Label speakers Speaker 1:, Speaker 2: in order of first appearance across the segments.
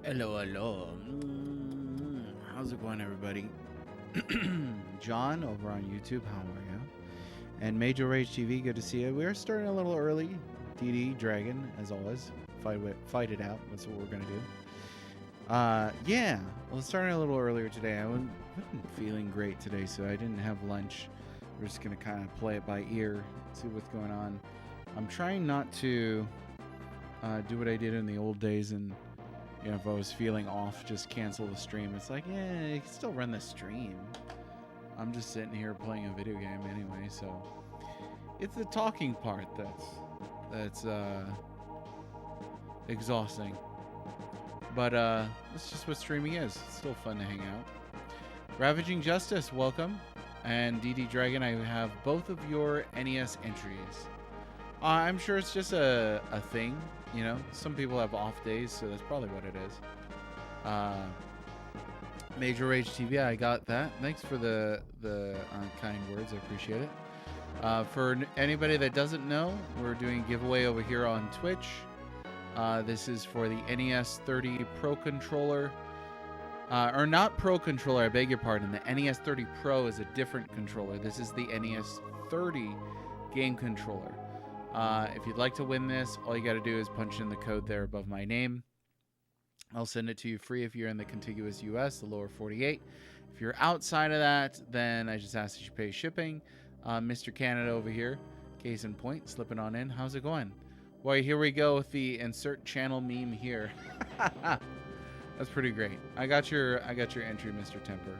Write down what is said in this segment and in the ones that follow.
Speaker 1: Hello, hello. How's it going, everybody? John over on YouTube, how are you? And Major Rage TV, good to see you. We're starting a little early. DD Dragon, as always. Fight it out. That's what we're gonna do. Yeah, well, starting a little earlier today. I wasn't feeling great today, so I didn't have lunch. We're just gonna kind of play it by ear, see what's going on. I'm trying not to do what I did in the old days and. You know, if I was feeling off, just cancel the stream. It's like, yeah, you can still run the stream. I'm just sitting here playing a video game anyway, so it's the talking part that's exhausting. But that's just what streaming is. It's still fun to hang out. Ravaging Justice, welcome. And DD Dragon, I have both of your NES entries. I'm sure it's just a thing. You know, some people have off days, so that's probably what it is. Major Rage TV, I got that. Thanks for the kind words. I appreciate it. For anybody that doesn't know, we're doing a giveaway over here on Twitch. This is for the NES 30 Pro Controller. Or not Pro Controller, I beg your pardon. The NES 30 Pro is a different controller. This is the NES 30 game controller. If you'd like to win this, all you got to do is punch in the code there above my name. I'll send it to you free if you're in the contiguous US, the lower 48. If you're outside of that, then I just ask that you pay shipping. Mr. Canada over here, case in point, slipping on in. How's it going? Well, here we go with the insert channel meme here. That's pretty great. I got your entry, Mr. Temper.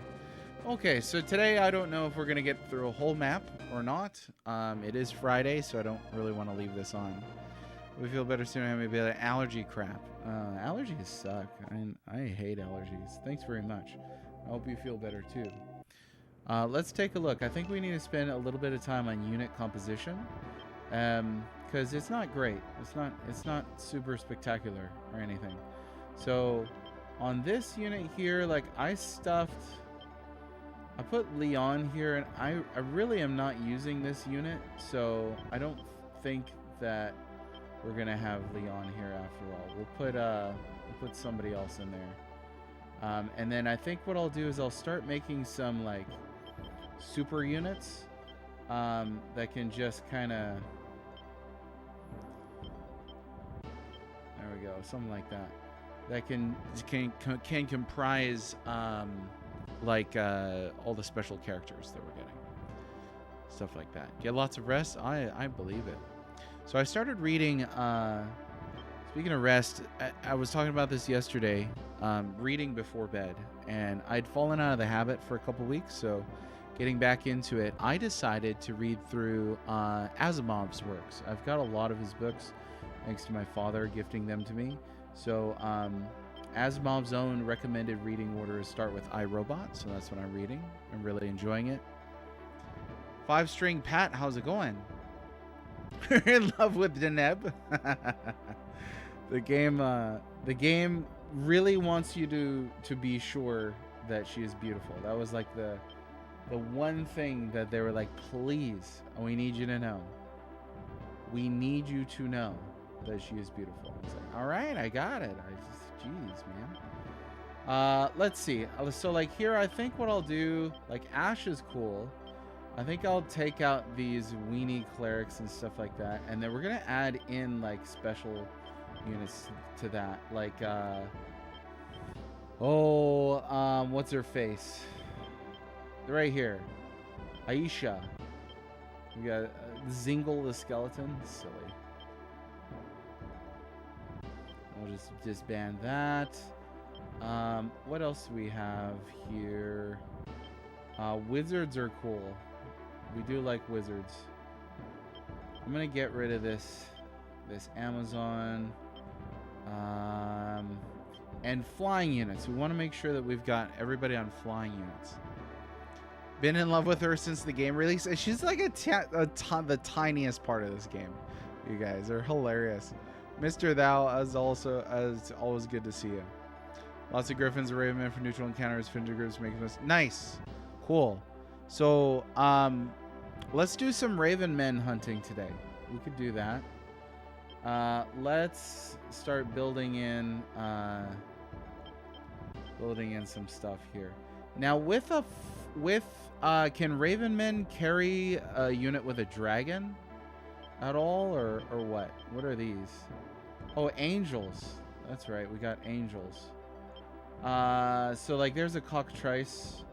Speaker 1: Okay, so today I don't know if we're going to get through a whole map or not. It is Friday, so I don't really want to leave this on. We feel better soon. Maybe the allergy crap. Allergies suck. I hate allergies. Thanks very much. I hope you feel better too. Let's take a look. I think we need to spend a little bit of time on unit composition. Because it's not great. It's not super spectacular or anything. So on this unit here, like I put Leon here, and I really am not using this unit, so I don't think that we're gonna have Leon here after all. We'll put somebody else in there, and then I think what I'll do is I'll start making some like super units that can just kind of there we go, something like that. That can comprise like all the special characters that we're getting, stuff like that. Get lots of rest. I believe it. So I started reading. Speaking of rest, I was talking about this yesterday. Reading before bed, and I'd fallen out of the habit for a couple weeks. So getting back into it, I decided to read through Asimov's works. I've got a lot of his books, thanks to my father gifting them to me. So Asimov's own recommended reading order is start with iRobot, so that's what I'm reading. I'm really enjoying it. 5-string Pat, how's it going? You're in love with Deneb. The game really wants you to be sure that she is beautiful. That was like the one thing that they were like, please, we need you to know. We need you to know that she is beautiful. It's like, all right, I got it. Jeez, man. Let's see. So like here, I think what I'll do, like Ash is cool. I think I'll take out these weenie clerics and stuff like that, and then we're gonna add in like special units to that, like what's her face? Right here, Aisha. We got Zingle the skeleton. Silly. I'll just disband that. What else do we have here? Wizards are cool. We do like wizards. I'm gonna get rid of this Amazon. And flying units. We want to make sure that we've got everybody on flying units. Been in love with her since the game release. She's like the tiniest part of this game. You guys are hilarious. Mr. Thou, as always good to see you. Lots of griffins, a raven for neutral encounters, Fender groups making this nice. Cool. So let's do some raven men hunting today. We could do that. Let's start building in Building in some stuff here. Now with can Ravenmen carry a unit with a dragon at all, or what? What are these? Oh, angels. That's right. We got angels. So like there's a cockatrice.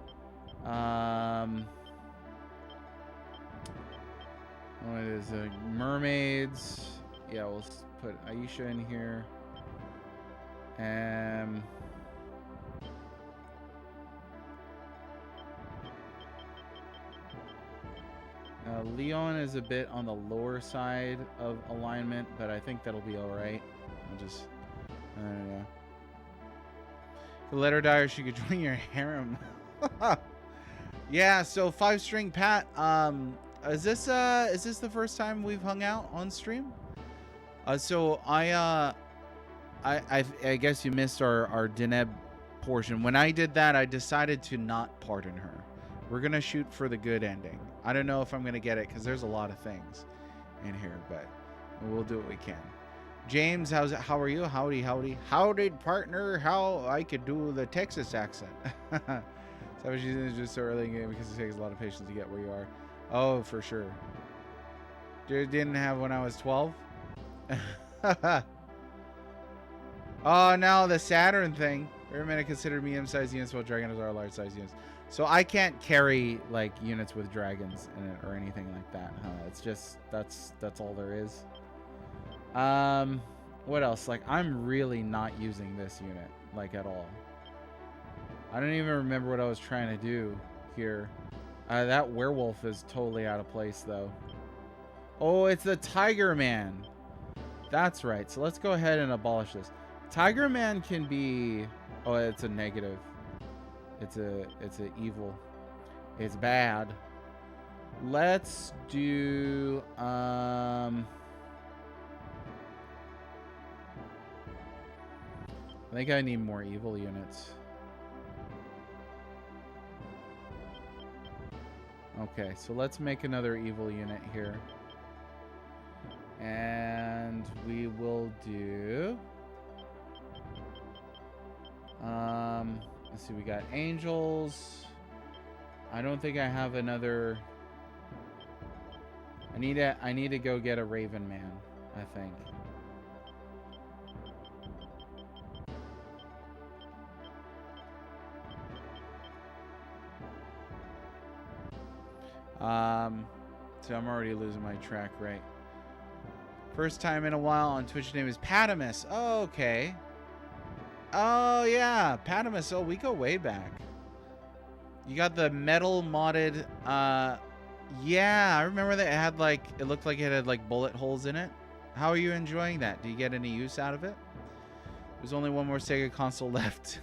Speaker 1: What is it? Mermaids. Yeah, we'll put Aisha in here. Leon is a bit on the lower side of alignment, but I think that'll be all right. I'll just, I don't know. The letter dyer, she could join your harem. Yeah. So 5-string Pat. Is this the first time we've hung out on stream? So I guess you missed our Deneb portion. When I did that, I decided to not pardon her. We're gonna shoot for the good ending. I don't know if I'm gonna get it because there's a lot of things in here, but we'll do what we can. James, how are you? Howdy, partner. How I could do the Texas accent. So she's just so early in the game because it takes a lot of patience to get where you are. Oh, for sure. Didn't have when I was 12. Oh, now the Saturn thing. Everyone considered medium-sized units while dragons are large-sized units. So I can't carry like units with dragons in it or anything like that, huh? It's just that's all there is. What else? Like I'm really not using this unit like at all. I don't even remember what I was trying to do here. That werewolf is totally out of place though. Oh, it's the Tiger Man. That's right. So let's go ahead and abolish this. Tiger Man can be, oh, it's a negative. It's a evil. It's bad. Let's do I think I need more evil units. Okay, so let's make another evil unit here. And we will do let's see, we got angels. I don't think I have another. I need to go get a Raven Man, I think. So I'm already losing my track, right? First time in a while on Twitch. Name is Patamus. Oh, okay. Oh yeah, Patamus. Oh, we go way back. You got the metal modded. Yeah, I remember that it had like, it looked like it had like bullet holes in it. How are you enjoying that? Do you get any use out of it? There's only one more Sega console left.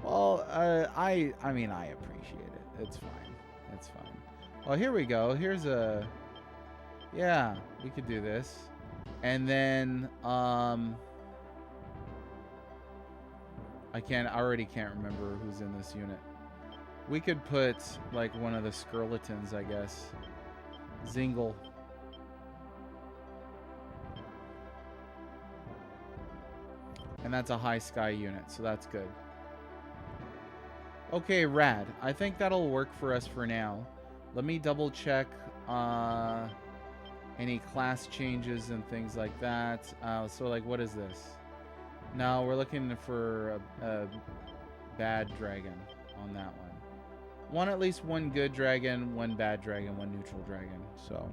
Speaker 1: Well, I mean, I appreciate it. It's fine. It's fine. Well, here we go. Here's a, yeah, we could do this. And then, I already can't remember who's in this unit. We could put like one of the Skirletons, I guess. Zingle. And that's a high sky unit, so that's good. Okay, rad. I think that'll work for us for now. Let me double check any class changes and things like that. So like, what is this? No, we're looking for a bad dragon on that one. At least one good dragon, one bad dragon, one neutral dragon. So,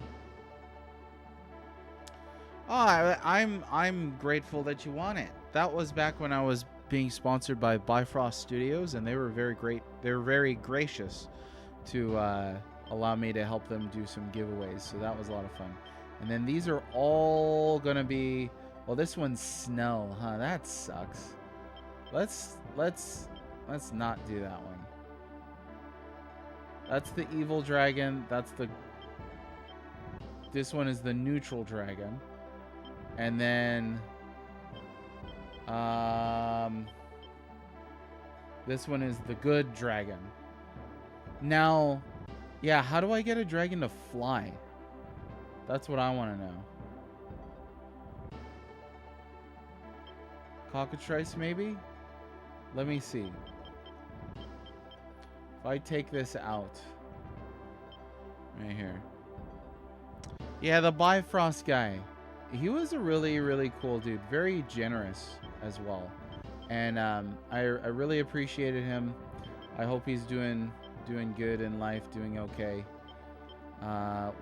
Speaker 1: oh, I'm grateful that you want it. That was back when I was being sponsored by Bifrost Studios, and they were very great. They were very gracious to allow me to help them do some giveaways. So that was a lot of fun. And then these are all gonna be. Well, this one's snow, huh? That sucks. Let's not do that one. That's the evil dragon. This one is the neutral dragon. And then this one is the good dragon. Now, yeah, how do I get a dragon to fly? That's what I want to know. Cockatrice, maybe? Let me see. If I take this out. Right here. Yeah, the Bifrost guy. He was a really, really cool dude. Very generous as well. And I really appreciated him. I hope he's doing good in life, doing okay.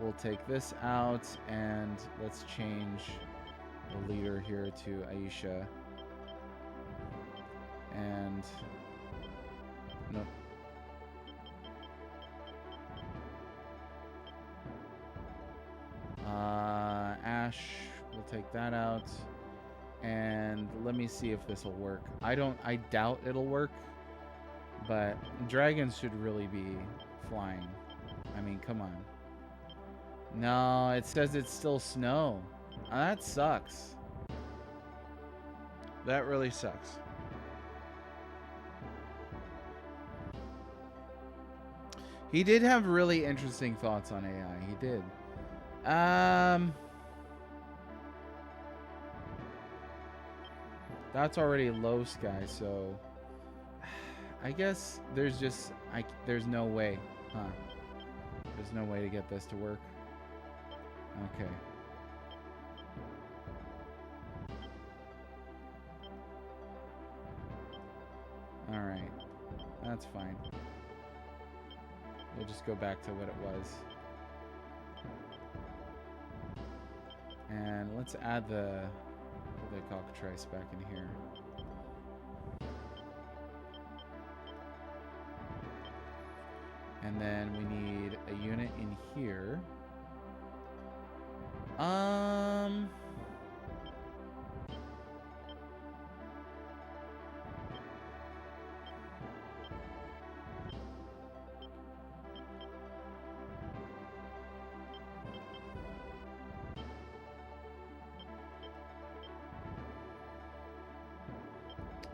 Speaker 1: We'll take this out, and let's change the leader here to Aisha. And no. Ash, we'll take that out. And let me see if this will work. I doubt it'll work, but dragons should really be flying. I mean, come on. No, it says it's still snow. That sucks. That really sucks. He did have really interesting thoughts on AI. He did. That's already low sky, so I guess there's just there's no way, huh? There's no way to get this to work. Okay. All right. That's fine. We'll just go back to what it was. And let's add the cockatrice back in here. And then we need a unit in here.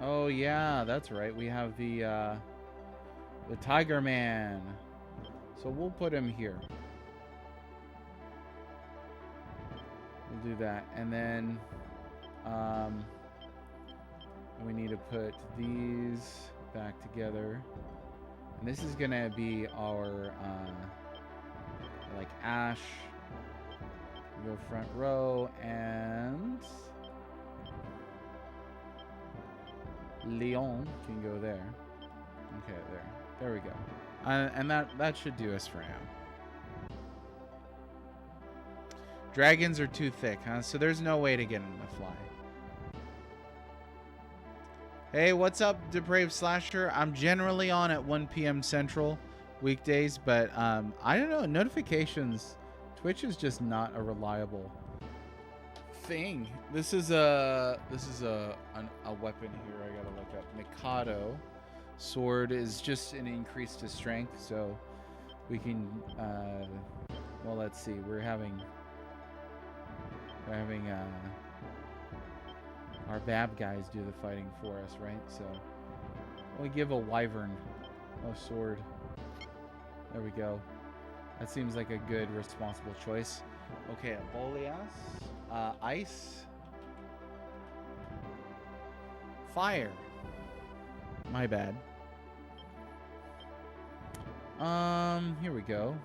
Speaker 1: Oh yeah, that's right. We have the Tiger Man. So we'll put him here. We'll do that. And then we need to put these back together. And this is gonna be our like Ash. Go front row, and Leon can go there. Okay, there we go. And that should do us for now. Dragons are too thick, huh? So there's no way to get them to fly. Hey, what's up, Depraved Slasher? I'm generally on at 1 p.m. Central weekdays, but I don't know, notifications. Twitch is just not a reliable thing. This is a weapon here I gotta look up. Mikado sword is just an increase to strength, so we can well, let's see, we're having our Bab guys do the fighting for us, right? So we give a wyvern a sword. There we go. That seems like a good, responsible choice. Okay, Abolias, ice, fire. My bad. Here we go.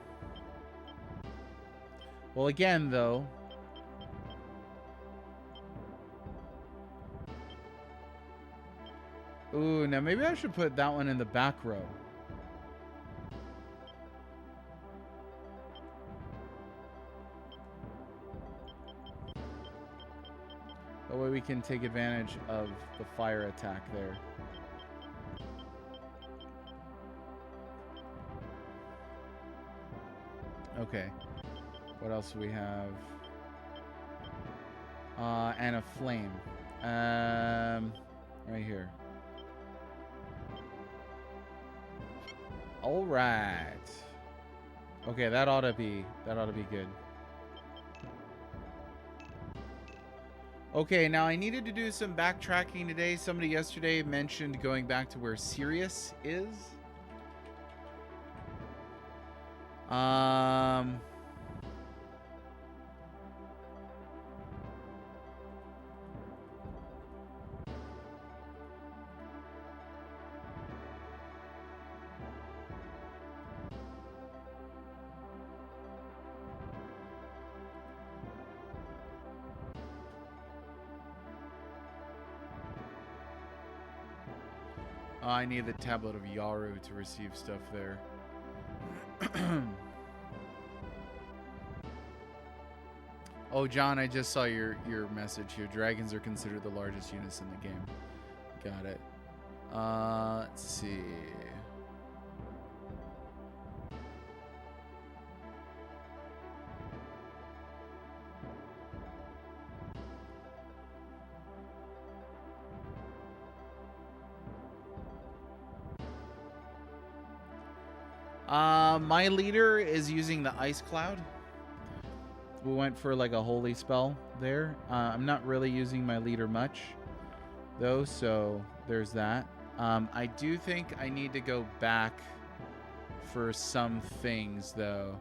Speaker 1: Well, again, though. Ooh, now maybe I should put that one in the back row. That way we can take advantage of the fire attack there. Okay. What else do we have? And a flame. Right here. All right. Okay, that ought to be good. Okay, now I needed to do some backtracking today. Somebody yesterday mentioned going back to where Sirius is. I need the Tablet of Yaru to receive stuff there. Oh, John, I just saw your message here. Dragons are considered the largest units in the game. Got it. Let's see. My leader is using the Ice Cloud. We went for like a holy spell there. I'm not really using my leader much, though, so there's that. I do think I need to go back for some things, though.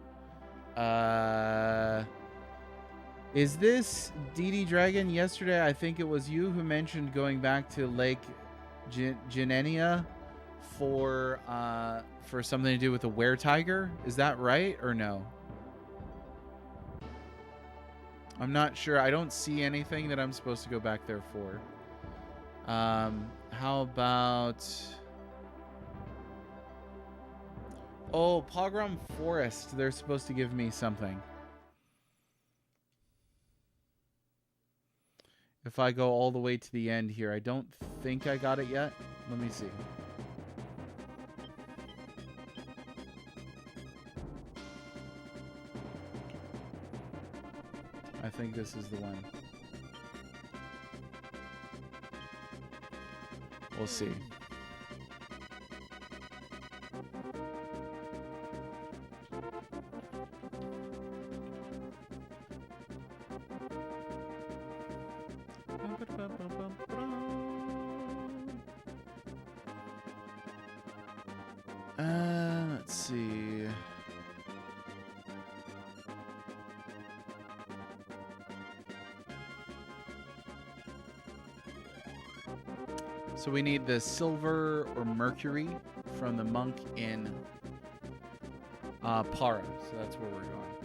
Speaker 1: Is this DD Dragon yesterday? I think it was you who mentioned going back to Lake Genenia for something to do with the were-tiger. Is that right or no? I'm not sure. I don't see anything that I'm supposed to go back there for. How about... Oh, Pogrom Forest. They're supposed to give me something. If I go all the way to the end here, I don't think I got it yet. Let me see. I think this is the one. We'll see. Let's see. So we need the silver or mercury from the monk in Para. So that's where we're going.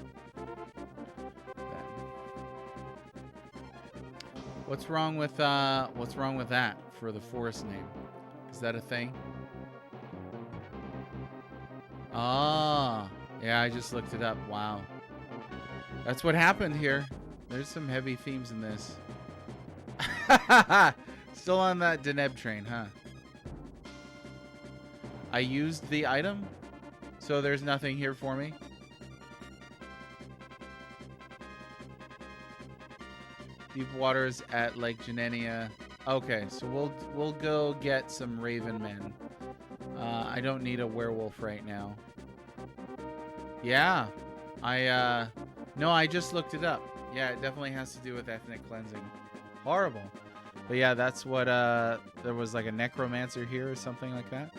Speaker 1: What's wrong with that for the forest name? Is that a thing? Ah, yeah, I just looked it up. Wow. That's what happened here. There's some heavy themes in this. Still on that Deneb train, huh? I used the item, so there's nothing here for me. Deep waters at Lake Genenia. Okay, so we'll go get some Raven Men. I don't need a werewolf right now. Yeah, no, I just looked it up. Yeah, it definitely has to do with ethnic cleansing. Horrible. But yeah, that's what, there was like a necromancer here or something like that.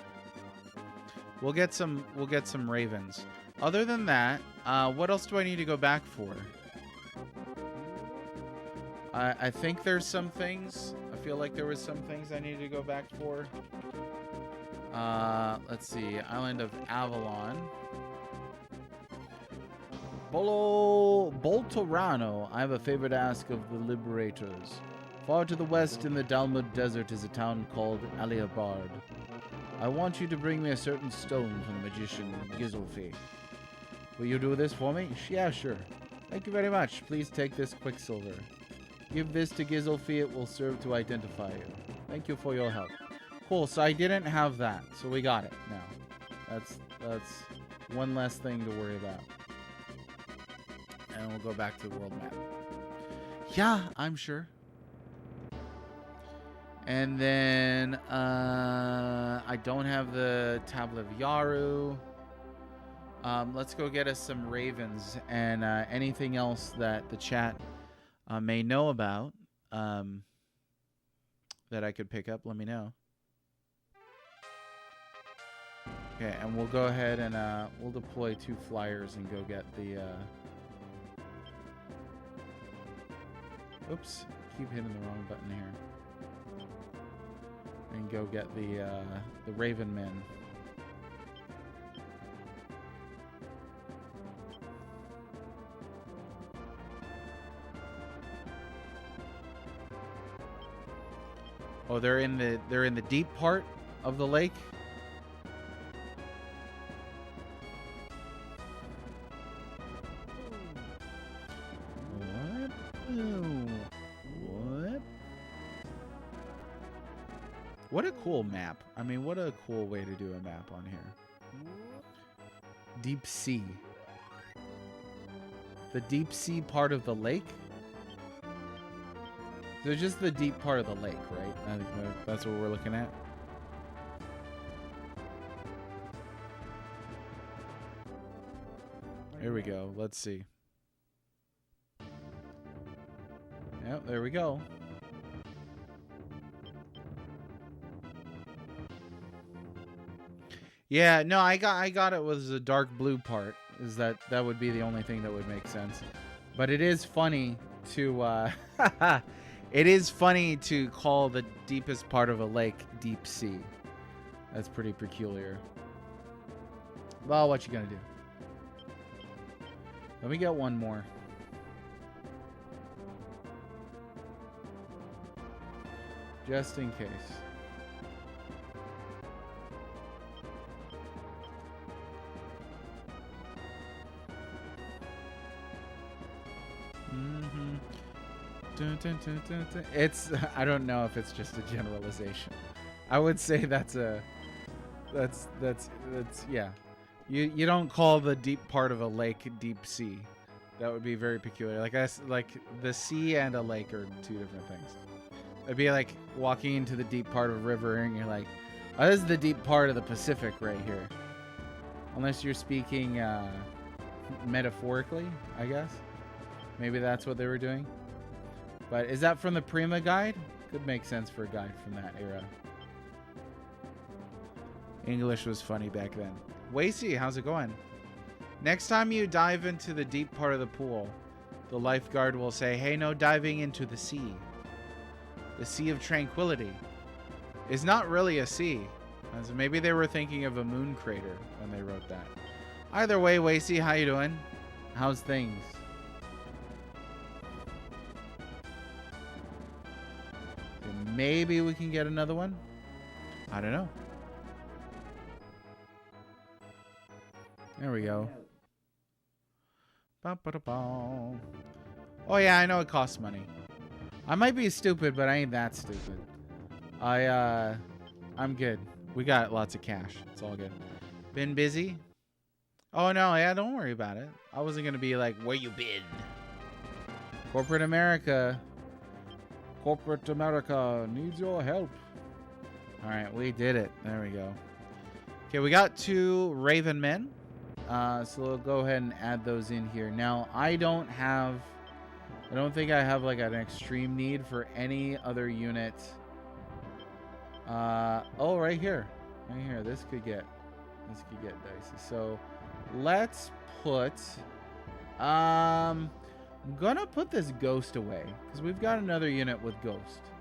Speaker 1: We'll get some ravens. Other than that, what else do I need to go back for? I think there's some things. I feel like there was some things I needed to go back for. Let's see. Island of Avalon. Boltorano. I have a favor to ask of the Liberators. Far to the west in the Dalmud Desert is a town called Aliabard. I want you to bring me a certain stone from the magician Gizelfi. Will you do this for me? Yeah, sure. Thank you very much. Please take this quicksilver. Give this to Gizelfi. It will serve to identify you. Thank you for your help. Cool. So I didn't have that, so we got it now. That's one less thing to worry about. And we'll go back to the world map. Yeah, I'm sure. And then I don't have the Tablet of Yaru. Let's go get us some ravens and anything else that the chat may know about that I could pick up. Let me know. Okay, and we'll go ahead and we'll deploy 2 flyers and go get the... Oops, keep hitting the wrong button here. And go get the Raven Men. Oh, they're in the deep part the lake. What? What? What a cool map. I mean, what a cool way to do a map on here. Deep sea. The deep sea part of the lake? So just the deep part of the lake, right? I think that's what we're looking at. Here we go. Let's see. Yep, there we go. Yeah, no, I got it was the dark blue part. Is that would be the only thing that would make sense. But it is funny to it is funny to call the deepest part of a lake deep sea. That's pretty peculiar. Well, what you gonna do? Let me get one more. Just in case. It's, I don't know if it's just a generalization. I would say that's yeah. You don't call the deep part of a lake deep sea. That would be very peculiar. Like the sea and a lake are two different things. It'd be like walking into the deep part of a river and you're like, oh, this is the deep part of the Pacific right here. Unless you're speaking metaphorically, I guess. Maybe that's what they were doing. But is that from the Prima guide? Could make sense for a guide from that era. English was funny back then. Wasey, how's it going? Next time you dive into the deep part of the pool, the lifeguard will say, hey, no diving into the sea. The Sea of Tranquility is not really a sea. As maybe they were thinking of a moon crater when they wrote that. Either way, Wasey, how you doing? How's things? Maybe we can get another one. I don't know. There we go. Oh yeah, I know it costs money. I might be stupid, but I ain't that stupid. I'm good. We got lots of cash. It's all good. Been busy? Oh no, yeah, don't worry about it. I wasn't gonna be like, where you been? Corporate America. Corporate America needs your help. All right, we did it. There we go. Okay, we got 2 Raven Men. So we'll go ahead and add those in here. Now, I don't think I have like an extreme need for any other unit. Oh, right here. Right here. This could get dicey. So let's put, I'm gonna put this Ghost away because we've got another unit with Ghost,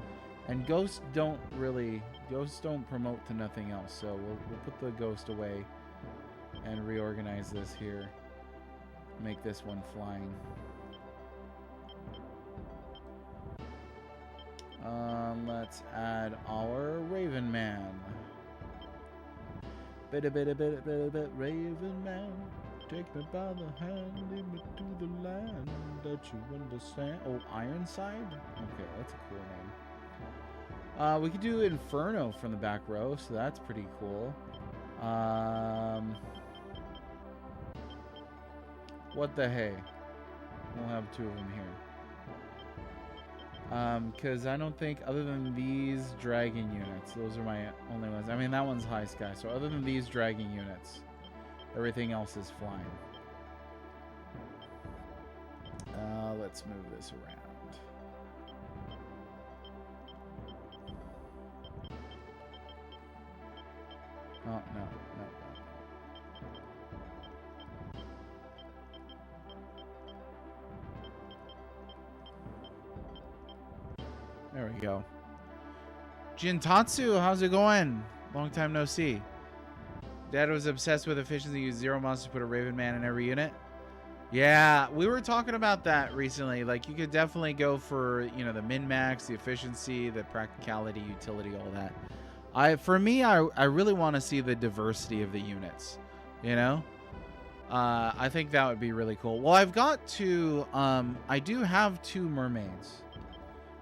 Speaker 1: and Ghosts don't promote to nothing else. So we'll put the Ghost away and reorganize this here. Make this one flying. Let's add our Raven Man. Bit, Raven Man. Take me by the hand, lead me to the land that you understand. Oh, Ironside? Okay, that's a cool name. We could do Inferno from the back row, so that's pretty cool. What the hey? We'll have 2 of them here. Because I don't think, other than these dragon units, those are my only ones. I mean, that one's High Sky, so other than these dragon units, everything else is flying. Let's move this around. Oh, no. There we go. Jintatsu, how's it going? Long time no see. Dad was obsessed with efficiency. Used 0 monsters to put a Raven Man in every unit. Yeah, we were talking about that recently. Like, you could definitely go for, you know, the min-max, the efficiency, the practicality, utility, all that. For me, I really want to see the diversity of the units. You know, I think that would be really cool. Well, I've got two. I do have 2 mermaids.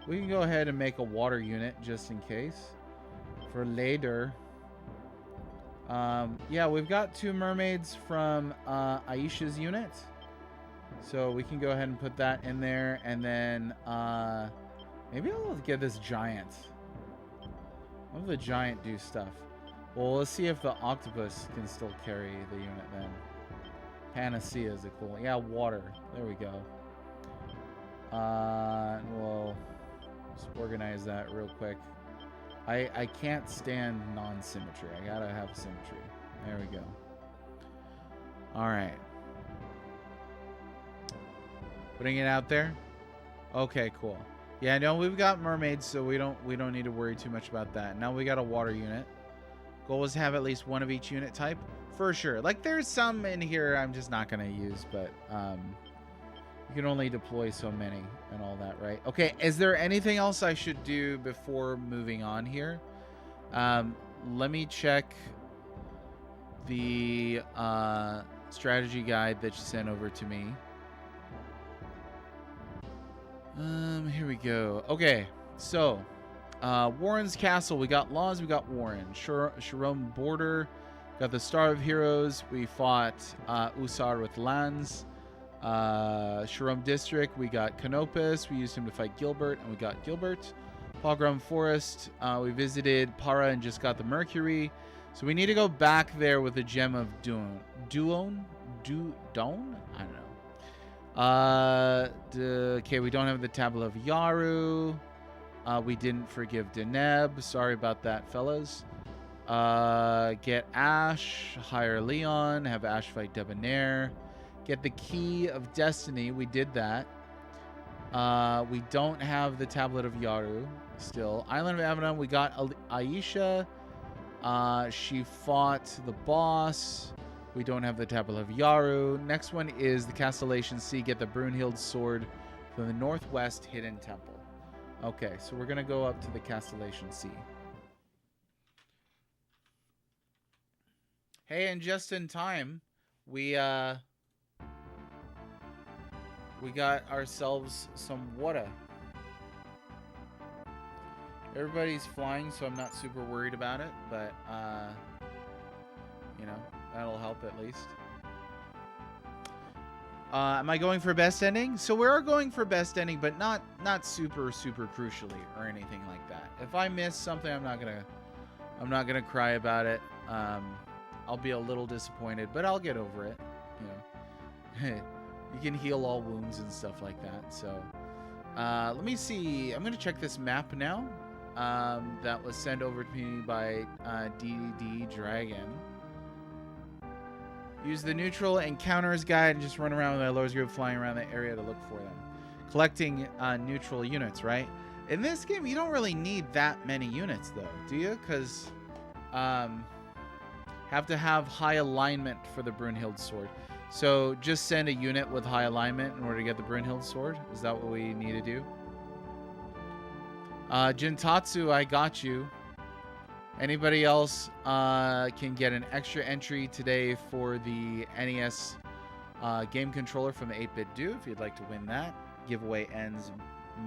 Speaker 1: We can go ahead and make a water unit just in case for later. Yeah, we've got 2 mermaids from Aisha's unit. So we can go ahead and put that in there. And then maybe I'll get this giant. What if the giant do stuff? Well, let's see if the octopus can still carry the unit then. Panacea is a cool. Yeah, water. There we go. We'll just organize that real quick. I can't stand non-symmetry. I gotta have symmetry. There we go. All right. Putting it out there. Okay, cool. Yeah, no, we've got mermaids, so we don't need to worry too much about that. Now we got a water unit. Goal is to have at least 1 of each unit type for sure. Like there's some in here I'm just not gonna use, but you can only deploy so many and all that, right? Okay, is there anything else I should do before moving on here? Let me check the strategy guide that you sent over to me. Here we go. Okay, so Warren's Castle, we got Laws, we got Warren. Sharon Border, got the Star of Heroes, we fought Usar with Lands. Sharon District, we got Canopus, we used him to fight Gilbert, and we got Gilbert. Pogrom Forest, we visited Para and just got the Mercury. So we need to go back there with the Gem of Duon? I don't know. Okay, we don't have the Tablet of Yaru. We didn't forgive Deneb. Sorry about that, fellas. Get Ash, hire Leon, have Ash fight Debonair. Get the Key of Destiny. We did that. We don't have the Tablet of Yaru still. Island of Abaddon, we got Aisha. She fought the boss. We don't have the Tablet of Yaru. Next one is the Castellation Sea. Get the Brunhild sword from the Northwest Hidden Temple. Okay, so we're going to go up to the Castellation Sea. Hey, and just in time, we got ourselves some water. Everybody's flying, so I'm not super worried about it, but you know, that'll help at least. Am I going for best ending? So we are going for best ending, but not super crucially or anything like that. If I miss something, I'm not gonna cry about it. I'll be a little disappointed, but I'll get over it. You know, you can heal all wounds and stuff like that. So let me see. I'm gonna check this map now. That was sent over to me by DD Dragon. Use the neutral encounters guide and just run around with a Lord's group flying around the area to look for them. Collecting neutral units, right? In this game, you don't really need that many units, though, do you? Because have to have high alignment for the Brunhild sword. So just send a unit with high alignment in order to get the Brunhild sword. Is that what we need to do? Jintatsu, I got you. Anybody else can get an extra entry today for the NES game controller from the 8-Bit Do if you'd like to win that. Giveaway ends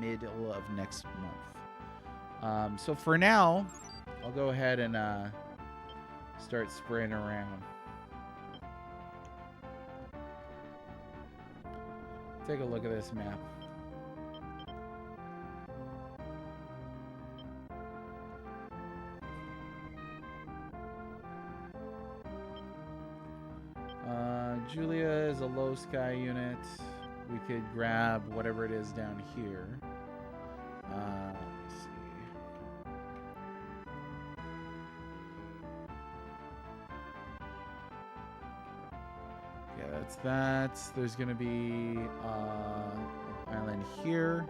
Speaker 1: middle of next month. So for now, I'll go ahead and start spraying around. Take a look at this map. Julia is a low sky unit. We could grab whatever it is down here. Let's see. Yeah, that's that. There's going to be an island here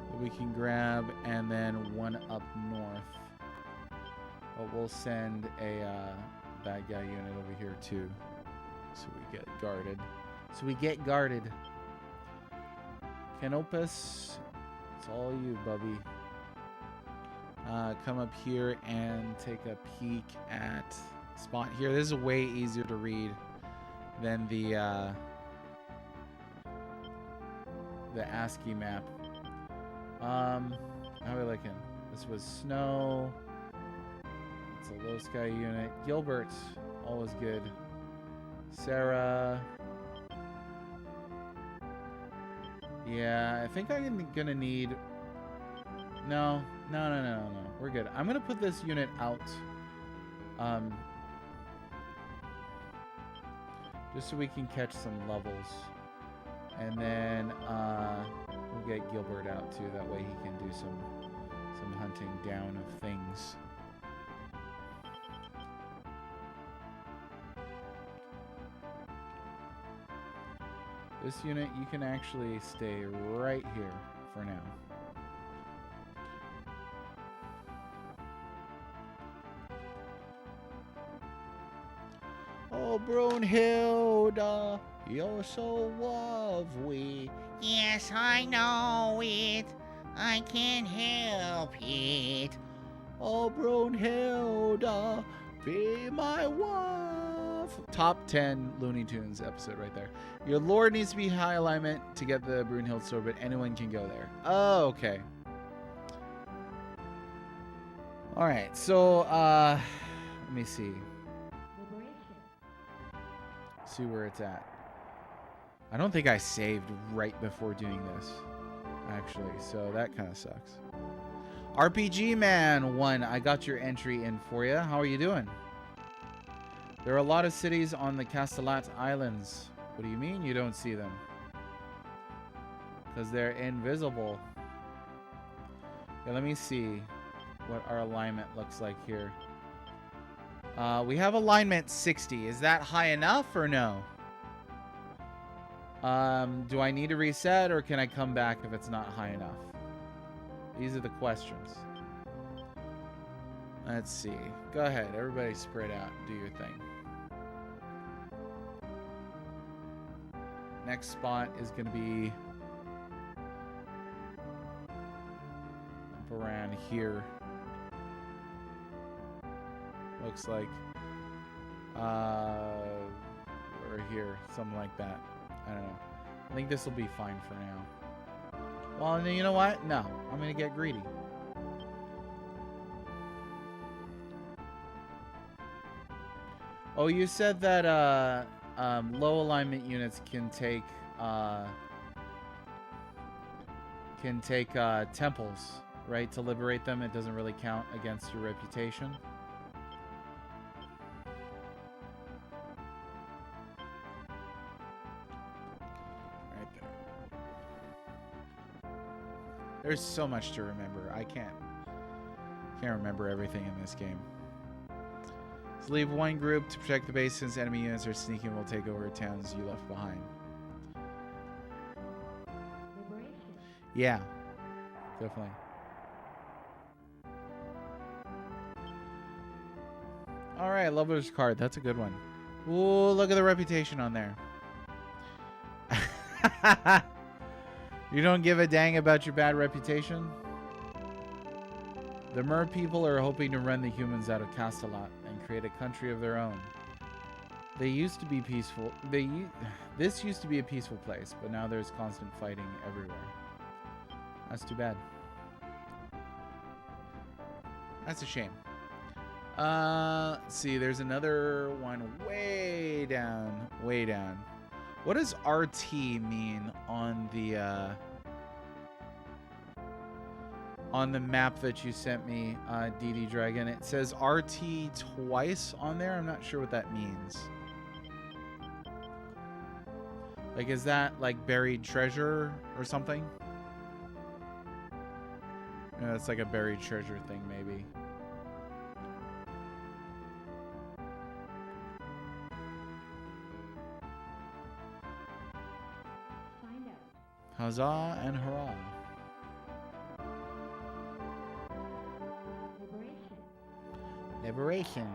Speaker 1: that we can grab, and then one up north. But we'll send a bad guy unit over here too. So we get guarded. Canopus, it's all you, Bubby. come up here and take a peek at spot here. This is way easier to read than the ASCII map. How are we looking? This was snow. It's a low sky unit. Gilbert, always good. Sarah. Yeah, I think I'm gonna need... No. We're good. I'm gonna put this unit out. Just so we can catch some levels. And then we'll get Gilbert out too. That way he can do some hunting down of things. This unit, you can actually stay right here for now. Oh, Brunhilde, you're so lovely.
Speaker 2: Yes, I know it. I can't help it.
Speaker 1: Oh, Brunhilde, be my wife. Top 10 Looney Tunes episode right there. Your lord needs to be high alignment to get the Brunhilde sword, but anyone can go there. Oh, okay. All right, so let me see. See where it's at. I don't think I saved right before doing this, actually, so that kind of sucks. RPG Man 1, I got your entry in for you. How are you doing? There are a lot of cities on the Castellat Islands. What do you mean you don't see them? Because they're invisible. Okay, let me see what our alignment looks like here. We have alignment 60. Is that high enough or no? Do I need to reset or can I come back if it's not high enough? These are the questions. Let's see. Go ahead. Everybody spread out. Do your thing. Next spot is going to be up around here. Looks like or here, something like that. I don't know. I think this will be fine for now. Well, you know what? No, I'm gonna get greedy. Oh, you said that low alignment units can take temples, right? To liberate them, it doesn't really count against your reputation. There's so much to remember. I can't remember everything in this game. So leave one group to protect the base since enemy units are sneaking will take over towns you left behind. Yeah, definitely. All right, Lover's card. That's a good one. Ooh, look at the reputation on there. You don't give a dang about your bad reputation? The Mer people are hoping to run the humans out of Castellat and create a country of their own. They used to be peaceful. This used to be a peaceful place, but now there's constant fighting everywhere. That's too bad. That's a shame. Let's see. There's another one way down. Way down. What does RT mean on the map that you sent me, DD Dragon? It says RT twice on there. I'm not sure what that means. Like, is that like buried treasure or something? Yeah, it's like a buried treasure thing, maybe. Huzzah and hurrah. Liberation.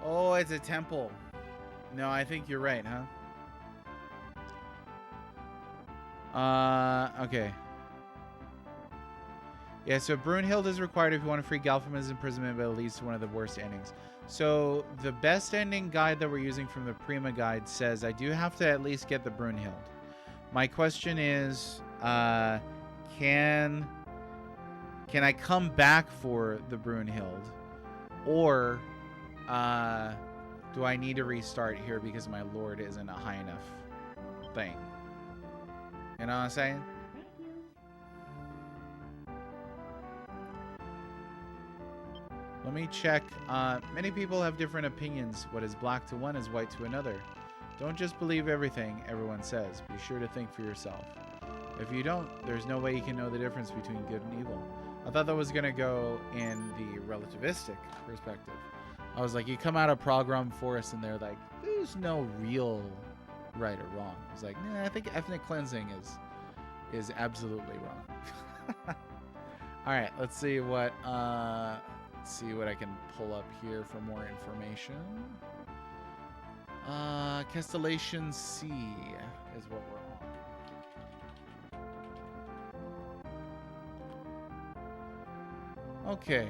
Speaker 1: Oh, it's a temple. No, I think you're right, huh? Okay. Yeah, so Brunhild is required if you want to free Gal from his imprisonment, but it leads to one of the worst endings. So the best ending guide that we're using from the Prima guide says I do have to at least get the Brunhild. My question is, can I come back for the Brunhild, or do I need to restart here because my lord isn't a high enough thing? You know what I'm saying? Let me check. Many people have different opinions. What is black to one is white to another. Don't just believe everything everyone says. Be sure to think for yourself. If you don't, there's no way you can know the difference between good and evil. I thought that was going to go in the relativistic perspective. I was like, you come out of Program Forest and they're like, there's no real right or wrong. I was like, nah, I think ethnic cleansing is absolutely wrong. All right, let's see what I can pull up here for more information. Castellation C is what we're on. Okay.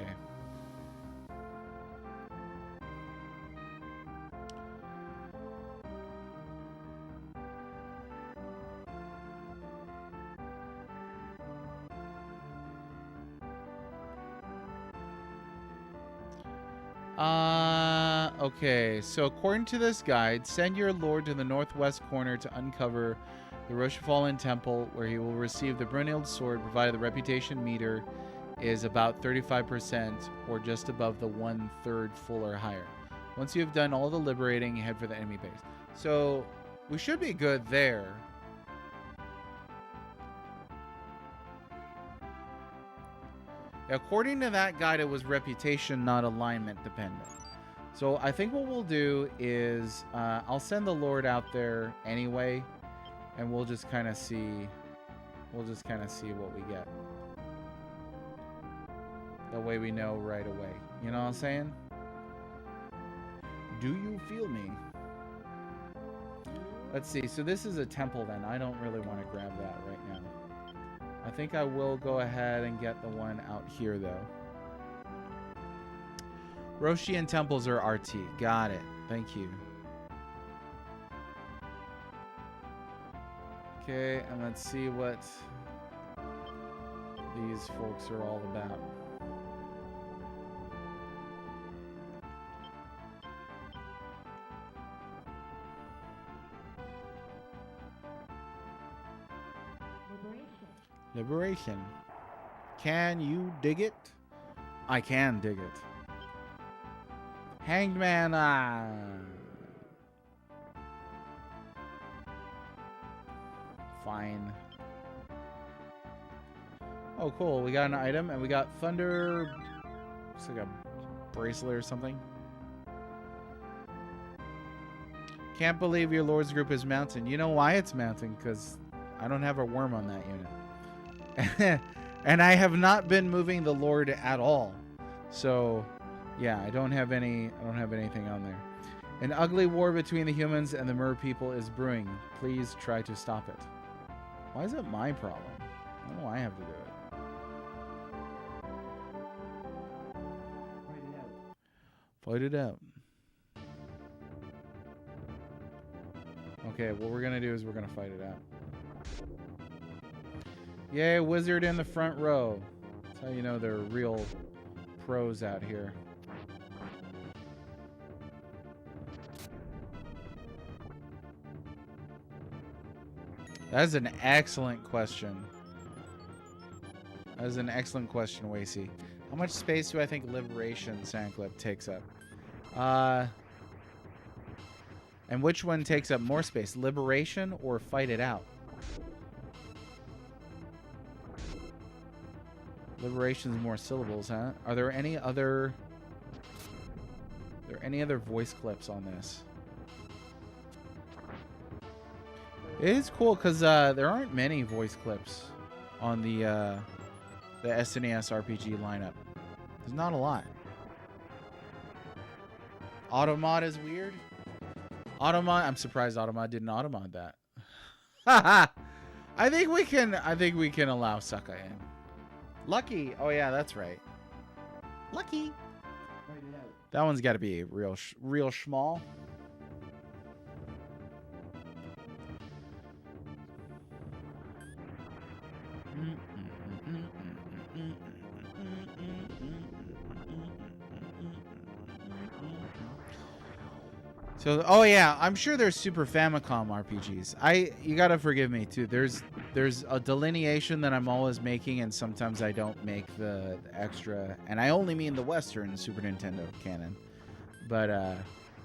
Speaker 1: Okay, so according to this guide, send your lord to the northwest corner to uncover the Rochefallen Temple, where he will receive the Brunhild sword, provided the reputation meter is about 35% or just above the 1/3 full or higher. Once you have done all the liberating, head for the enemy base. So we should be good there. According to that guide, it was reputation, not alignment dependent. So I think what we'll do is I'll send the Lord out there anyway, and we'll just kind of see. We'll just kind of see what we get. That way we know right away. You know what I'm saying? Do you feel me? Let's see. So this is a temple then. I don't really want to grab that right now. I think I will go ahead and get the one out here though. Roshian temples are RT. Got it. Thank you. Okay, and let's see what these folks are all about. Liberation. Can you dig it? I can dig it. Hanged man. Fine. Oh, cool. We got an item, and we got thunder. Looks like a bracelet or something. Can't believe your lord's group is mountain. You know why it's mountain? Because I don't have a worm on that unit. And I have not been moving the Lord at all. So, yeah, I don't have anything on there. An ugly war between the humans and the mer people is brewing. Please try to stop it. Why is it my problem? I don't know why I have to do it. Fight it out. Okay, what we're gonna do is we're gonna fight it out. Yay, wizard in the front row. That's how you know they're real pros out here. That is an excellent question. That is an excellent question, Wasey. How much space do I think Liberation Sandclip takes up? And which one takes up more space? Liberation or Fight It Out? Liberation's more syllables, huh? Are there any other voice clips on this? It is cool because there aren't many voice clips on the SNES RPG lineup. There's not a lot. Automod is weird. Automod, I'm surprised Automod didn't automod that. I think we can allow Sucka in. Lucky. Oh yeah, that's right. Lucky.
Speaker 3: Fight it out.
Speaker 1: That one's got to be real small. So, oh yeah, I'm sure there's Super Famicom RPGs. You gotta forgive me too. There's a delineation that I'm always making, and sometimes I don't make the extra. And I only mean the Western Super Nintendo canon. But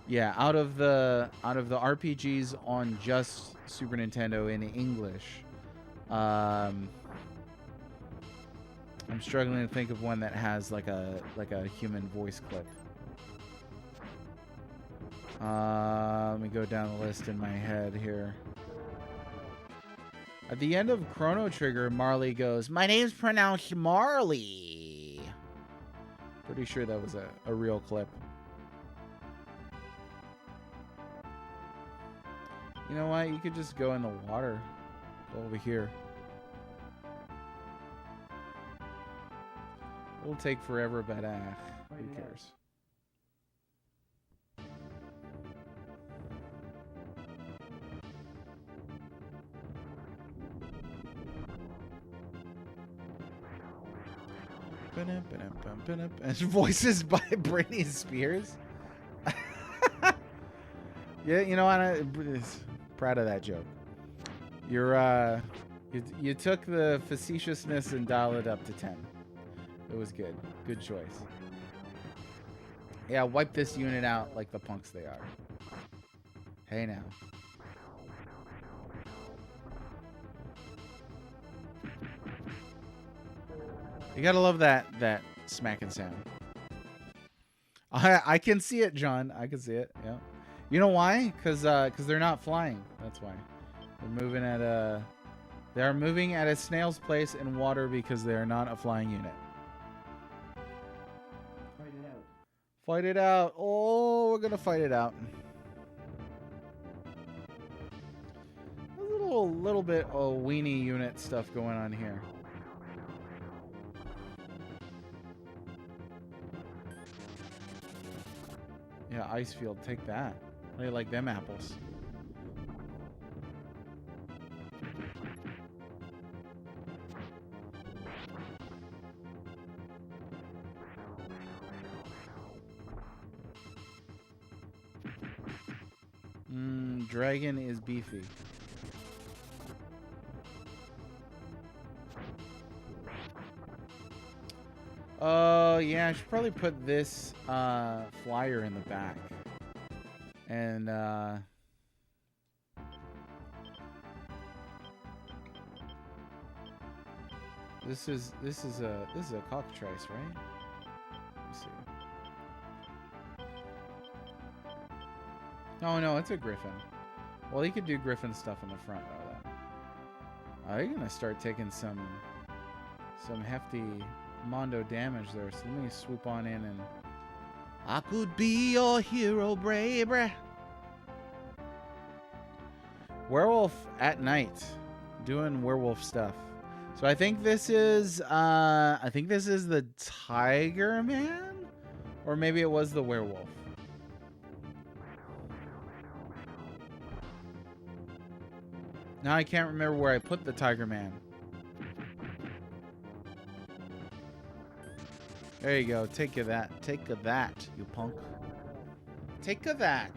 Speaker 1: yeah, out of the RPGs on just Super Nintendo in English, I'm struggling to think of one that has like a human voice clip. Let me go down the list in my head here. At the end of Chrono Trigger, Marley goes, "My name's pronounced Marley." Pretty sure that was a real clip. You know what? You could just go in the water. Go over here. It'll take forever, but who cares? And voices by Britney Spears. Yeah, you know what? I'm proud of that joke. You took the facetiousness and dialed it up to 10. It was good. Good choice. Yeah, wipe this unit out like the punks they are. Hey now. You gotta love that smacking sound. I can see it, John. I can see it. Yeah. You know why? Because they're not flying. That's why. They're moving at a. They are moving at a snail's pace in water because they are not a flying unit.
Speaker 3: Fight it out.
Speaker 1: Fight it out. Oh, we're gonna fight it out. A little bit of weenie unit stuff going on here. Yeah, Icefield, take that. How do you like them apples? Dragon is beefy. Yeah, I should probably put this flyer in the back. And this is a cockatrice, right? Let's see. No, it's a griffin. Well, you could do griffin stuff in the front of that. You're gonna start taking some hefty mondo damage there. So let me swoop on in and I could be your hero, brave. Werewolf at night, doing werewolf stuff. So I think this is the Tiger Man, or maybe it was the werewolf. Now I can't remember where I put the Tiger Man. There you go. Take a that. Take a that, you punk. Take a that.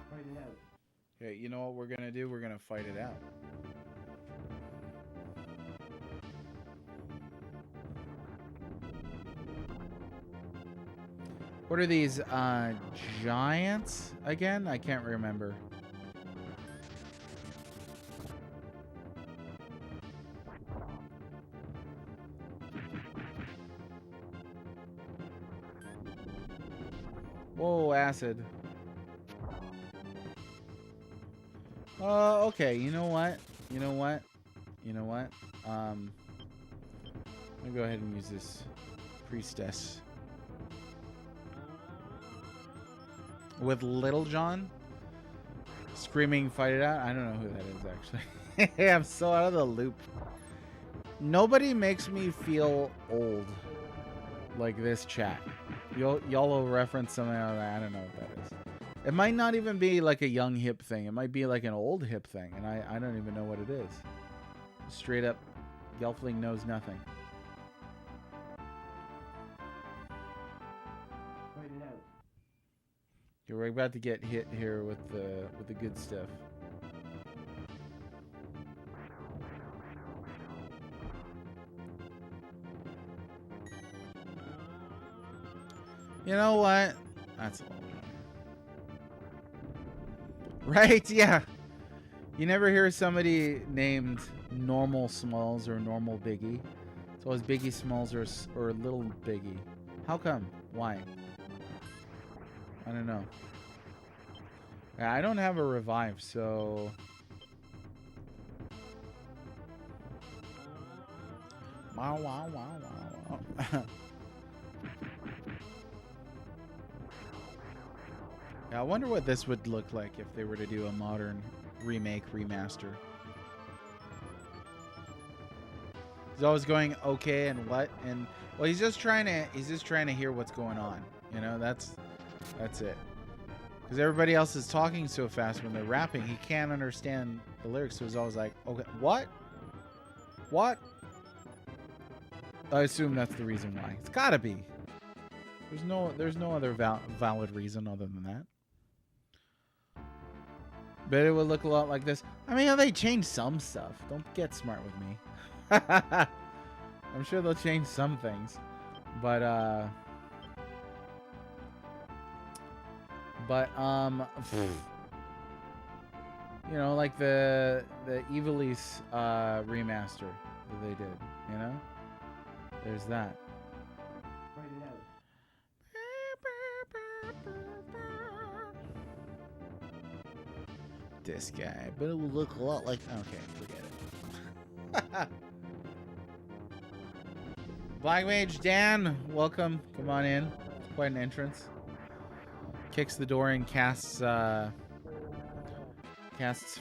Speaker 3: Fight it out.
Speaker 1: Okay, you know what we're gonna do? We're gonna fight it out. What are these giants again? I can't remember. Whoa, acid. Okay, you know what? I'm gonna go ahead and use this priestess. with Little John screaming, "Fight it out." I don't know who that is actually. I'm so out of the loop. Nobody makes me feel old like this chat. Y'all will reference something like that. I don't know what that is. It might not even be like a young hip thing. It might be like an old hip thing, and I don't even know what it is. Straight up, Gelfling knows nothing.
Speaker 3: Fight it out.
Speaker 1: We're about to get hit here with the good stuff. You know what? That's a little annoying. Right? Yeah. You never hear somebody named Normal Smalls or Normal Biggie. It's always Biggie Smalls or Little Biggie. How come? Why? I don't know. Yeah, I don't have a revive, so... Wow, wow, wow, wow, wow. Yeah, I wonder what this would look like if they were to do a modern remake, remaster. He's always going okay and what, and well, he's just trying to hear what's going on. You know, that's it. Because everybody else is talking so fast when they're rapping, he can't understand the lyrics. So he's always like, okay, what? What? I assume that's the reason why. It's gotta be. There's no other valid reason other than that. Bet it would look a lot like this. I mean, they changed some stuff. Don't get smart with me. I'm sure they'll change some things. But you know, like the Evilise remaster that they did, you know? There's that.
Speaker 3: Fight it out.
Speaker 1: This guy, but it will look a lot like... Okay, forget it. Black Mage Dan, welcome. Come on in. It's quite an entrance. Kicks the door and casts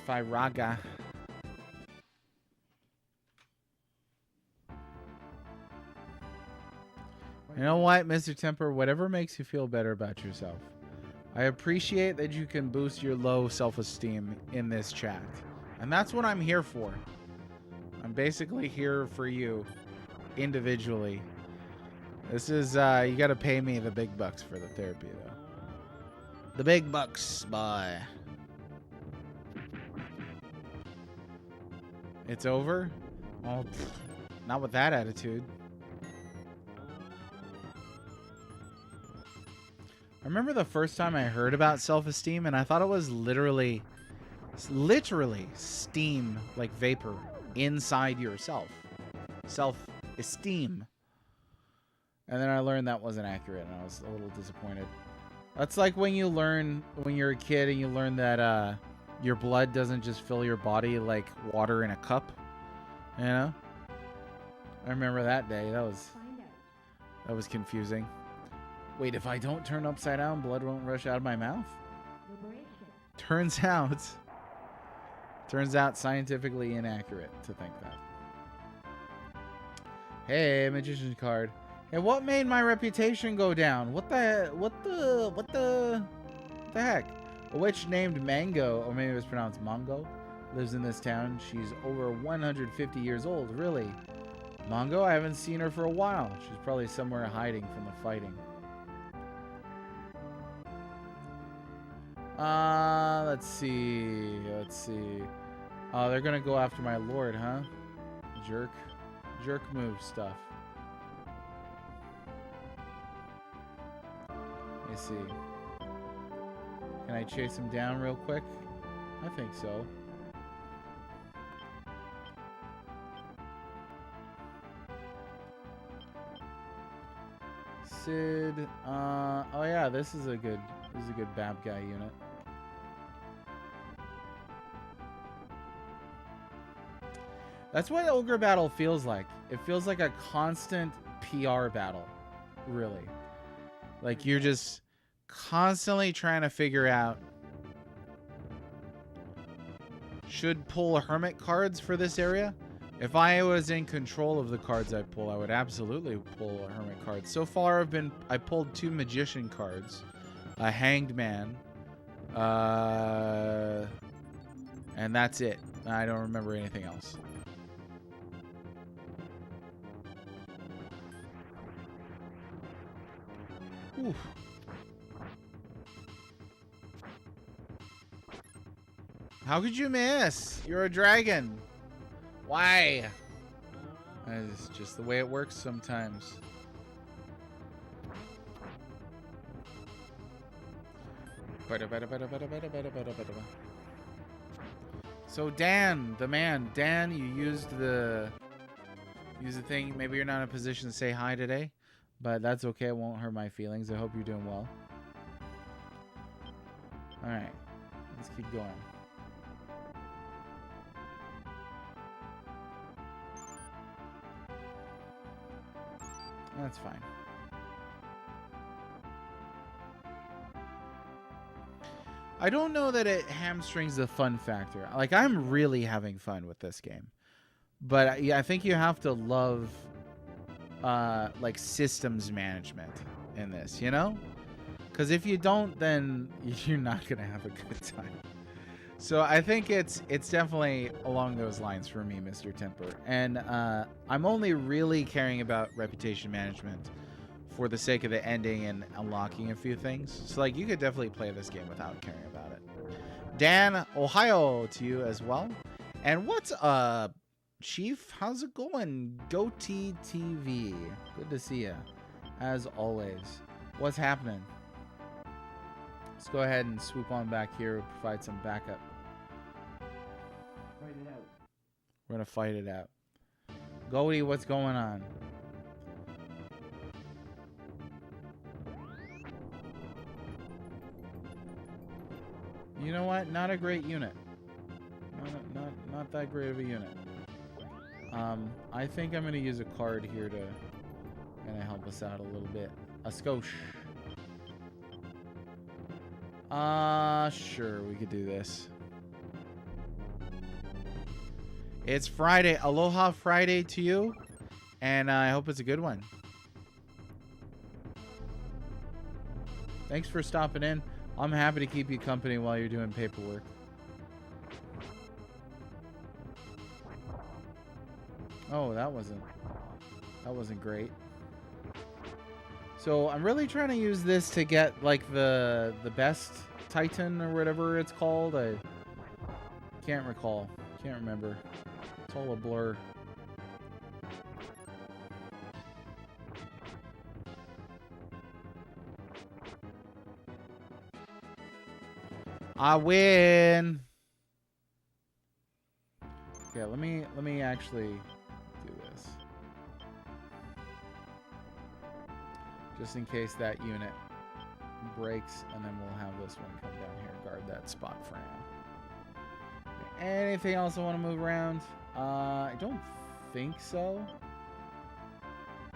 Speaker 1: Firaga. You know what, Mr. Temper? Whatever makes you feel better about yourself. I appreciate that you can boost your low self-esteem in this chat. And that's what I'm here for. I'm basically here for you individually. This is, you gotta pay me the big bucks for the therapy, though. The big bucks, boy. It's over? Oh, not with that attitude. I remember the first time I heard about self-esteem, and I thought it was literally steam, like vapor, inside yourself. Self-esteem. And then I learned that wasn't accurate, and I was a little disappointed. That's like when you learn, when you're a kid, and you learn that your blood doesn't just fill your body like water in a cup. You know? I remember that day. That was confusing. Wait, if I don't turn upside down, blood won't rush out of my mouth? Turns out scientifically inaccurate to think that. Hey, magician card. Hey, what made my reputation go down? What the heck? A witch named Mango, or maybe it was pronounced Mongo, lives in this town. She's over 150 years old, really. Mongo, I haven't seen her for a while. She's probably somewhere hiding from the fighting. Let's see. Oh, they're gonna go after my lord, huh? Jerk move stuff. Let me see. Can I chase him down real quick? I think so. Sid, oh yeah, this is a good bad guy unit. That's what Ogre Battle feels like. It feels like a constant PR battle, really. Like you're just constantly trying to figure out should pull hermit cards for this area. If I was in control of the cards I pull, I would absolutely pull a hermit card. So far, I pulled 2 magician cards, a hanged man, and that's it. I don't remember anything else. Oof. How could you miss? You're a dragon. Why? It's just the way it works sometimes. So Dan, the man, Dan, you used the thing. Maybe you're not in a position to say hi today, but that's okay. It won't hurt my feelings. I hope you're doing well. All right, let's keep going. That's fine. I don't know that it hamstrings the fun factor. Like, I'm really having fun with this game. But yeah, I think you have to love like systems management in this, you know? Because if you don't, then you're not going to have a good time. So I think it's definitely along those lines for me, Mr. Temper. And I'm only really caring about reputation management for the sake of the ending and unlocking a few things. So like, you could definitely play this game without caring about it. Dan, Ohio to you as well. And what's up, Chief? How's it going? Goatee TV. Good to see you, as always. What's happening? Let's go ahead and swoop on back here, provide some backup.
Speaker 3: Fight it out.
Speaker 1: We're gonna fight it out. Goldie, what's going on? You know what? Not a great unit. Not that great of a unit. I think I'm gonna use a card here to kind of help us out a little bit. A skosh. Sure, we could do this. It's Friday. Aloha Friday to you. And I hope it's a good one. Thanks for stopping in. I'm happy to keep you company while you're doing paperwork. Oh, that wasn't great. So I'm really trying to use this to get like the best Titan or whatever it's called. I can't recall. Can't remember. It's all a blur. I win. Okay, let me actually do this. Just in case that unit breaks, and then we'll have this one come down here and guard that spot for now. Okay, anything else I want to move around? I don't think so.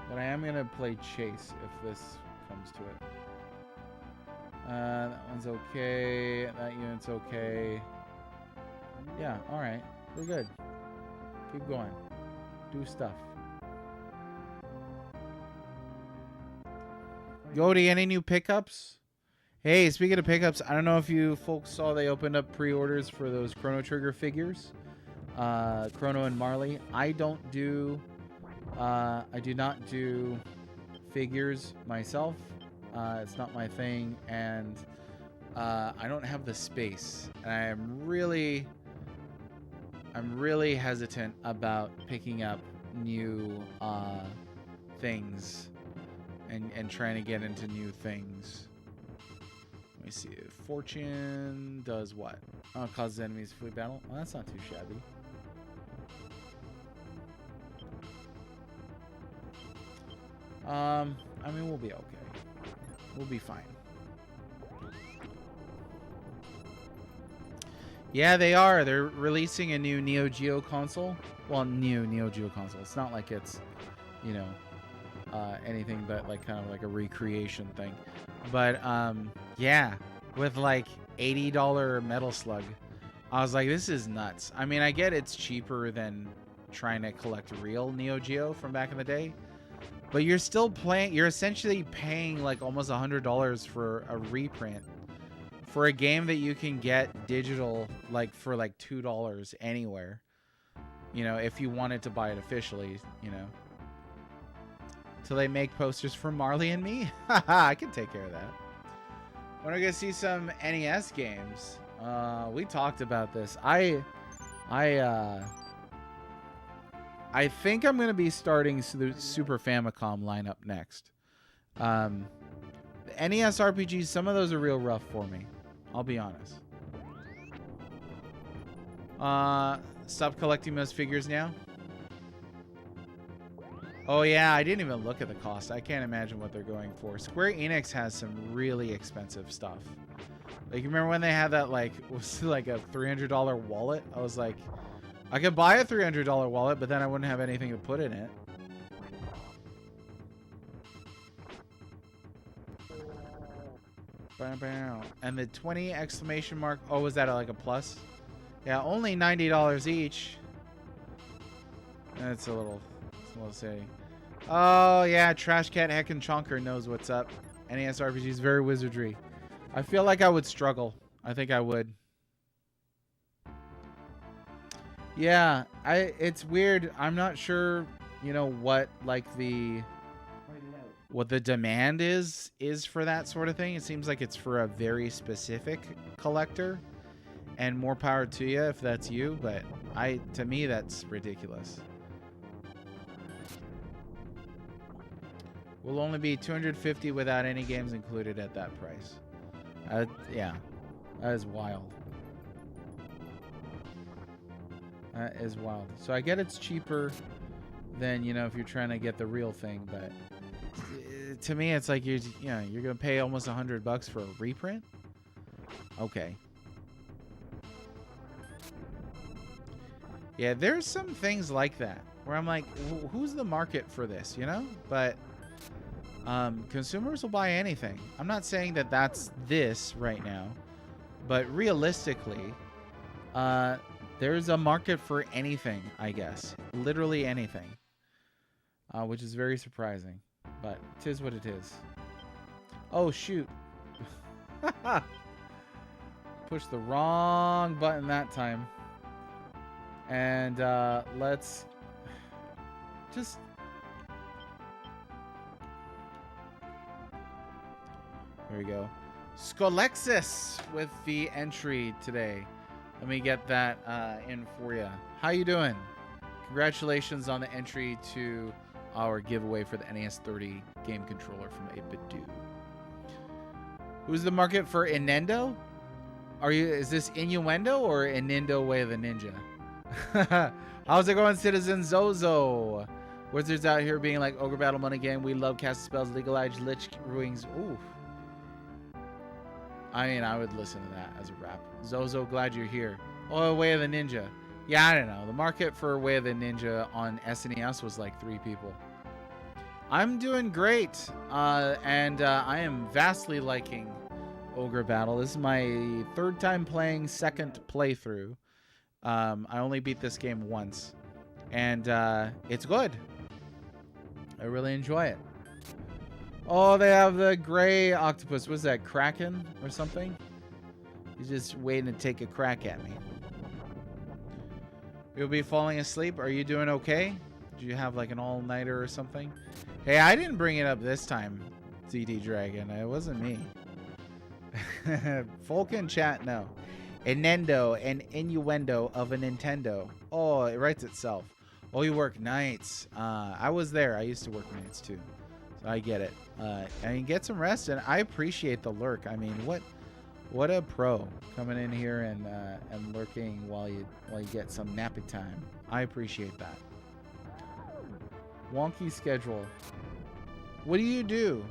Speaker 1: But I am going to play Chase if this comes to it. That one's okay. That unit's okay. Yeah, alright. We're good. Keep going. Do stuff. Goaty, any new pickups? Hey, speaking of pickups, I don't know if you folks saw they opened up pre-orders for those Chrono Trigger figures. Chrono and Marley. I do not do figures myself. It's not my thing, and I don't have the space. And I'm really hesitant about picking up new things and trying to get into new things. Let me see. Fortune does what? Oh, causes enemies to flee battle. Well, that's not too shabby. I mean, we'll be okay. We'll be fine. Yeah, they are. They're releasing a new Neo Geo console. Well, new Neo Geo console. It's not like it's, you know, anything but like kind of like a recreation thing. But yeah, with like $80 Metal Slug, I was like, this is nuts. I mean, I get it's cheaper than trying to collect real Neo Geo from back in the day, but you're still playing. You're essentially paying like almost $100 for a reprint for a game that you can get digital like for like $2 anywhere. You know, if you wanted to buy it officially, you know. Till they make posters for Marley and me? I can take care of that. When are we gonna see some NES games? We talked about this. I think I'm gonna be starting the Super Famicom lineup next. The NES RPGs, some of those are real rough for me. I'll be honest. Stop collecting those figures now. Oh yeah, I didn't even look at the cost. I can't imagine what they're going for. Square Enix has some really expensive stuff. Like, you remember when they had that, like, was like a $300 wallet? I was like, I could buy a $300 wallet, but then I wouldn't have anything to put in it. And the 20 exclamation mark. Oh, was that like a plus? Yeah, only $90 each. That's a little silly. Oh yeah, Trash Cat Heckin' Chonker knows what's up. NES RPG is very wizardry. I feel like I would struggle. I think I would. Yeah, it's weird. I'm not sure, you know, what like what the demand is for that sort of thing. It seems like it's for a very specific collector, and more power to you if that's you, but to me that's ridiculous. Will only be $250 without any games included at that price. Yeah, that is wild. That is wild. So I get it's cheaper than, you know, if you're trying to get the real thing, but to me it's like you're gonna pay almost $100 for a reprint. Okay. Yeah, there's some things like that where I'm like, who's the market for this, you know? But consumers will buy anything. I'm not saying that that's this right now, but realistically, there's a market for anything, I guess. Literally anything. Which is very surprising, but it is what it is. Oh, shoot. Pushed the wrong button that time. And let's just... There we go. Skolexis with the entry today. Let me get that in for you. How you doing? Congratulations on the entry to our giveaway for the NES 30 game controller from 8BitDo. Who's the market for Inendo? Is this Innuendo or Inendo Way of the Ninja? How's it going, Citizen Zozo? Wizards out here being like Ogre Battle Money Game. We love cast spells, legalize lich ruins. Ooh. I mean, I would listen to that as a rap. Zozo, glad you're here. Oh, Way of the Ninja. Yeah, I don't know. The market for Way of the Ninja on SNES was like 3 people. I'm doing great. And I am vastly liking Ogre Battle. This is my 3rd time playing, 2nd playthrough. I only beat this game once. And it's good. I really enjoy it. Oh, they have the gray octopus. What's that, Kraken or something? He's just waiting to take a crack at me. You'll be falling asleep. Are you doing okay? Did you have like an all-nighter or something? Hey, I didn't bring it up this time, ZD Dragon. It wasn't me. Folk in chat, no. Inendo and innuendo of a Nintendo. Oh, it writes itself. Oh, you work nights. I was there. I used to work nights too. So I get it. I mean, get some rest, and I appreciate the lurk. I mean, what a pro coming in here and lurking while you get some nappy time. I appreciate that. Wonky schedule. What do you do?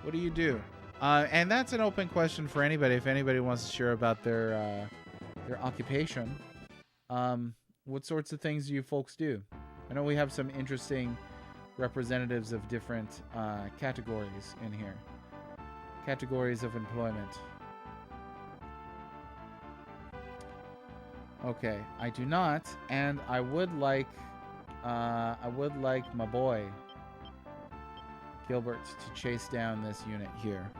Speaker 1: What do you do? And that's an open question for anybody. If anybody wants to share about their occupation, what sorts of things do you folks do? I know we have some interesting representatives of different categories in here. Categories of employment. Okay, I do not, and I would like my boy Gilbert to chase down this unit here.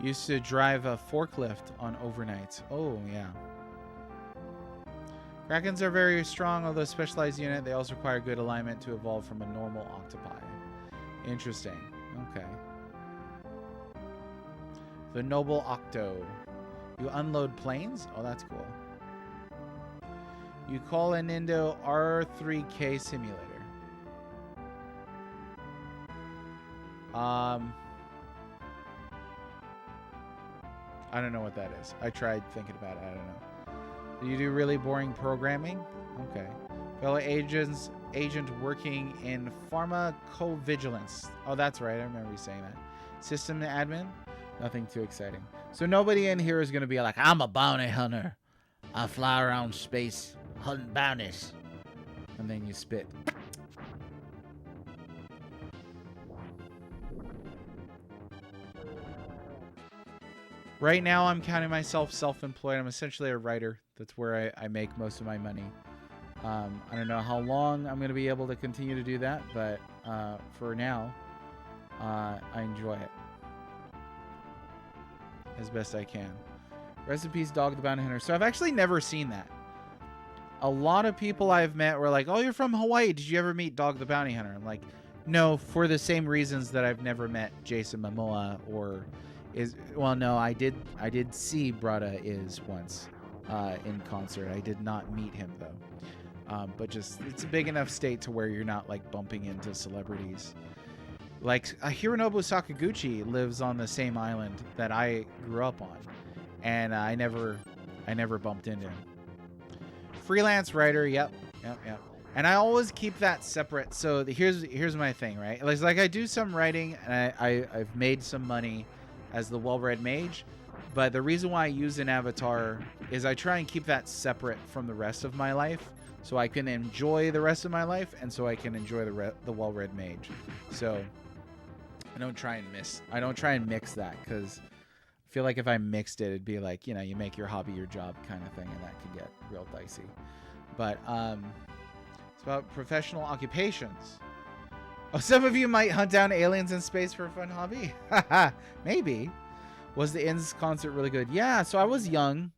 Speaker 1: Used to drive a forklift on overnights. Oh, yeah. Krakens are very strong, although a specialized unit. They also require good alignment to evolve from a normal octopi. Interesting. Okay. The Noble Octo. You unload planes? Oh, that's cool. You call an Indo R3K simulator. I don't know what that is. I tried thinking about it. I don't know. Do you do really boring programming? Okay. Fellow agent working in pharmacovigilance. Oh, that's right. I remember you saying that. System admin? Nothing too exciting. So nobody in here is going to be like, I'm a bounty hunter. I fly around space hunting bounties. And then you spit. Right now, I'm counting myself self-employed. I'm essentially a writer. That's where I make most of my money. I don't know how long I'm going to be able to continue to do that, but for now, I enjoy it as best I can. Rest in peace, Dog the Bounty Hunter. So I've actually never seen that. A lot of people I've met were like, oh, you're from Hawaii. Did you ever meet Dog the Bounty Hunter? I'm like, no, for the same reasons that I've never met Jason Momoa or... Well, no, I did see Brada Is once in concert. I did not meet him though. But just it's a big enough state to where you're not like bumping into celebrities. Like Hironobu Sakaguchi lives on the same island that I grew up on, and I never bumped into him. Freelance writer, yep. And I always keep that separate. So here's my thing, right? Like I do some writing, and I've made some money as the well-read mage, but the reason why I use an avatar is I try and keep that separate from the rest of my life, so I can enjoy the rest of my life, and so I can enjoy the well-read mage. So I don't try and mix that, because I feel like if I mixed it, it'd be like, you make your hobby your job kind of thing, and that could get real dicey. But it's about professional occupations. Oh, some of you might hunt down aliens in space for a fun hobby. Maybe. Was the Inns concert really good? Yeah, so I was young.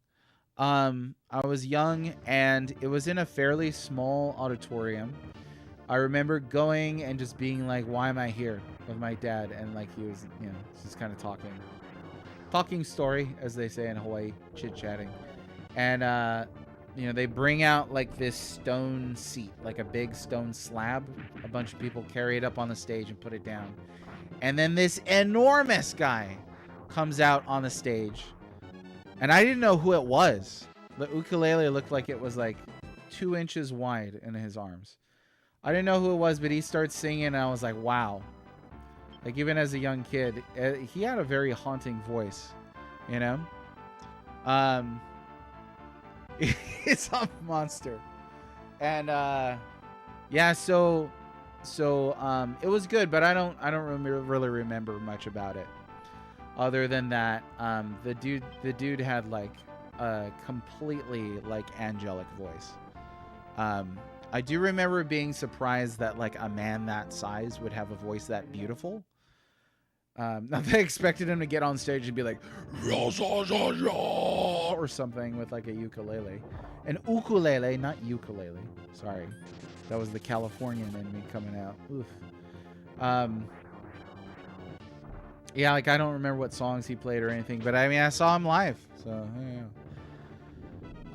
Speaker 1: And it was in a fairly small auditorium. I remember going and just being like, why am I here? With my dad. And like he was, just kind of talking story, as they say in Hawaii, chit-chatting. And they bring out like this stone seat, like a big stone slab. A bunch of people carry it up on the stage and put it down. And then this enormous guy comes out on the stage. And I didn't know who it was. The ukulele looked like it was like 2 inches wide in his arms. I didn't know who it was, but he starts singing and I was like, wow. Like even as a young kid, he had a very haunting voice, It's a monster. And yeah, so it was good, but I don't really remember much about it, other than that the dude had like a completely like angelic voice. I do remember being surprised that like a man that size would have a voice that beautiful. Not that I expected him to get on stage and be like or something with like a ukulele. An ukulele, not ukulele. Sorry. That was the Californian in me coming out. Oof. Yeah, like I don't remember what songs he played or anything, but I mean I saw him live. So yeah.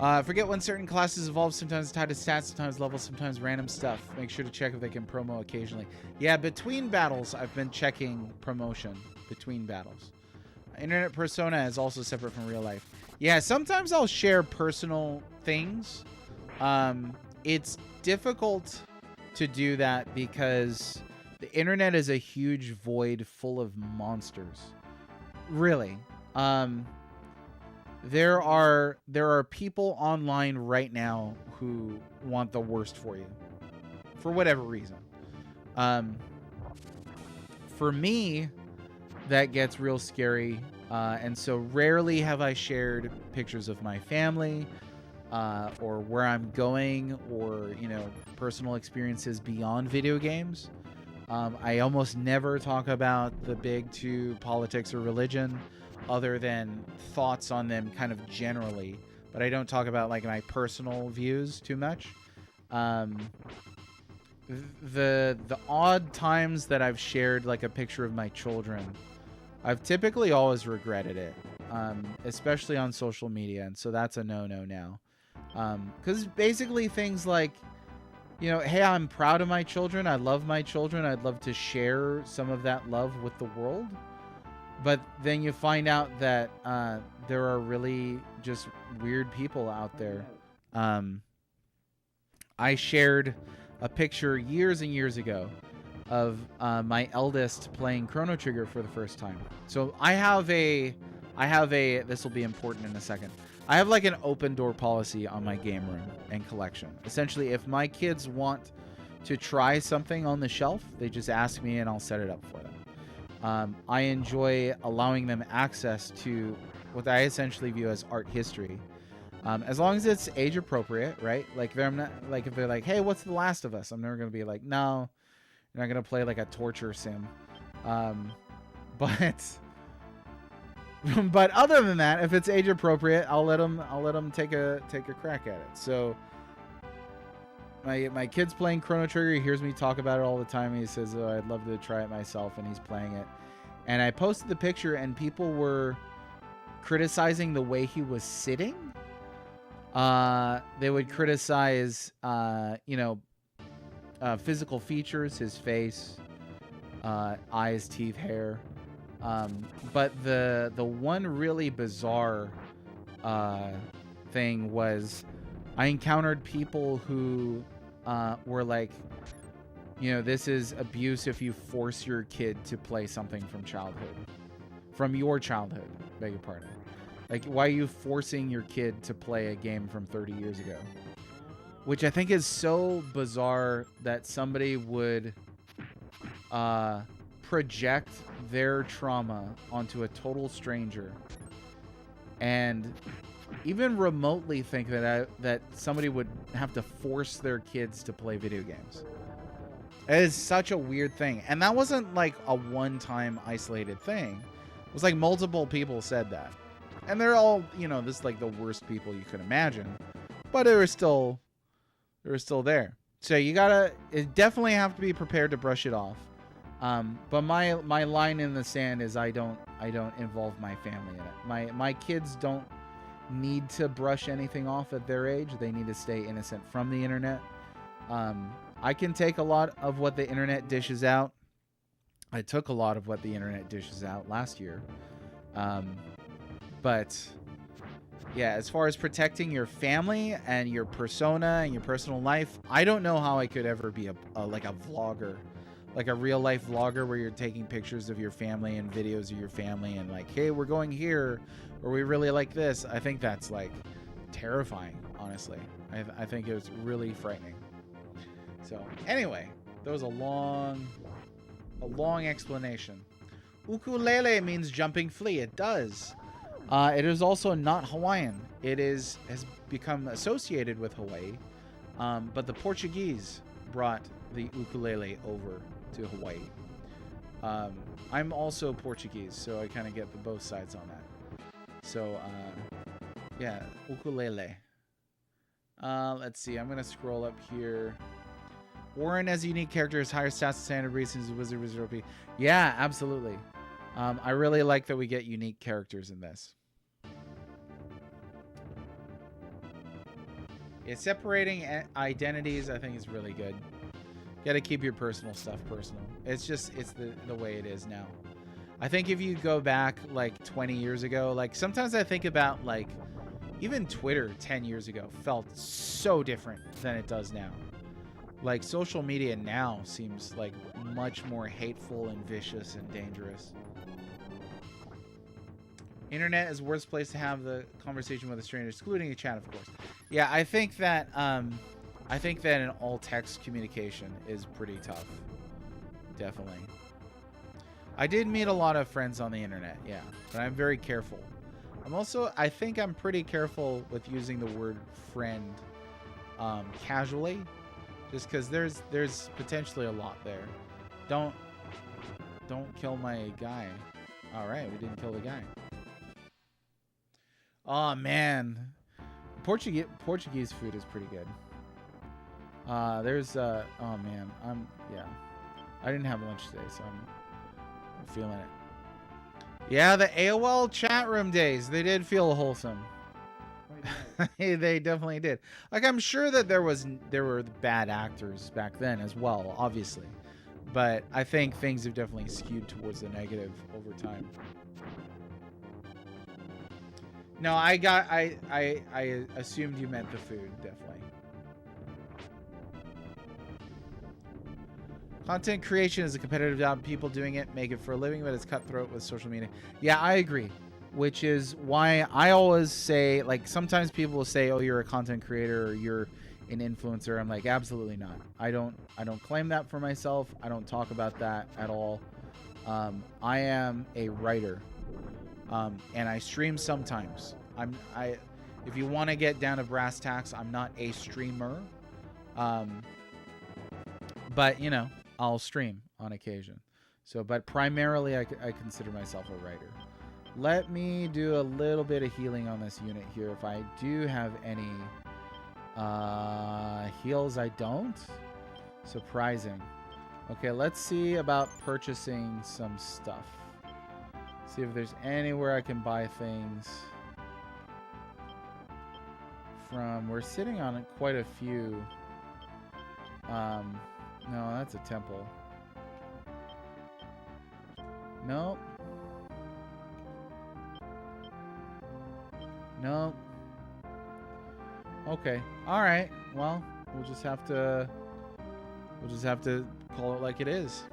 Speaker 1: I forget when certain classes evolve, sometimes tied to stats, sometimes levels, sometimes random stuff. Make sure to check if they can promo occasionally. Yeah, between battles, I've been checking promotion between battles. Internet persona is also separate from real life. Yeah, sometimes I'll share personal things. It's difficult to do that because the internet is a huge void full of monsters. Really. there are people online right now who want the worst for you, for whatever reason. For me, that gets real scary, and so rarely have I shared pictures of my family, or where I'm going, or personal experiences beyond video games. I almost never talk about the big two, politics or religion, other than thoughts on them kind of generally, but I don't talk about like my personal views too much. The odd times that I've shared like a picture of my children, I've typically always regretted it, especially on social media, and so that's a no-no now. Because basically things like, hey, I'm proud of my children, I love my children, I'd love to share some of that love with the world. But then you find out that there are really just weird people out there. I shared a picture years and years ago of my eldest playing Chrono Trigger for the first time. So I have a, this will be important in a second. I have like an open door policy on my game room and collection. Essentially, if my kids want to try something on the shelf, they just ask me and I'll set it up for them. I enjoy allowing them access to what I essentially view as art history. As long as it's age appropriate, right? Like they're not like, if they're like, hey, what's The Last of Us? I'm never going to be like, no, you're not going to play like a torture sim. But other than that, if it's age appropriate, I'll let them take a crack at it. So my kid's playing Chrono Trigger. He hears me talk about it all the time. He says, oh, I'd love to try it myself, and he's playing it. And I posted the picture, and people were criticizing the way he was sitting. They would criticize, physical features, his face, eyes, teeth, hair. But the one really bizarre thing was I encountered people who were like, this is abuse if you force your kid to play something from your childhood, beg your pardon. Like, why are you forcing your kid to play a game from 30 years ago? Which I think is so bizarre that somebody would project their trauma onto a total stranger and even remotely think that somebody would have to force their kids to play video games. It is such a weird thing. And that wasn't like a one-time isolated thing. It was like multiple people said that. And they're all, this is like the worst people you could imagine. But they were still there. So you definitely have to be prepared to brush it off. But my line in the sand is I don't involve my family in it. My kids don't need to brush anything off at their age. They need to stay innocent from the internet. I can take a lot of what the internet dishes out. I took a lot of what the internet dishes out last year. But yeah, as far as protecting your family and your persona and your personal life, I don't know how I could ever be a vlogger, like a real life vlogger where you're taking pictures of your family and videos of your family and like, hey, we're going here, or we really like this. I think that's like terrifying, honestly. I think it was really frightening. So anyway, that was a long explanation. Ukulele means jumping flea. It does. It is also not Hawaiian. It has become associated with Hawaii, but the Portuguese brought the ukulele over to Hawaii. I'm also Portuguese, so I kind of get both sides on that. So, yeah, ukulele. Let's see. I'm gonna scroll up here. Warren as a unique character is higher stats than standard reasons Wizard OP. Yeah, absolutely. I really like that we get unique characters in this. Yeah, separating identities, I think, is really good. You gotta keep your personal stuff personal. It's the way it is now. I think if you go back like 20 years ago, like sometimes I think about like even Twitter 10 years ago felt so different than it does now. Like social media now seems like much more hateful and vicious and dangerous. Internet is the worst place to have the conversation with a stranger, excluding a chat, of course. Yeah, I think that an all text communication is pretty tough. Definitely. I did meet a lot of friends on the internet, yeah, but I'm very careful. I think I'm pretty careful with using the word friend casually, just because there's potentially a lot there. Don't kill my guy. All right, we didn't kill the guy. Oh man, Portuguese food is pretty good. Oh man, I didn't have lunch today, so I'm feeling it. Yeah, the AOL chat room days, they did feel wholesome. They definitely did. Like, I'm sure that there were bad actors back then as well, obviously. But I think things have definitely skewed towards the negative over time. No, I assumed you meant the food, definitely. Content creation is a competitive job. People doing it make it for a living, but it's cutthroat with social media. Yeah, I agree. Which is why I always say, like, sometimes people will say, oh, you're a content creator or you're an influencer. I'm like, absolutely not. I don't claim that for myself. I don't talk about that at all. I am a writer. And I stream sometimes. If you want to get down to brass tacks, I'm not a streamer. But, you know, I'll stream on occasion. So, but primarily I consider myself a writer. Let me do a little bit of healing on this unit here. If I do have any heals, I don't. Surprising. Okay, let's see about purchasing some stuff. See if there's anywhere I can buy things from. We're sitting on quite a few. No, that's a temple. Nope. Nope. Okay. All right. Well, we'll just have to call it like it is.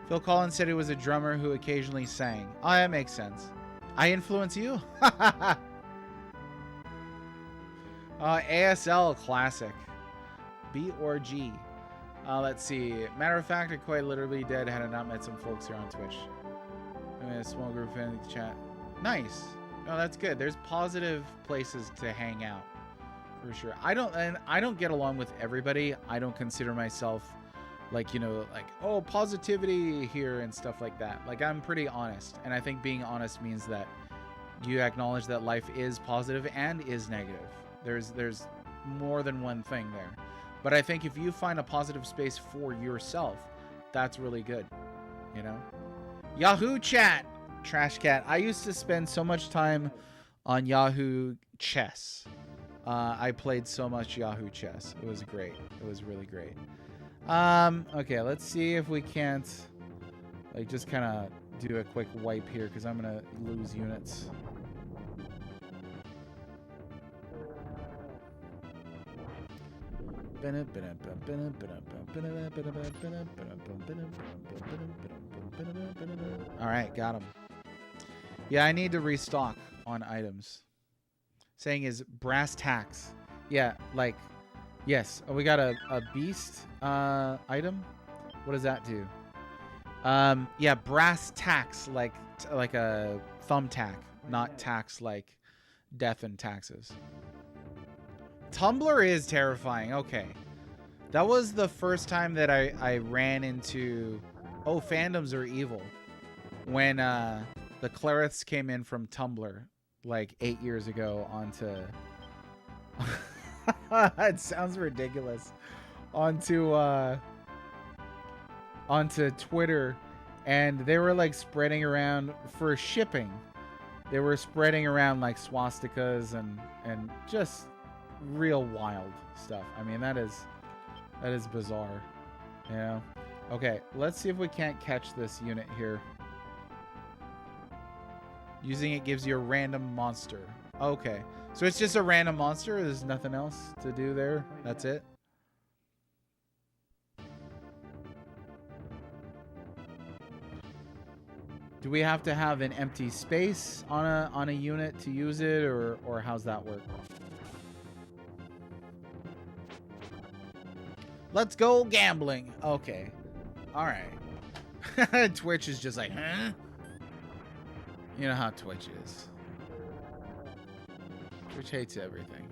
Speaker 1: Phil Collins said he was a drummer who occasionally sang. Oh, that makes sense. I influence you? ASL classic. B or G. Let's see. Matter of fact, I quite literally dead had I not met some folks here on Twitch. I mean, a small group in the chat. Nice. No, that's good. There's positive places to hang out, for sure. I don't get along with everybody. I don't consider myself like, you know, like, oh, positivity here and stuff like that. Like, I'm pretty honest, and I think being honest means that you acknowledge that life is positive and is negative. There's more than one thing there. But I think if you find a positive space for yourself, that's really good, you know? Yahoo Chat, Trash Cat. I used to spend so much time on Yahoo Chess. I played so much Yahoo Chess. It was great. It was really great. Okay, let's see if we can't, like, just kind of do a quick wipe here, because I'm going to lose units. All right, got him. Yeah, I need to restock on items. Saying is brass tacks. Yeah, like, yes. Oh, we got a beast item. What does that do? Yeah, brass tacks, like a thumbtack, not tax like death and taxes. Tumblr is terrifying. Okay. That was the first time that I ran into... Oh, fandoms are evil. When the Clariths came in from Tumblr, like 8 years ago, onto... It sounds ridiculous. Onto Twitter, and they were like spreading around for shipping. They were spreading around like swastikas and just real wild stuff. I mean, that is bizarre. You know? Okay, let's see if we can't catch this unit here. Using it gives you a random monster. Okay. So it's just a random monster? There's nothing else to do there? That's it? Do we have to have an empty space on a unit to use it, or how's that work? Let's go gambling. Okay. All right. Twitch is just like, huh? You know how Twitch is. Twitch hates everything.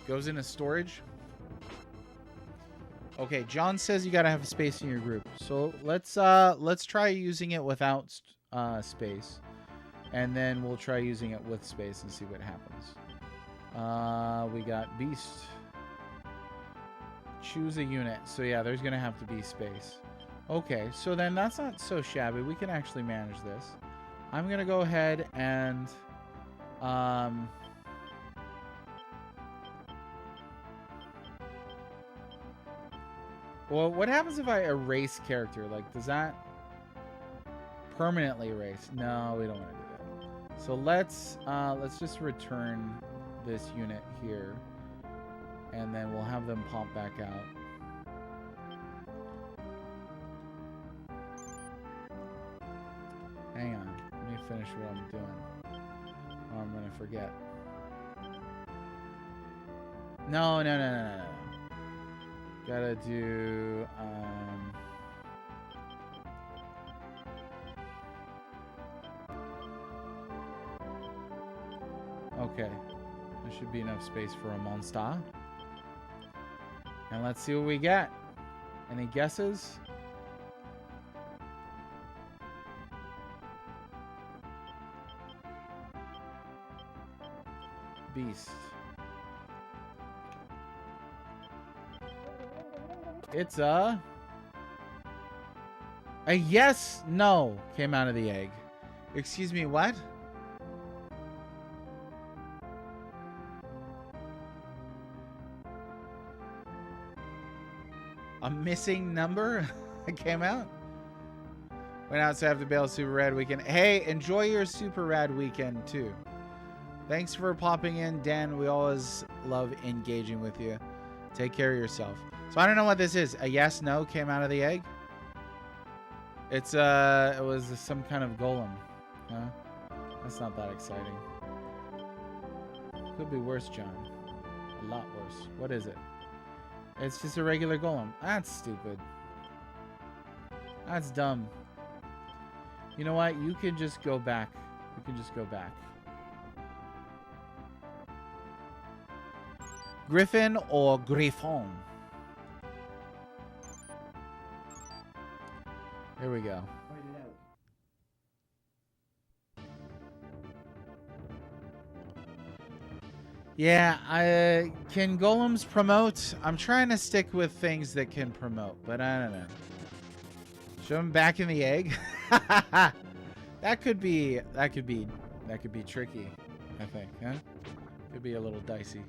Speaker 1: Goes into storage. Okay, John says you gotta have space in your group. So let's try using it without space, and then we'll try using it with space and see what happens. We got Beast. Choose a unit. So yeah, there's gonna have to be space. Okay, so then that's not so shabby. We can actually manage this. I'm gonna go ahead and well, what happens if I erase character? Like, does that permanently erase? No, we don't want to do that. So let's just return this unit here, and then we'll have them pop back out. Hang on, let me finish what I'm doing, or I'm gonna forget. No. Gotta do, okay. There should be enough space for a monster. And let's see what we get. Any guesses? Beast. It's a yes, no came out of the egg. Excuse me, what? A missing number came out? Went out to have the Bale Super Rad Weekend. Hey, enjoy your Super Rad Weekend too. Thanks for popping in, Dan. We always love engaging with you. Take care of yourself. So I don't know what this is. A yes, no came out of the egg. It's it was some kind of golem. Huh? That's not that exciting. Could be worse, John. A lot worse. What is it? It's just a regular golem. That's stupid. That's dumb. You know what? You can just go back. You can just go back. Griffin or Griffon? Here we go.
Speaker 3: Find it out.
Speaker 1: Yeah, can golems promote? I'm trying to stick with things that can promote, but I don't know. Show them back in the egg. That could be tricky, I think, huh? Could be a little dicey.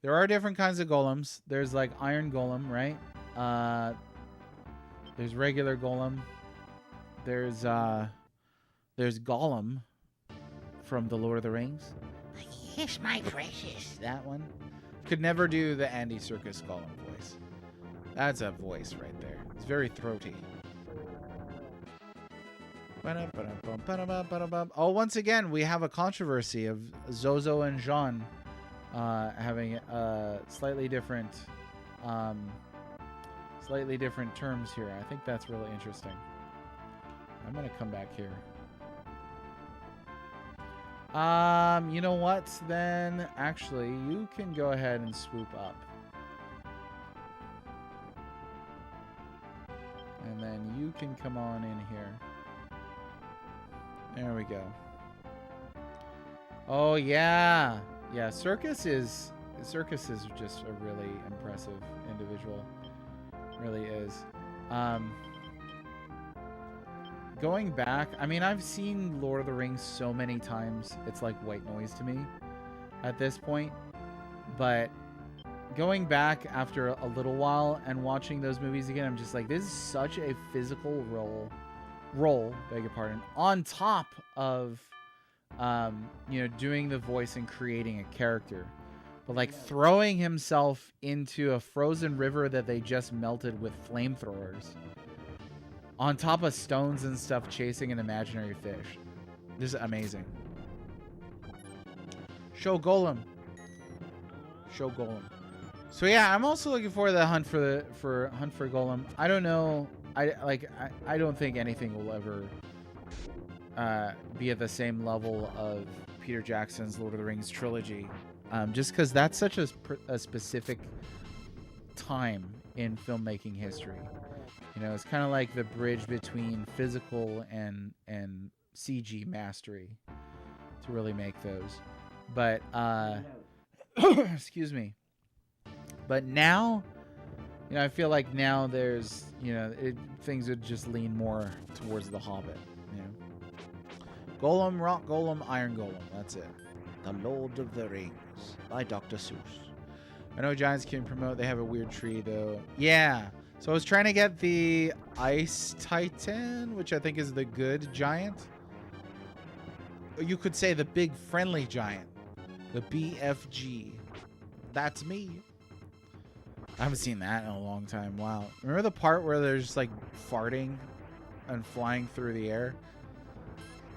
Speaker 1: There are different kinds of golems. There's like iron golem, right? There's regular golem. There's Gollum from the Lord of the Rings.
Speaker 2: Yes, my precious.
Speaker 1: That one. Could never do the Andy Serkis Gollum voice. That's a voice right there. It's very throaty. Oh, once again, we have a controversy of Zozo and Jean having slightly different terms here. I think that's really interesting. I'm gonna come back here. You know what? Then actually, you can go ahead and swoop up, and then you can come on in here. There we go. Oh yeah, yeah. Circus is just a really impressive individual. Really is. going back, I mean, I've seen Lord of the Rings so many times, it's like white noise to me at this point. But going back after a little while and watching those movies again, I'm just like, this is such a physical role, beg your pardon, on top of, you know, doing the voice and creating a character. But like throwing himself into a frozen river that they just melted with flamethrowers, on top of stones and stuff, chasing an imaginary fish. This is amazing. Show Golem. Show Golem. So yeah, I'm also looking forward to the Hunt for Golem. I don't know. I don't think anything will ever be at the same level of Peter Jackson's Lord of the Rings trilogy. Just because that's such a specific time in filmmaking history. You know, it's kind of like the bridge between physical and CG mastery to really make those. But excuse me. But now, you know, I feel like now there's, you know, things would just lean more towards the Hobbit. You know, Golem, Rock Golem, Iron Golem. That's it. The Lord of the Rings by Dr. Seuss. I know Giants can promote. They have a weird tree though. Yeah. So I was trying to get the Ice Titan, which I think is the good giant. Or you could say the big friendly giant. The BFG. That's me. I haven't seen that in a long time. Wow. Remember the part where there's just like farting and flying through the air?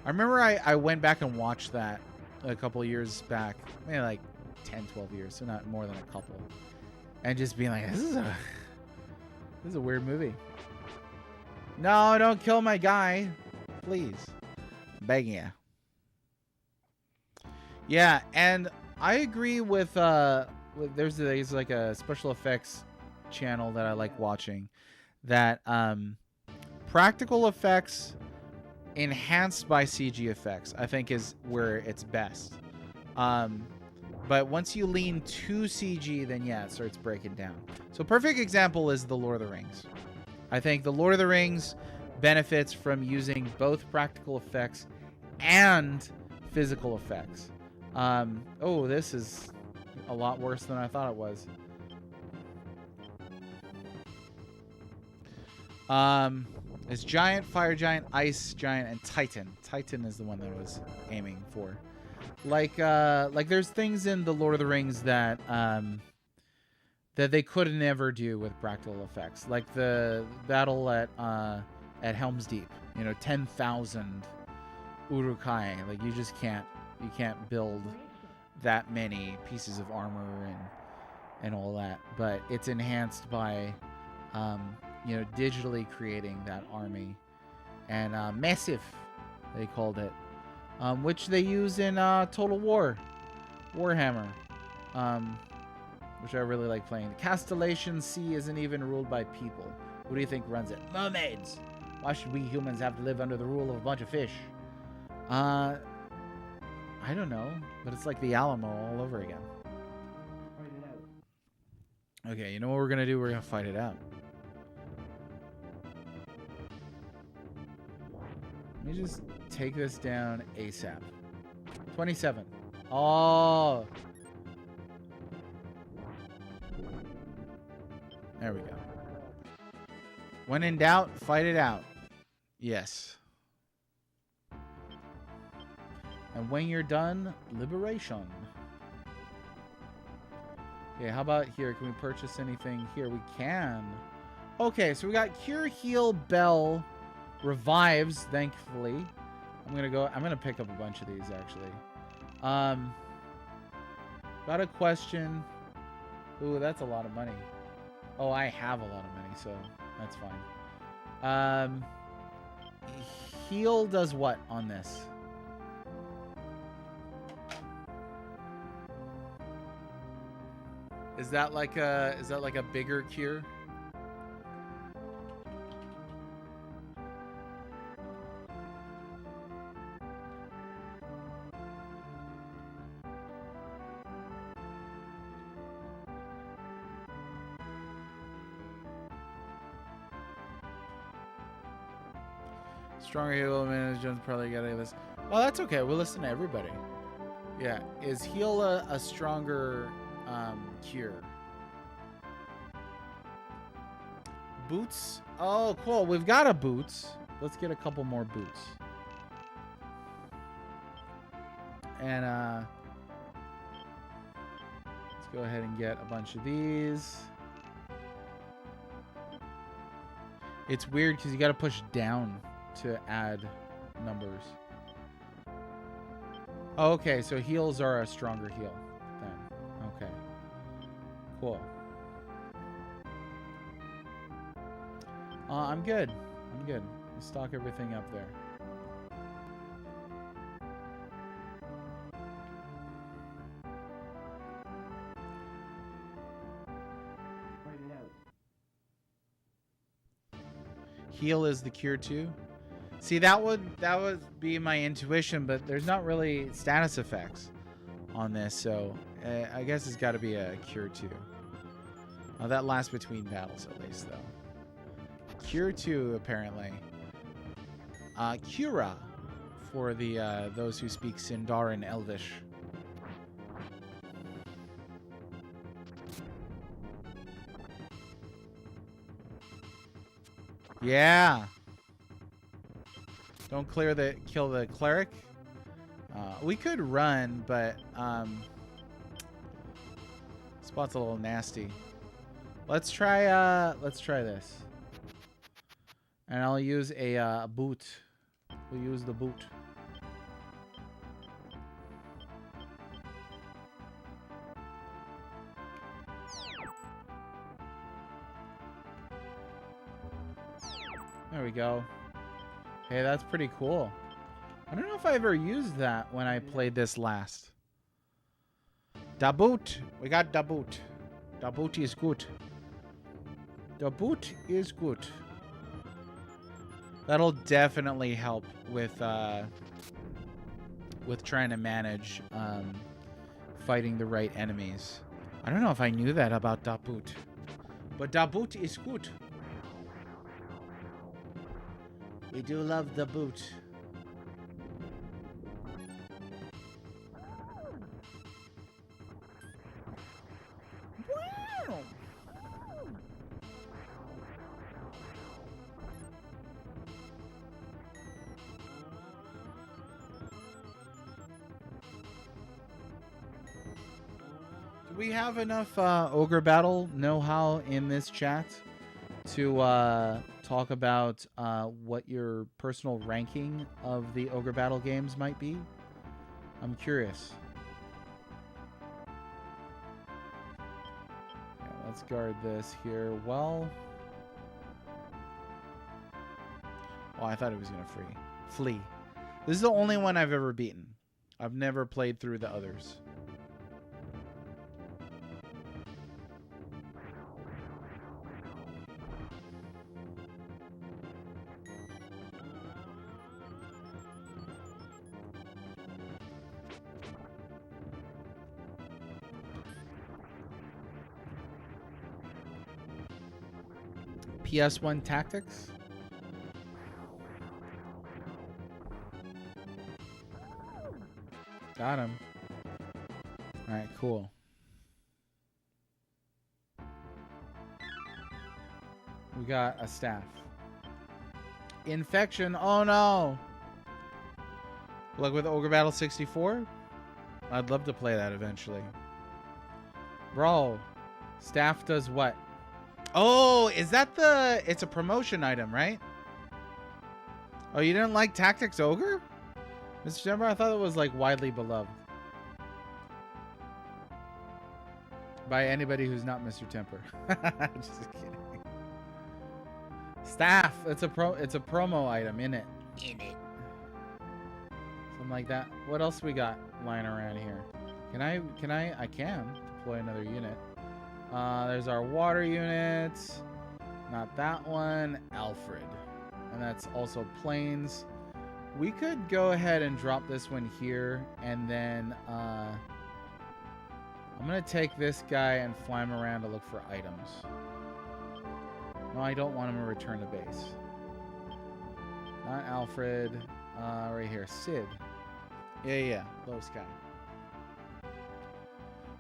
Speaker 1: I remember I went back and watched that a couple years back. Maybe like 10, 12 years. So not more than a couple. And just being like, this is a weird movie. No, don't kill my guy. Please. Begging you. Yeah, and I agree with there's like a special effects channel that I like watching, that practical effects enhanced by CG effects I think is where it's best. But once you lean too CG, then yeah, it starts breaking down. So perfect example is the Lord of the Rings. I think the Lord of the Rings benefits from using both practical effects and physical effects. Oh, this is a lot worse than I thought it was. It's Giant, Fire Giant, Ice Giant, and Titan. Titan is the one that I was aiming for. Like there's things in the Lord of the Rings that that they could never do with practical effects. Like the battle at Helm's Deep. You know, 10,000 Uruk-hai. Like you can't build that many pieces of armor and all that, but it's enhanced by you know, digitally creating that army. And Massive, they called it, which they use in Total War Warhammer, which I really like playing. The Castellation Sea isn't even ruled by people. Who do you think runs it? Mermaids. Why should we humans have to live under the rule of a bunch of fish? I don't know, but it's like the Alamo all over again.
Speaker 3: Fight it out.
Speaker 1: Okay, you know what we're gonna do? We're gonna fight it out. Let me just take this down ASAP. 27. Oh! There we go. When in doubt, fight it out. Yes. And when you're done, liberation. Okay, how about here? Can we purchase anything here? We can. Okay, so we got Cure, Heal, Bell, Revives, thankfully. I'm gonna pick up a bunch of these actually. Got a question. Ooh, that's a lot of money. Oh, I have a lot of money, so that's fine. Heal does what on this? Is that like a bigger cure? Stronger heal manage. Jones probably got this. Well, that's okay. We'll listen to everybody. Yeah. Is heal a stronger cure? Boots. Oh, cool. We've got a boots. Let's get a couple more boots. And let's go ahead and get a bunch of these. It's weird because you got to push down to add numbers. Oh, okay, so heals are a stronger heal then. Okay. Cool. I'm good. I'm good. Let's stock everything up there. Heal is the cure too. See, that would be my intuition, but there's not really status effects on this, so I guess it's got to be a cure too. That lasts between battles at least, though. Cure 2, apparently. Cura for the those who speak Sindarin Elvish. Yeah. Don't kill the cleric. We could run, but spot's a little nasty. Let's try this. And I'll use a boot. We'll use the boot. There we go. Hey, that's pretty cool. I don't know if I ever used that when I played this last. Da boot. We got da boot. Da boot is good. Da boot is good. That'll definitely help with trying to manage fighting the right enemies. I don't know if I knew that about da boot, but da boot is good. We do love the boot. Wow. Do we have enough Ogre Battle know-how in this chat to talk about what your personal ranking of the Ogre Battle games might be? I'm curious. Yeah, let's guard this here. Well, oh, I thought it was gonna flee. This is the only one I've ever beaten. I've never played through the others. PS1 Tactics. Got him. All right, cool. We got a staff. Infection. Oh no. Like with Ogre Battle 64? I'd love to play that eventually. Bro, staff does what? Oh, is that the... It's a promotion item, right? Oh, you didn't like Tactics Ogre? Mr. Jumper, I thought it was like widely beloved. By anybody who's not Mr. Temper. Just kidding. Staff. It's a promo item, innit?
Speaker 2: In it.
Speaker 1: Something like that. What else we got lying around here? I can deploy another unit. There's our water units. Not that one. Alfred. And that's also planes. We could go ahead and drop this one here. And then I'm going to take this guy and fly him around to look for items. No, I don't want him to return to base. Not Alfred. Right here. Sid. Yeah. Low Sky.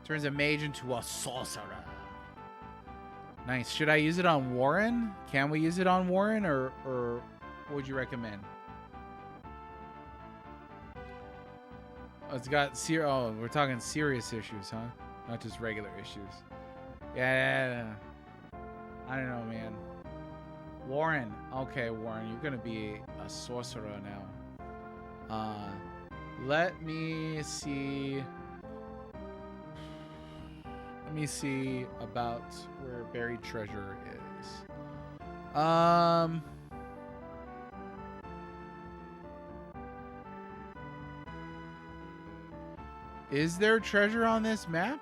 Speaker 1: Turns a mage into a sorcerer. Nice. Should I use it on Warren? Can we use it on Warren, or what would you recommend? Oh, it's got oh, we're talking serious issues, huh? Not just regular issues. Yeah. I don't know, man. Warren. Okay, Warren, you're gonna be a sorcerer now. Let me see. Let me see about where buried treasure is. Is there treasure on this map?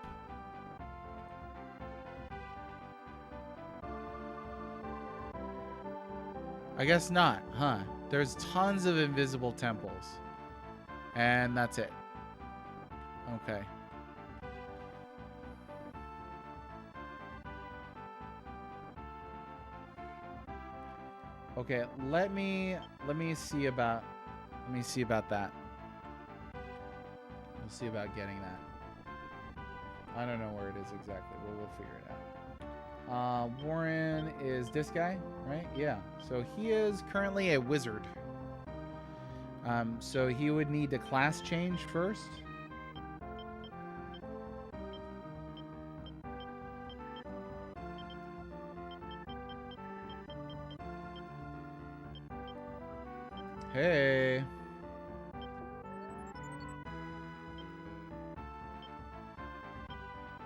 Speaker 1: I guess not, huh? There's tons of invisible temples. And that's it. Okay. Okay, let me see about that. We'll see about getting that. I don't know where it is exactly, but we'll figure it out. Warren is this guy, right? Yeah. So he is currently a wizard. So he would need to class change first. Hey.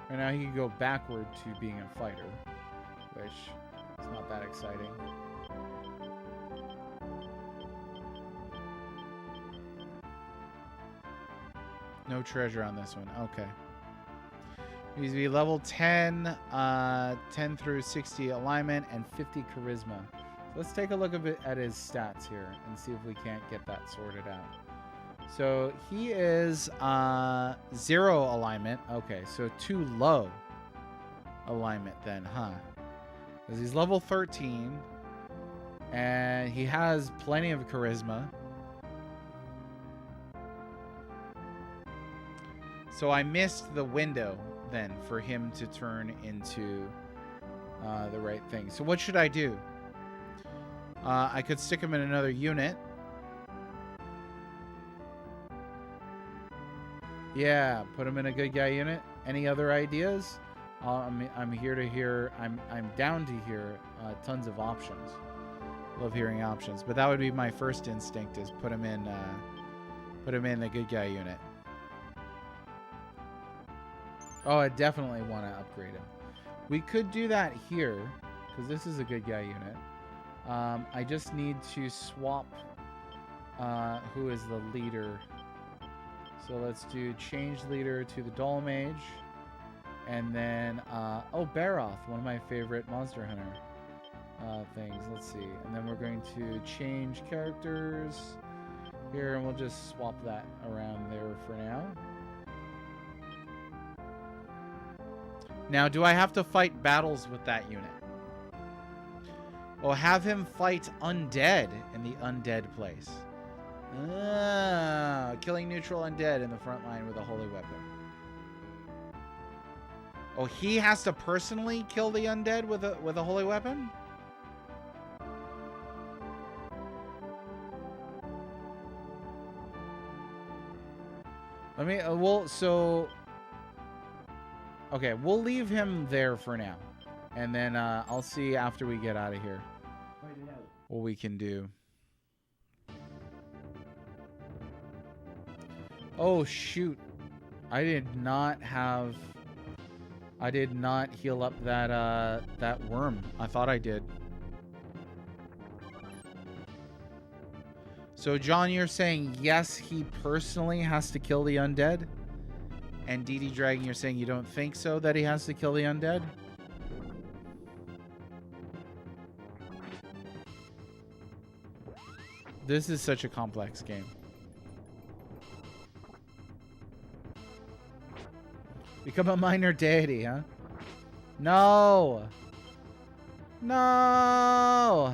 Speaker 1: Right now he can go backward to being a fighter, which is not that exciting. No treasure on this one. Okay. Needs to be level 10, 10 through 60 alignment, and 50 charisma. Let's take a look at his stats here and see if we can't get that sorted out. So he is 0 alignment. Okay, so too low alignment then, huh? Because he's level 13, and he has plenty of charisma. So I missed the window then for him to turn into the right thing. So what should I do? I could stick him in another unit. Yeah, put him in a good guy unit. Any other ideas? I'm here to hear. I'm down to hear tons of options. Love hearing options, but that would be my first instinct: is put him in the good guy unit. Oh, I definitely want to upgrade him. We could do that here because this is a good guy unit. I just need to swap who is the leader. So let's do change leader to the Doll Mage. And then, oh, Baroth, one of my favorite Monster Hunter things. Let's see. And then we're going to change characters here, and we'll just swap that around there for now. Now, do I have to fight battles with that unit? Well, have him fight undead in the undead place. Killing neutral undead in the front line with a holy weapon. Oh, he has to personally kill the undead with a holy weapon? Let me okay, we'll leave him there for now. And then I'll see after we get out of here what we can do. Oh, shoot. I did not heal up that worm. I thought I did. So, John, you're saying yes, he personally has to kill the undead? And DD Dragon, you're saying you don't think so, that he has to kill the undead? This is such a complex game. Become a minor deity, huh? No! No!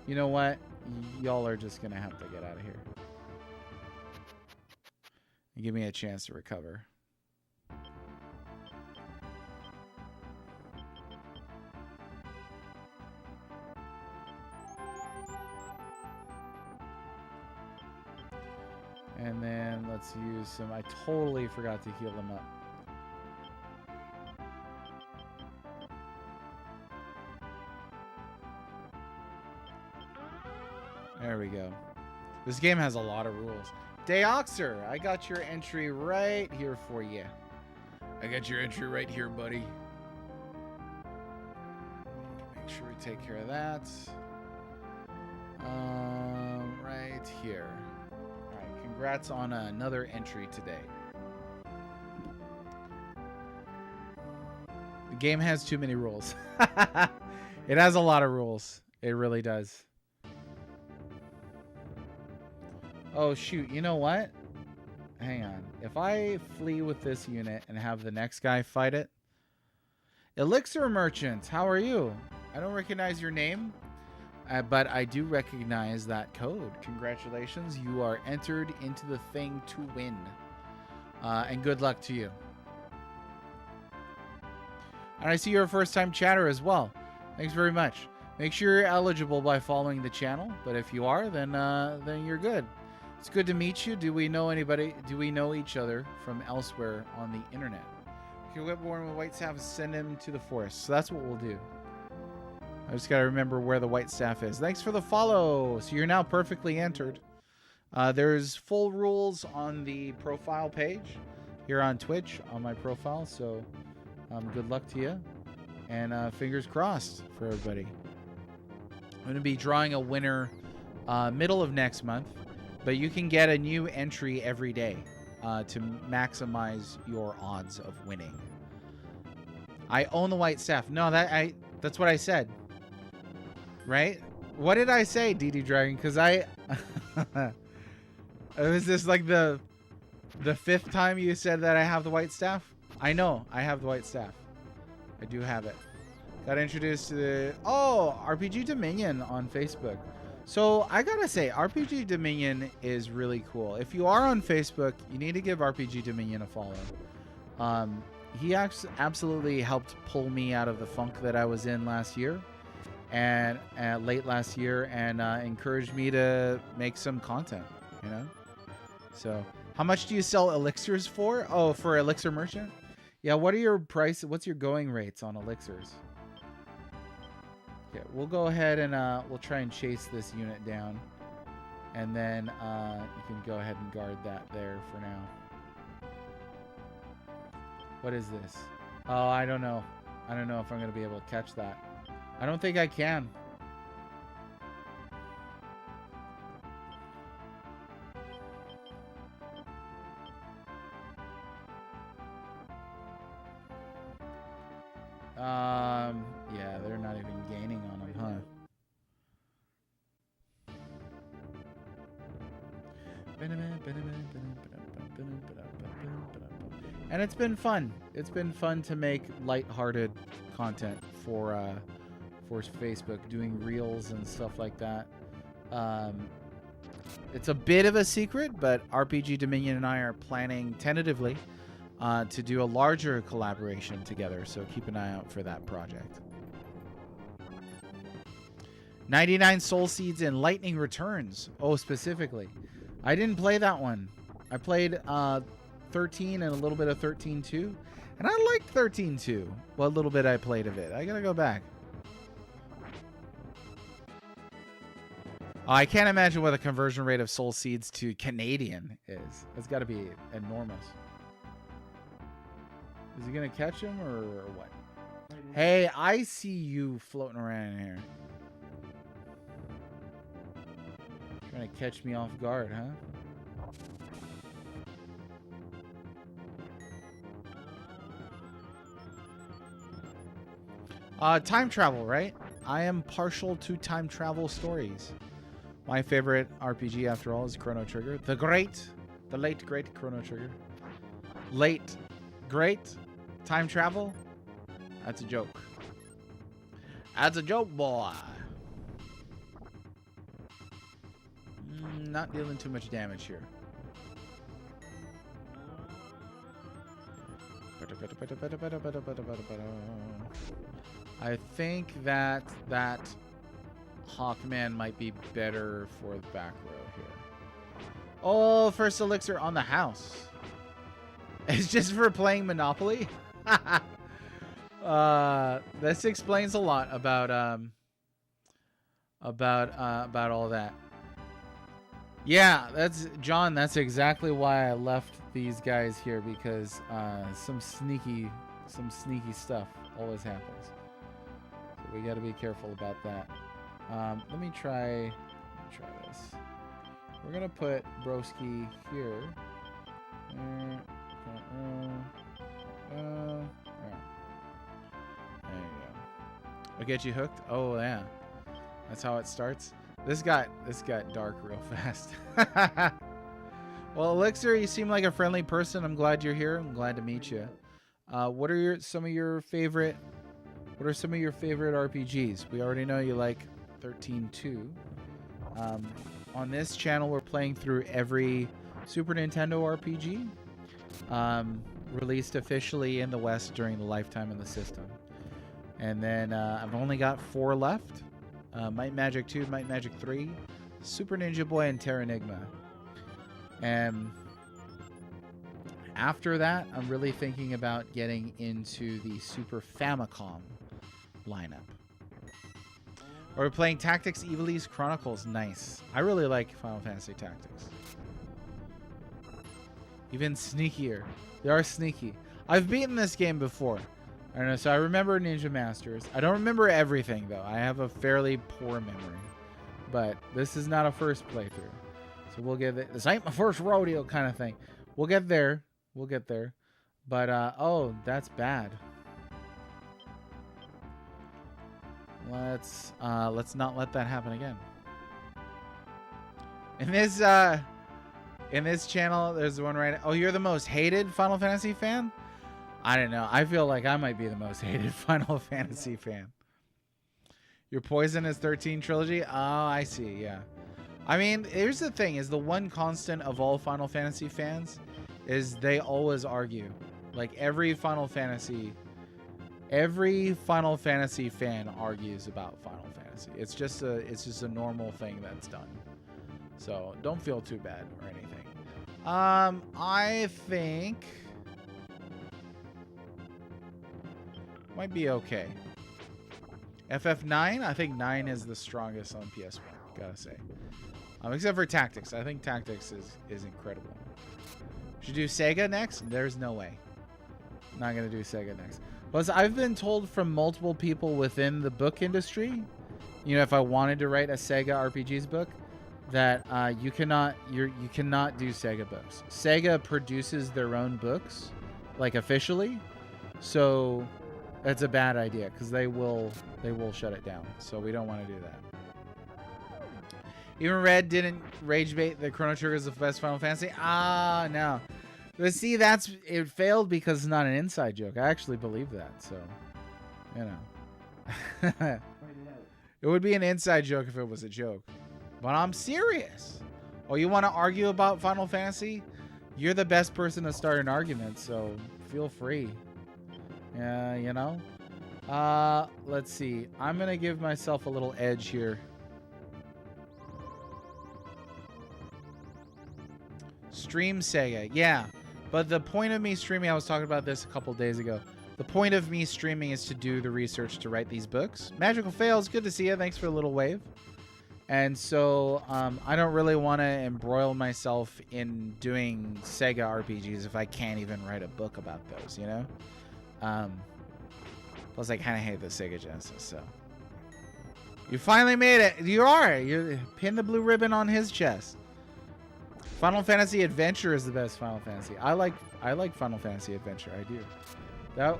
Speaker 1: You know what? Y'all are just gonna have to get out of here. And give me a chance to recover. And then let's use some... I totally forgot to heal them up. There we go. This game has a lot of rules. Deoxer, I got your entry right here for you. I got your entry right here, buddy. Make sure we take care of that. Right here. All right, congrats on another entry today. The game has too many rules. It has a lot of rules. It really does. Oh, shoot. You know what? Hang on. If I flee with this unit and have the next guy fight it. Elixir Merchant, how are you? I don't recognize your name, but I do recognize that code. Congratulations. You are entered into the thing to win. And good luck to you. And I see you're a first-time chatter as well. Thanks very much. Make sure you're eligible by following the channel. But if you are, then you're good. It's good to meet you. Do we know anybody? Do we know each other from elsewhere on the internet? If you're born with white staff, send him to the forest. So that's what we'll do. I just got to remember where the white staff is. Thanks for the follow. So you're now perfectly entered. There's full rules on the profile page here on Twitch on my profile. So good luck to you. And fingers crossed for everybody. I'm going to be drawing a winner middle of next month. But you can get a new entry every day to maximize your odds of winning. I own the white staff. No, that's what I said. Right? What did I say, DD Dragon? Because is this like the fifth time you said that I have the white staff? I know I have the white staff. I do have it. Got introduced to the RPG Dominion on Facebook. So I gotta say, RPG Dominion is really cool. If you are on Facebook, you need to give RPG Dominion a follow. He absolutely helped pull me out of the funk that I was in last year, and late last year, and encouraged me to make some content. You know. So how much do you sell elixirs for? Oh, for Elixir Merchant? Yeah. What are your price? What's your going rates on elixirs? Okay, we'll go ahead and we'll try and chase this unit down, and then you can go ahead and guard that there for now. What is this? Oh, I don't know. I don't know if I'm going to be able to catch that. I don't think I can. Yeah, they're not even gaining on him, huh? And it's been fun. It's been fun to make lighthearted content for Facebook, doing reels and stuff like that. It's a bit of a secret, but RPG Dominion and I are planning tentatively to do a larger collaboration together, so keep an eye out for that project. 99 Soul Seeds and Lightning Returns. Oh, specifically. I didn't play that one. I played 13 and a little bit of 13-2. And I liked 13-2. What little bit I played of it. I gotta go back. I can't imagine what the conversion rate of Soul Seeds to Canadian is. It's got to be enormous. Is he going to catch him or what? Hey, I see you floating around in here. Trying to catch me off guard, huh? Time travel, right? I am partial to time travel stories. My favorite RPG, after all, is Chrono Trigger. The late, great Chrono Trigger. Late, great time travel? That's a joke. That's a joke, boy. Not dealing too much damage here. I think that Hawkman might be better for the back row here. Oh, first elixir on the house. It's just for playing Monopoly. This explains a lot about all that. Yeah, that's John. That's exactly why I left these guys here, because some sneaky stuff always happens. So we got to be careful about that. Let me try this. We're gonna put Broski here. There you go. I'll get you hooked. Oh yeah, that's how it starts. This got dark real fast. Well, Elixir, you seem like a friendly person. I'm glad you're here. I'm glad to meet you. What are some of your favorite RPGs? We already know you like 13-2. On this channel, we're playing through every Super Nintendo RPG released officially in the West during the lifetime of the system. And then I've only got 4 left. Might Magic 2, Might Magic 3, Super Ninja Boy, and Terranigma. And after that, I'm really thinking about getting into the Super Famicom lineup. We're playing Tactics Ivalice Chronicles. Nice. I really like Final Fantasy Tactics. Even sneakier. They are sneaky. I've beaten this game before. I don't know, so I remember Ninja Masters. I don't remember everything, though. I have a fairly poor memory. But this is not a first playthrough. So we'll get it. This ain't my first rodeo kind of thing. We'll get there. We'll get there. But, oh, that's bad. Let's not let that happen again. In this channel, there's one right... Oh, you're the most hated Final Fantasy fan? I don't know. I feel like I might be the most hated Final Fantasy fan. Your Poison is 13 trilogy? Oh, I see. Yeah. I mean, here's the thing: is the one constant of all Final Fantasy fans is they always argue. Like every Final Fantasy fan argues about Final Fantasy. It's just a normal thing that's done. So don't feel too bad or anything. I think might be okay. FF9, I think 9 is the strongest on PS1, gotta say. Except for Tactics. I think Tactics is incredible. Should do Sega next? There's no way. Not gonna do Sega next. Plus, I've been told from multiple people within the book industry, you know, if I wanted to write a Sega RPGs book, that you cannot do Sega books. Sega produces their own books, like officially, so that's a bad idea because they will shut it down. So we don't want to do that. Even Red didn't rage bait the Chrono Trigger is the best Final Fantasy. Ah, no. But see, it failed because it's not an inside joke. I actually believe that. So, you know, it would be an inside joke if it was a joke. But I'm serious. Oh, you want to argue about Final Fantasy? You're the best person to start an argument, so feel free. Yeah, you know. Let's see. I'm gonna give myself a little edge here. Stream Sega, yeah. But the point of me streaming, I was talking about this a couple days ago. The point of me streaming is to do the research to write these books. Magical Fails, good to see you. Thanks for the little wave. And so I don't really want to embroil myself in doing Sega RPGs if I can't even write a book about those, you know? Plus, I kind of hate the Sega Genesis, so. You finally made it. You are. You pinned the blue ribbon on his chest. Final Fantasy Adventure is the best Final Fantasy. I like Final Fantasy Adventure. I do.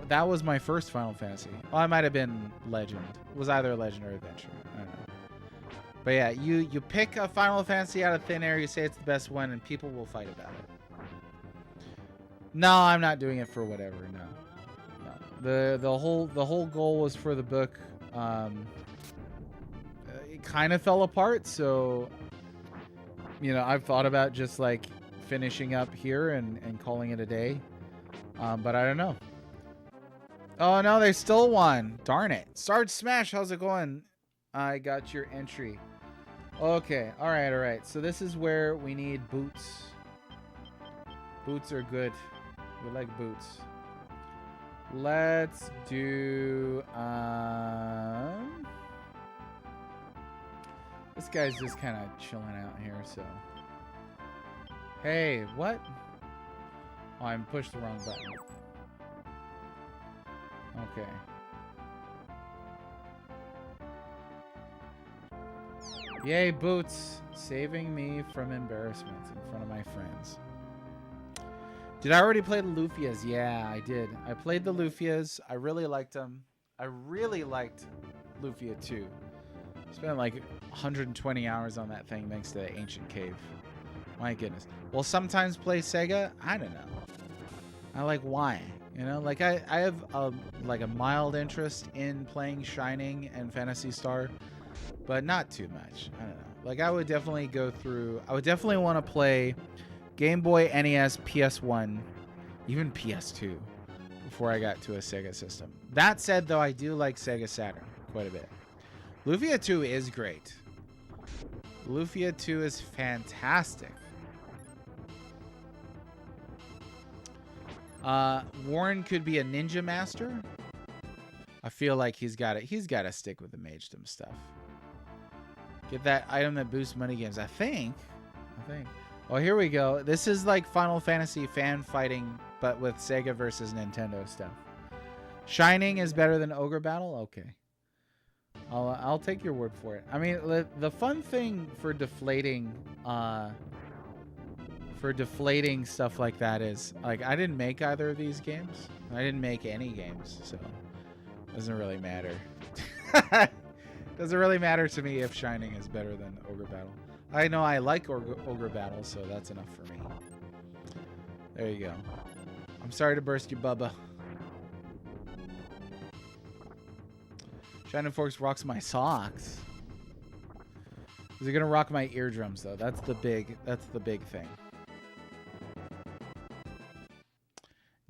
Speaker 1: That was my first Final Fantasy. Well, I might have been Legend. It was either Legend or Adventure. I don't know. But yeah, you pick a Final Fantasy out of thin air, you say it's the best one, and people will fight about it. No, I'm not doing it for whatever. No. The whole goal was for the book. It kind of fell apart, so you know, I've thought about just like finishing up here and calling it a day. But I don't know. Oh no, they stole one. Darn it. Sarge Smash, how's it going? I got your entry. Okay, all right. So this is where we need boots. Boots are good. We like boots. Let's do this guy's just kind of chilling out here, so. Hey, what? Oh, I pushed the wrong button. Okay. Yay, boots. Saving me from embarrassment in front of my friends. Did I already play the Lufias? Yeah, I did. I played the Lufias. I really liked them. I really liked Lufia 2. Spent like 120 hours on that thing thanks to the ancient cave. My goodness. Well, sometimes play Sega. I don't know. I like why. You know, like I have like a mild interest in playing Shining and Phantasy Star, but not too much. I don't know. Like I would definitely go through. I would definitely want to play Game Boy, NES, PS1, even PS2 before I got to a Sega system. That said, though, I do like Sega Saturn quite a bit. Lufia 2 is great. Lufia 2 is fantastic. Warren could be a ninja master. I feel like he's got to stick with the magedom stuff. Get that item that boosts money games. I think. Oh, here we go. This is like Final Fantasy fan fighting, but with Sega versus Nintendo stuff. Shining is better than Ogre Battle? Okay. I'll take your word for it. I mean, the fun thing for deflating stuff like that is, like, I didn't make either of these games. I didn't make any games, so it doesn't really matter. Doesn't really matter to me if Shining is better than Ogre Battle. I know I like Ogre Battle, so that's enough for me. There you go. I'm sorry to burst your bubba. Shining Forks rocks my socks. Is it gonna rock my eardrums though? That's the big thing.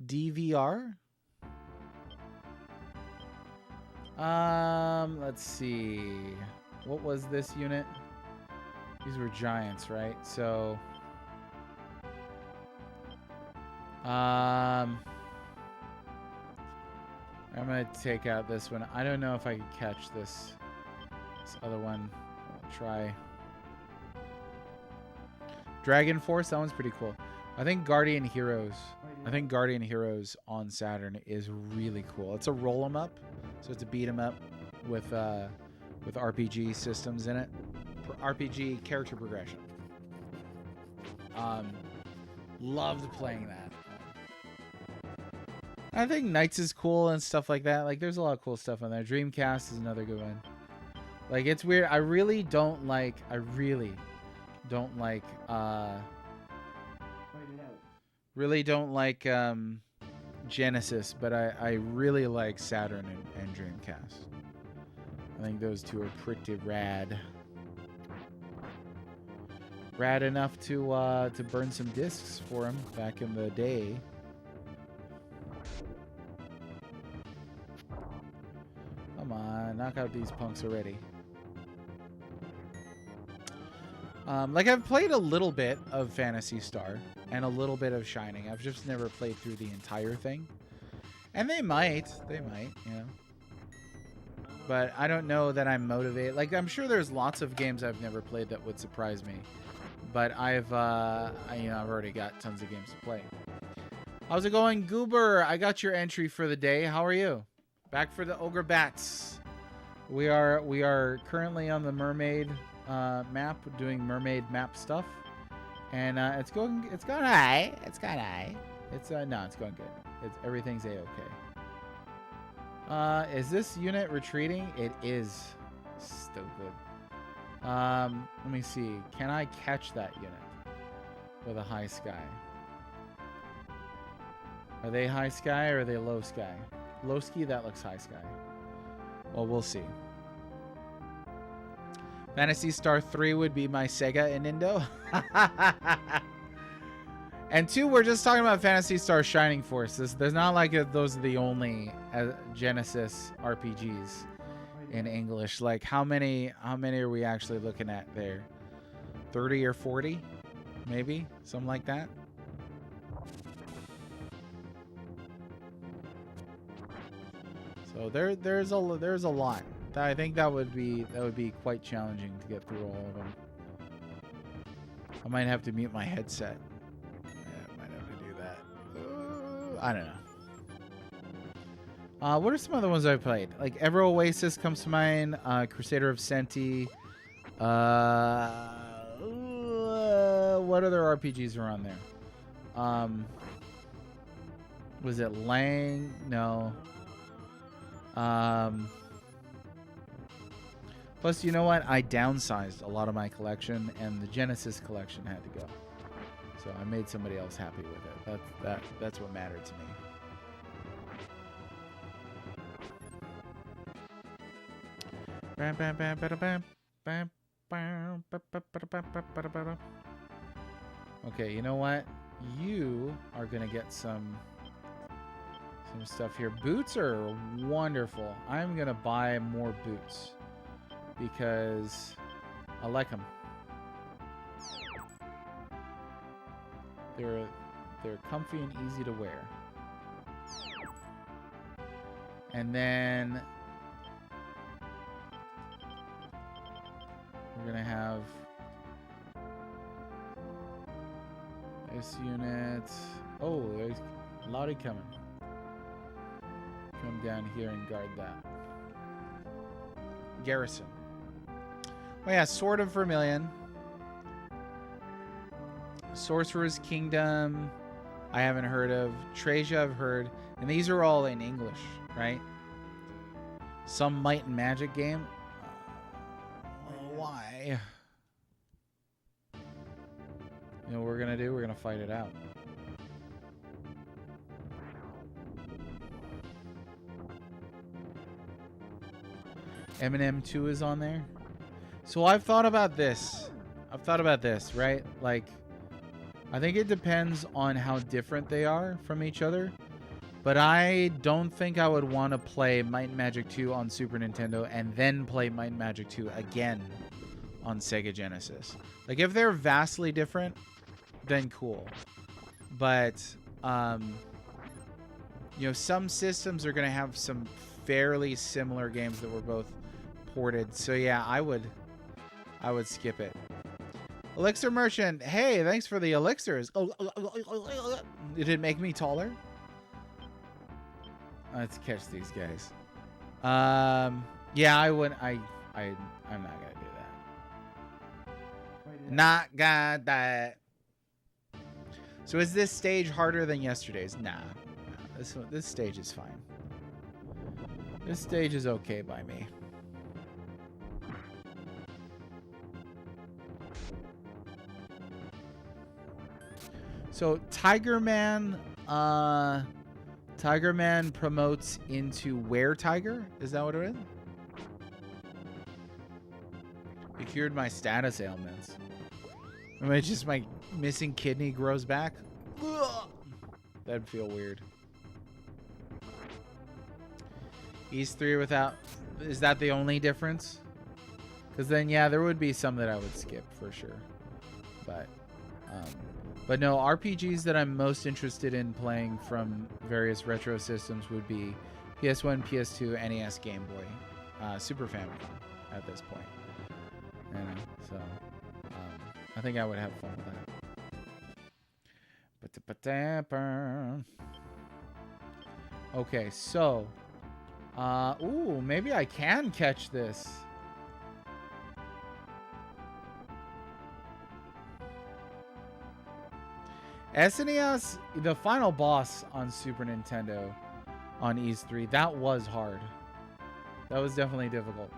Speaker 1: DVR? Let's see. What was this unit? These were giants, right? So I'm gonna take out this one. I don't know if I can catch this other one. I'll try. Dragon Force, that one's pretty cool. I think Guardian Heroes on Saturn is really cool. It's a roll 'em up, so it's a beat 'em up with RPG systems in it. RPG character progression. Loved playing that. I think Knights is cool and stuff like that. Like, there's a lot of cool stuff on there. Dreamcast is another good one. Like, it's weird. I really don't like Genesis, but I really like Saturn and Dreamcast. I think those two are pretty rad. Rad enough to burn some discs for them back in the day. Come on, knock out these punks already. Like, I've played a little bit of Phantasy Star and a little bit of Shining. I've just never played through the entire thing. And they might, you know. But I don't know that I'm motivated. Like, I'm sure there's lots of games I've never played that would surprise me. But I've already got tons of games to play. How's it going, Goober? I got your entry for the day. How are you? Back for the Ogre Bats. We are currently on the Mermaid map, doing Mermaid map stuff, and it's going alright. It's going good. Everything's a-okay. Is this unit retreating? It is. Stupid. Let me see. Can I catch that unit with a high sky? Are they high sky or are they low sky? Low ski, that looks high sky. Well, we'll see. Phantasy Star 3 would be my Sega and Nintendo. And 2, we're just talking about Phantasy Star Shining Force. There's not like those are the only Genesis RPGs in English. Like how many are we actually looking at there? 30 or 40? Maybe? Something like that. So there's a lot. I think that would be quite challenging to get through all of them. I might have to mute my headset. Yeah, I might have to do that. I don't know. What are some other ones I've played? Like Ever Oasis comes to mind. Crusader of Senti. What other RPGs are on there? Was it Lang? No. Plus, you know what? I downsized a lot of my collection, and the Genesis collection had to go. So I made somebody else happy with it. That's what mattered to me. Okay, you know what? You are gonna get some stuff here. Boots are wonderful. I'm gonna buy more boots because I like them. They're comfy and easy to wear. And then we're gonna have this unit. Oh, there's Lottie coming. Come down here and guard that. Garrison. Oh yeah, Sword of Vermilion. Sorcerer's Kingdom. I haven't heard of. Treasure I've heard. And these are all in English, right? Some Might and Magic game. Why? You know what we're gonna do? We're gonna fight it out. Eminem 2 is on there. So I've thought about this. Right? Like, I think it depends on how different they are from each other. But I don't think I would want to play Might and Magic 2 on Super Nintendo and then play Might and Magic 2 again on Sega Genesis. Like, if they're vastly different, then cool. But, you know, some systems are going to have some fairly similar games that were both ported. So yeah, I would skip it. Elixir Merchant, hey, thanks for the elixirs. Did it make me taller? Let's catch these guys. Yeah, I wouldn't. I'm not gonna do that. Not got that. So is this stage harder than yesterday's? Nah. This stage is fine. This stage is okay by me. So Tiger Man promotes into Were Tiger? Is that what it is? It cured my status ailments. I mean, it's just my missing kidney grows back. Ugh. That'd feel weird. These 3 without... Is that the only difference? Because then, yeah, there would be some that I would skip for sure. But no, RPGs that I'm most interested in playing from various retro systems would be PS1, PS2, NES, Game Boy, Super Famicom at this point. You know, so I think I would have fun with that. Okay, so ooh, maybe I can catch this. SNES, the final boss on Super Nintendo on Ys 3, that was hard. That was definitely difficult.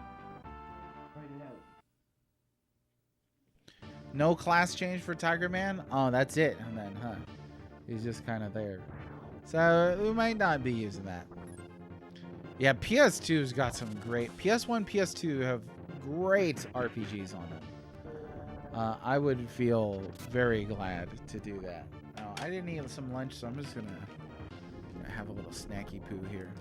Speaker 1: No class change for Tiger Man? Oh, that's it. And then, huh? He's just kind of there. So we might not be using that. Yeah, PS2's got some great... PS1, PS2 have great RPGs on them. I would feel very glad to do that. I didn't eat some lunch, so I'm just gonna have a little snacky poo here.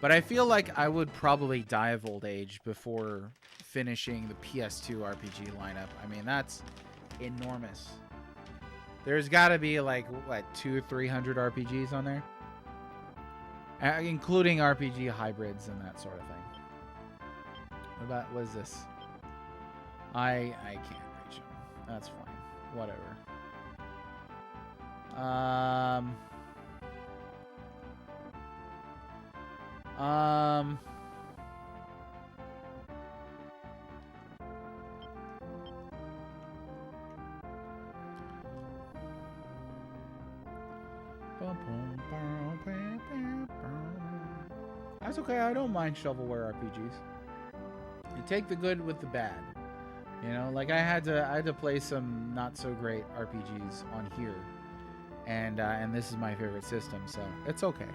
Speaker 1: But I feel like I would probably die of old age before finishing the PS2 RPG lineup. I mean, that's enormous. There's got to be like, what, 200-300 RPGs on there? Including RPG hybrids and that sort of thing. What is this? I can't reach him. That's fine. Whatever. That's okay. I don't mind shovelware RPGs. You take the good with the bad. You know, like I had to play some not so great RPGs on here, and this is my favorite system, so it's okay.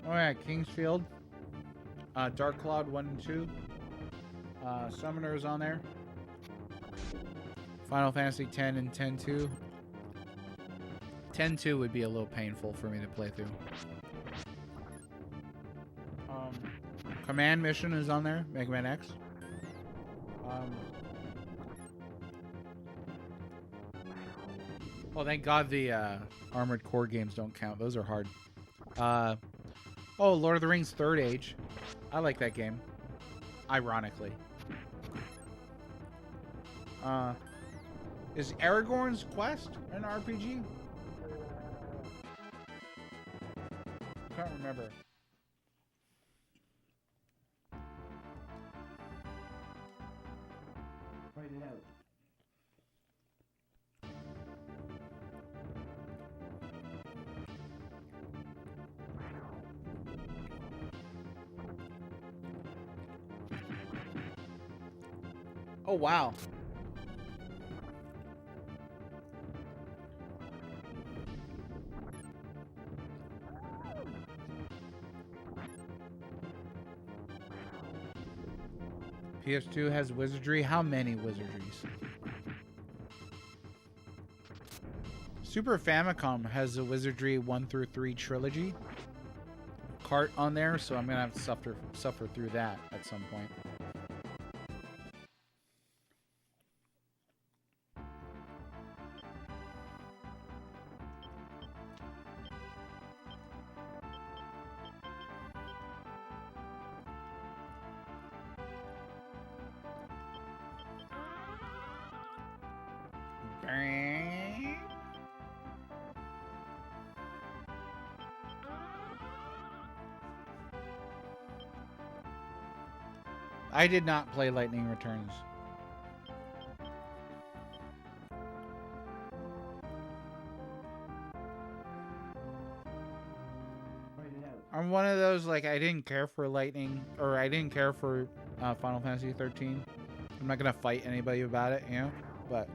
Speaker 1: Oh yeah, Kingsfield, Dark Cloud 1 and 2, Summoners on there. Final Fantasy 10 and 10-2. 10-2 would be a little painful for me to play through. Command Mission is on there. Mega Man X. Oh, thank God the Armored Core games don't count. Those are hard. Oh, Lord of the Rings Third Age. I like that game. Ironically. Is Aragorn's Quest an RPG? I can't remember.
Speaker 3: Write it out.
Speaker 1: Oh, wow. PS2 has wizardry. How many wizardries? Super Famicom has a wizardry 1 through 3 trilogy cart on there, so I'm gonna have to suffer through that at some point. I did not play Lightning Returns. I'm one of those, like, I didn't care for Lightning, or I didn't care for Final Fantasy 13. I'm not gonna fight anybody about it, you know, but...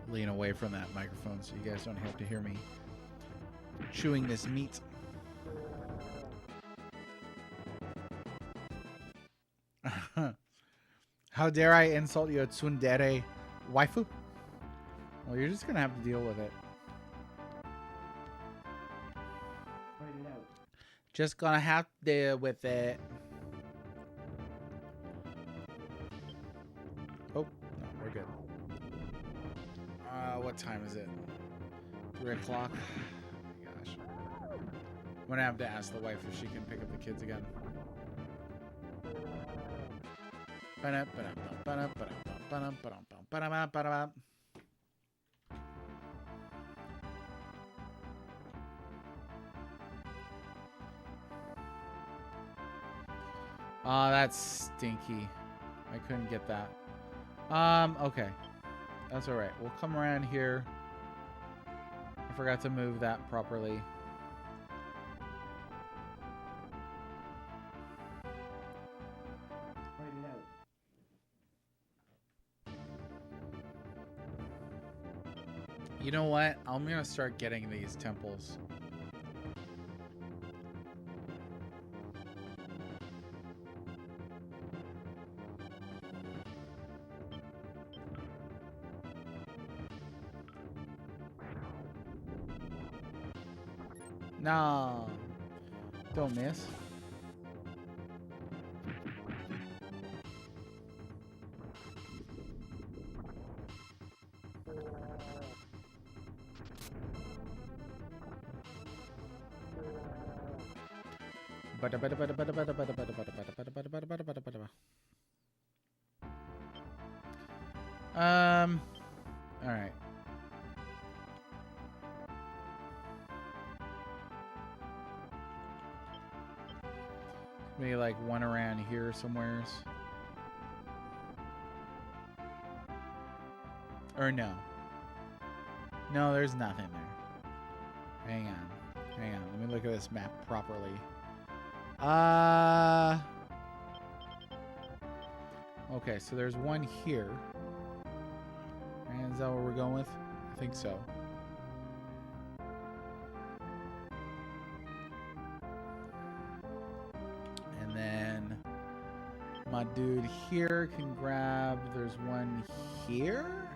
Speaker 1: lean away from that microphone so you guys don't have to hear me chewing this meat. How dare I insult your tsundere waifu? Well, you're just gonna have to deal with it. Just gonna have to deal with it. Oh, no, we're good. What time is it? 3 o'clock? Oh my gosh. I'm gonna have to ask the wife if she can pick up the kids again. Ba-da-ba, ba-da-ba. Oh, that's stinky. I couldn't get that. Okay. That's alright. We'll come around here. I forgot to move that properly. You know what? I'm gonna start getting these temples. No. Don't miss. All right. Maybe like one around here somewheres. Or no. No, there's nothing there. Hang on. Hang on. Let me look at this map properly. Okay, so there's one here. And is that what we're going with? I think so. And then my dude here can grab, there's one here?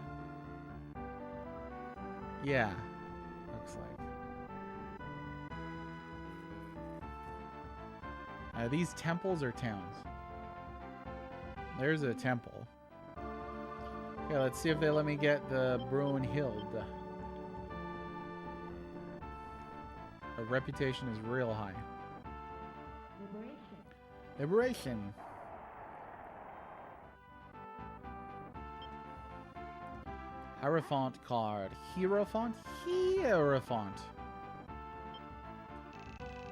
Speaker 1: Yeah, looks like. Are these temples or towns? There's a temple. Okay, let's see if they let me get the Brunhild. Her reputation is real high. Liberation. Hierophant card. Hierophant? Hierophant.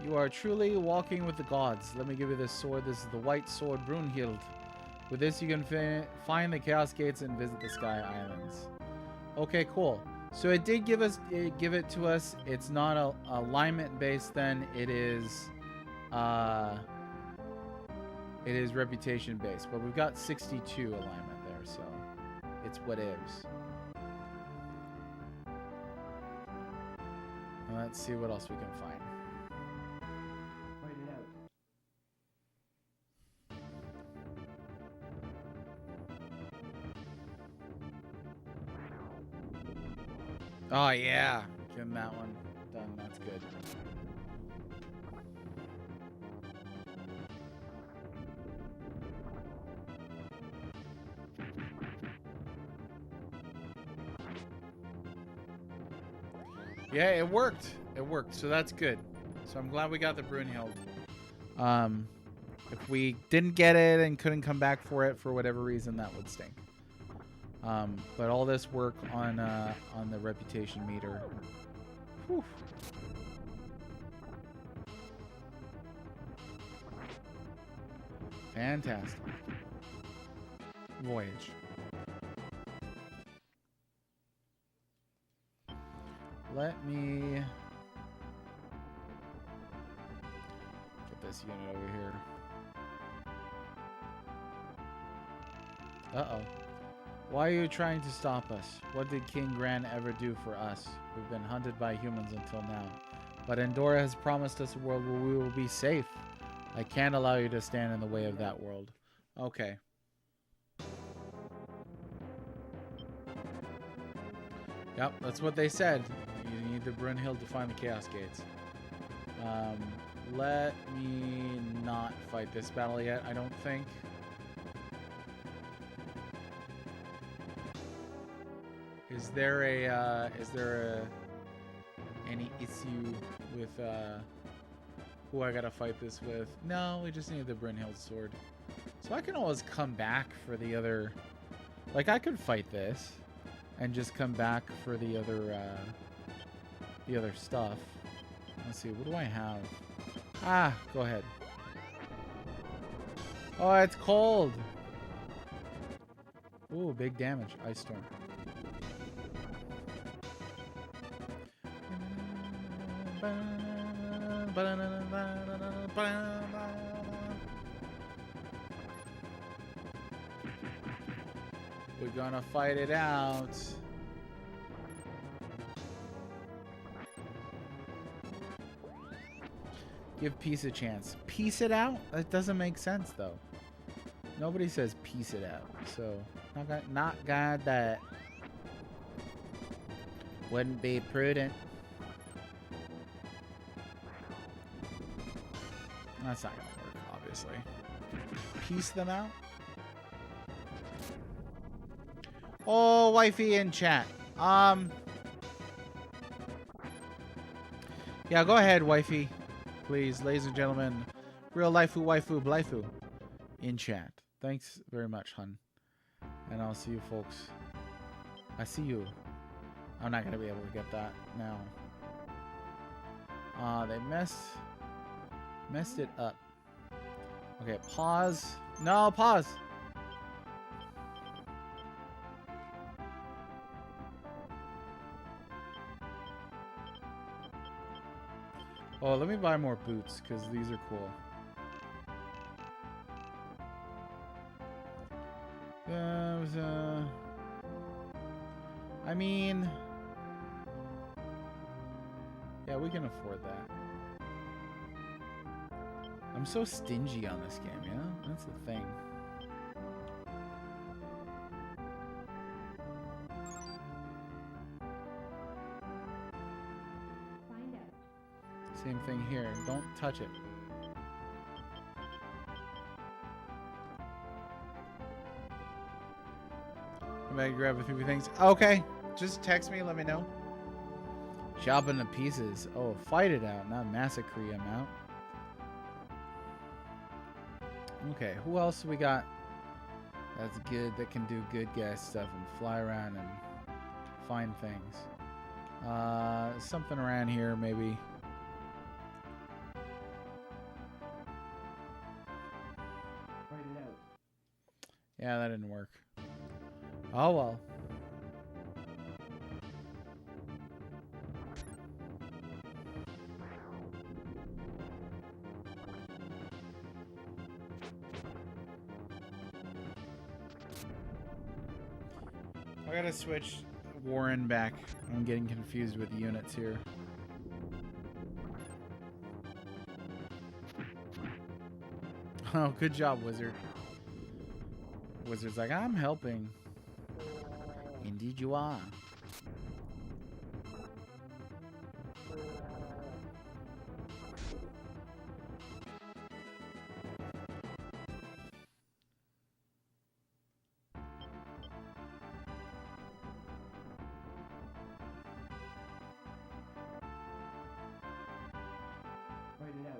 Speaker 1: You are truly walking with the gods. Let me give you this sword. This is the white sword Brunhild. With this, you can find the Chaos Gates and visit the Sky Islands. Okay, cool. So it did give it to us. It's not a alignment based. Then it is reputation based. But we've got 62 alignment there, so it's what is. Let's see what else we can find. Oh yeah, give him that one. Done, that's good. Yeah, it worked. It worked, so that's good. So I'm glad we got the Brunhild. If we didn't get it and couldn't come back for it for whatever reason, that would stink. But all this work on the reputation meter. Whew. Fantastic. Voyage. Let me get this unit over here. Uh-oh. Why are you trying to stop us? What did King Gran ever do for us? We've been hunted by humans until now. But Endora has promised us a world where we will be safe. I can't allow you to stand in the way of that world. Okay. Yep, that's what they said. You need the Brunhild to find the Chaos Gates. Let me not fight this battle yet, I don't think. Is there any issue with who I gotta fight this with? No, we just need the Brunhild sword. So I can always come back for the other Like, I could fight this and just come back for the other stuff. Let's see, what do I have? Ah, go ahead. Oh, it's cold. Ooh, big damage. Ice storm. We're gonna fight it out. Give peace a chance. Peace it out? That doesn't make sense, though. Nobody says peace it out, so not gonna that. Wouldn't be prudent. That's not gonna work, obviously. Peace them out? Oh, wifey in chat. Yeah, go ahead, wifey. Please, ladies and gentlemen. Real lifeu, waifu, blaifu. In chat. Thanks very much, hun. And I'll see you folks. I see you. I'm not gonna be able to get that now. They messed it up. Okay, pause. No, pause. Oh, let me buy more boots, because these are cool. I mean... yeah, we can afford that. I'm so stingy on this game, you know? That's the thing. Same thing here. Don't touch it. Come back and grab a few things. Okay. Just text me. Let me know. Chop into pieces. Oh, fight it out. Not massacre him out. Okay. Who else we got that's good, that can do good guy stuff and fly around and find things? Something around here, maybe. Yeah, that didn't work. Oh well. I gotta switch Warren back. I'm getting confused with the units here. Oh, good job, Wizard. Wizard's like, I'm helping. Indeed you are.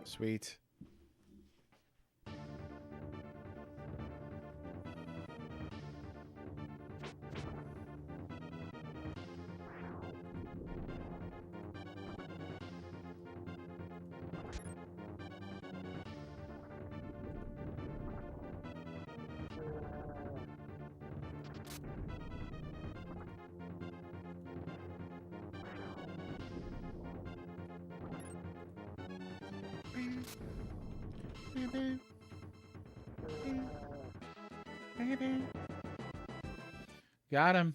Speaker 1: Sweet. Got him.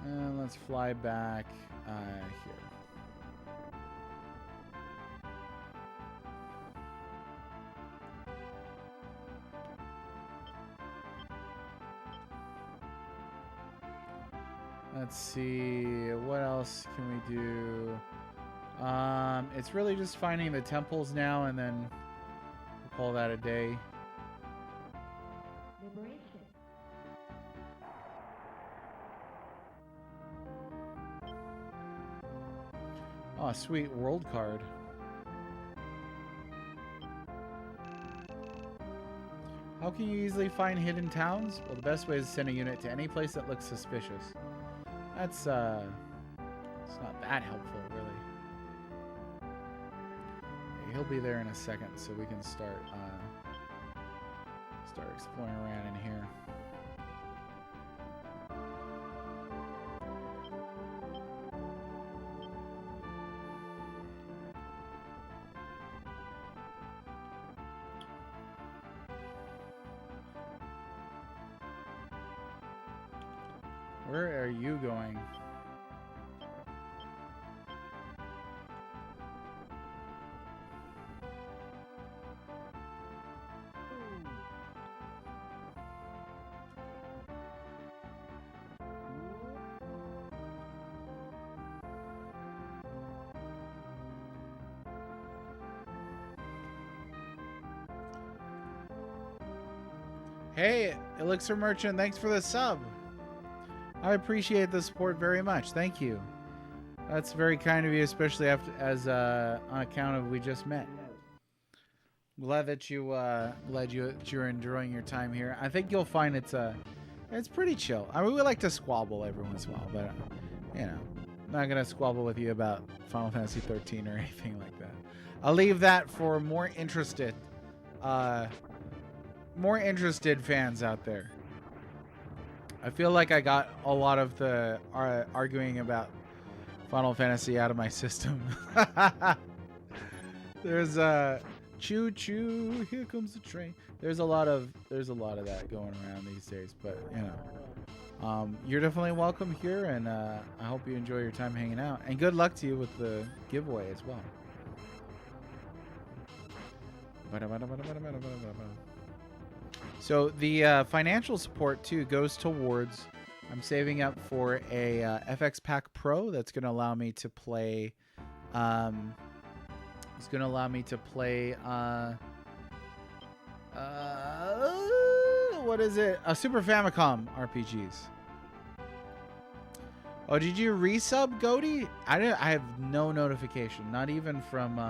Speaker 1: And let's fly back here. Let's see, what else can we do? It's really just finding the temples now, and then we'll call that a day. Oh, sweet world card. How can you easily find hidden towns? Well, the best way is to send a unit to any place that looks suspicious. That's, it's not that helpful, really. Okay, he'll be there in a second, so we can start exploring around in here. Where are you going? Hey, Elixir Merchant, thanks for the sub. I appreciate the support very much. Thank you. That's very kind of you, especially after, on account of we just met. Glad that you're enjoying your time here. I think you'll find it's pretty chill. I mean, we like to squabble every once in a while, but you know, I'm not gonna squabble with you about Final Fantasy 13 or anything like that. I'll leave that for more interested fans out there. I feel like I got a lot of the arguing about Final Fantasy out of my system. There's choo choo, here comes the train. There's a lot of that going around these days, but you know, you're definitely welcome here, and I hope you enjoy your time hanging out. And good luck to you with the giveaway as well. So the financial support too goes towards, I'm saving up for a FX Pack Pro that's going to allow me to play what is it? Super Famicom RPGs. Oh, did you resub, Goaty? I have no notification, not even from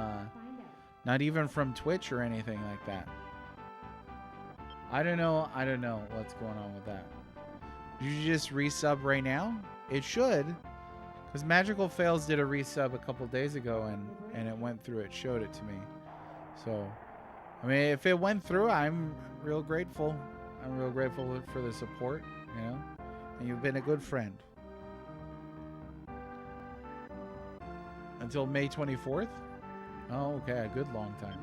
Speaker 1: Twitch or anything like that. I don't know what's going on with that. Did you just resub right now? It should, because Magical Fails did a resub a couple days ago, and it went through. It showed it to me. So, I mean, if it went through, I'm real grateful. I'm real grateful for the support, you know, and you've been a good friend. Until May 24th? Oh, okay, a good long time.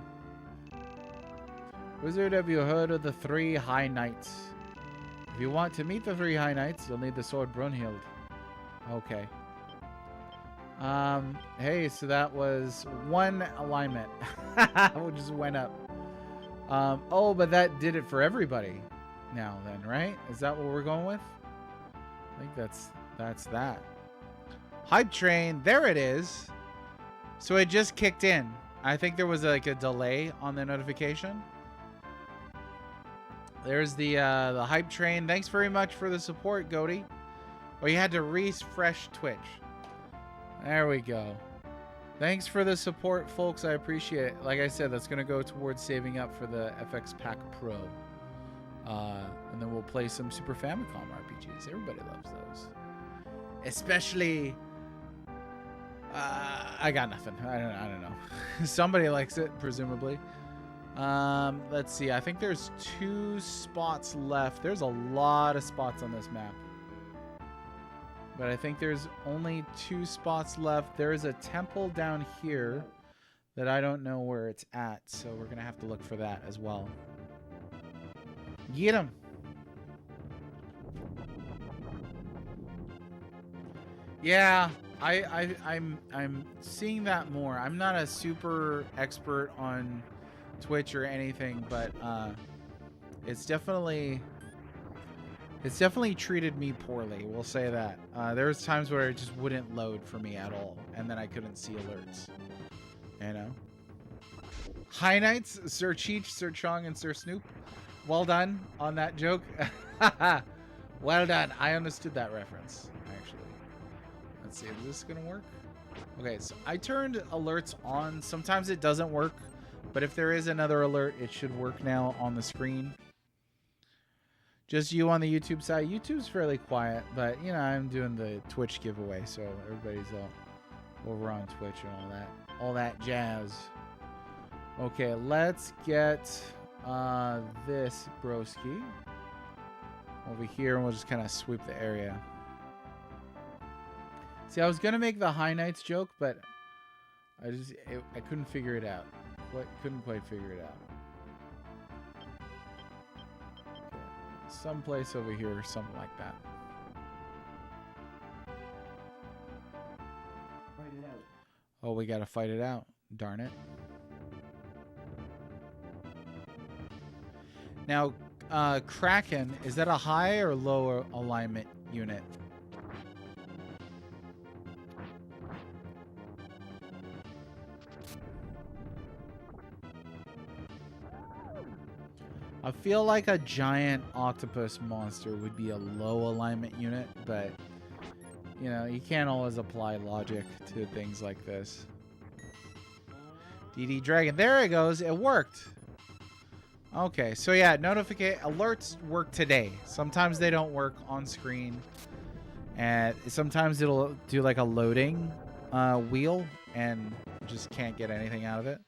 Speaker 1: Wizard, have you heard of the 3 High Knights? If you want to meet the 3 High Knights, you'll need the sword Brunhild. Okay. Hey, so that was 1 alignment. We just went up. Oh, but that did it for everybody now then, right? Is that what we're going with? I think that's that. Hype Train, there it is. So it just kicked in. I think there was like a delay on the notification. There's the Hype Train. Thanks very much for the support, Goaty. Oh, you had to refresh Twitch. There we go. Thanks for the support, folks. I appreciate it. Like I said, that's going to go towards saving up for the FX Pack Pro. And then we'll play some Super Famicom RPGs. Everybody loves those. Especially... I got nothing. I don't know. Somebody likes it, presumably. Let's see. I think there's 2 spots left. There's a lot of spots on this map. But I think there's only 2 spots left. There's a temple down here that I don't know where it's at. So we're going to have to look for that as well. Get him. Yeah, I'm seeing that more. I'm not a super expert on Twitch or anything, but it's definitely treated me poorly. We'll say that. There was times where it just wouldn't load for me at all, and then I couldn't see alerts. You know. High Knights, Sir Cheech, Sir Chong, and Sir Snoop. Well done on that joke. Well done. I understood that reference, actually. Let's see, is this gonna work? Okay, so I turned alerts on. Sometimes it doesn't work, but if there is another alert, it should work now on the screen. Just you on the YouTube side. YouTube's fairly quiet, but you know I'm doing the Twitch giveaway, so everybody's over on Twitch and all that jazz. Okay, let's get this broski over here, and we'll just kind of sweep the area. See, I was gonna make the High Knights joke, but I couldn't figure it out. Couldn't quite figure it out. Okay. Someplace over here or something like that.
Speaker 3: Fight it out.
Speaker 1: Oh, we gotta fight it out. Darn it. Now, Kraken, is that a high or lower alignment unit? I feel like a giant octopus monster would be a low alignment unit, but you know, you can't always apply logic to things like this. DD Dragon, there it goes. It worked. Okay, so yeah, alerts work today. Sometimes they don't work on screen, and sometimes it'll do like a loading wheel and just can't get anything out of it.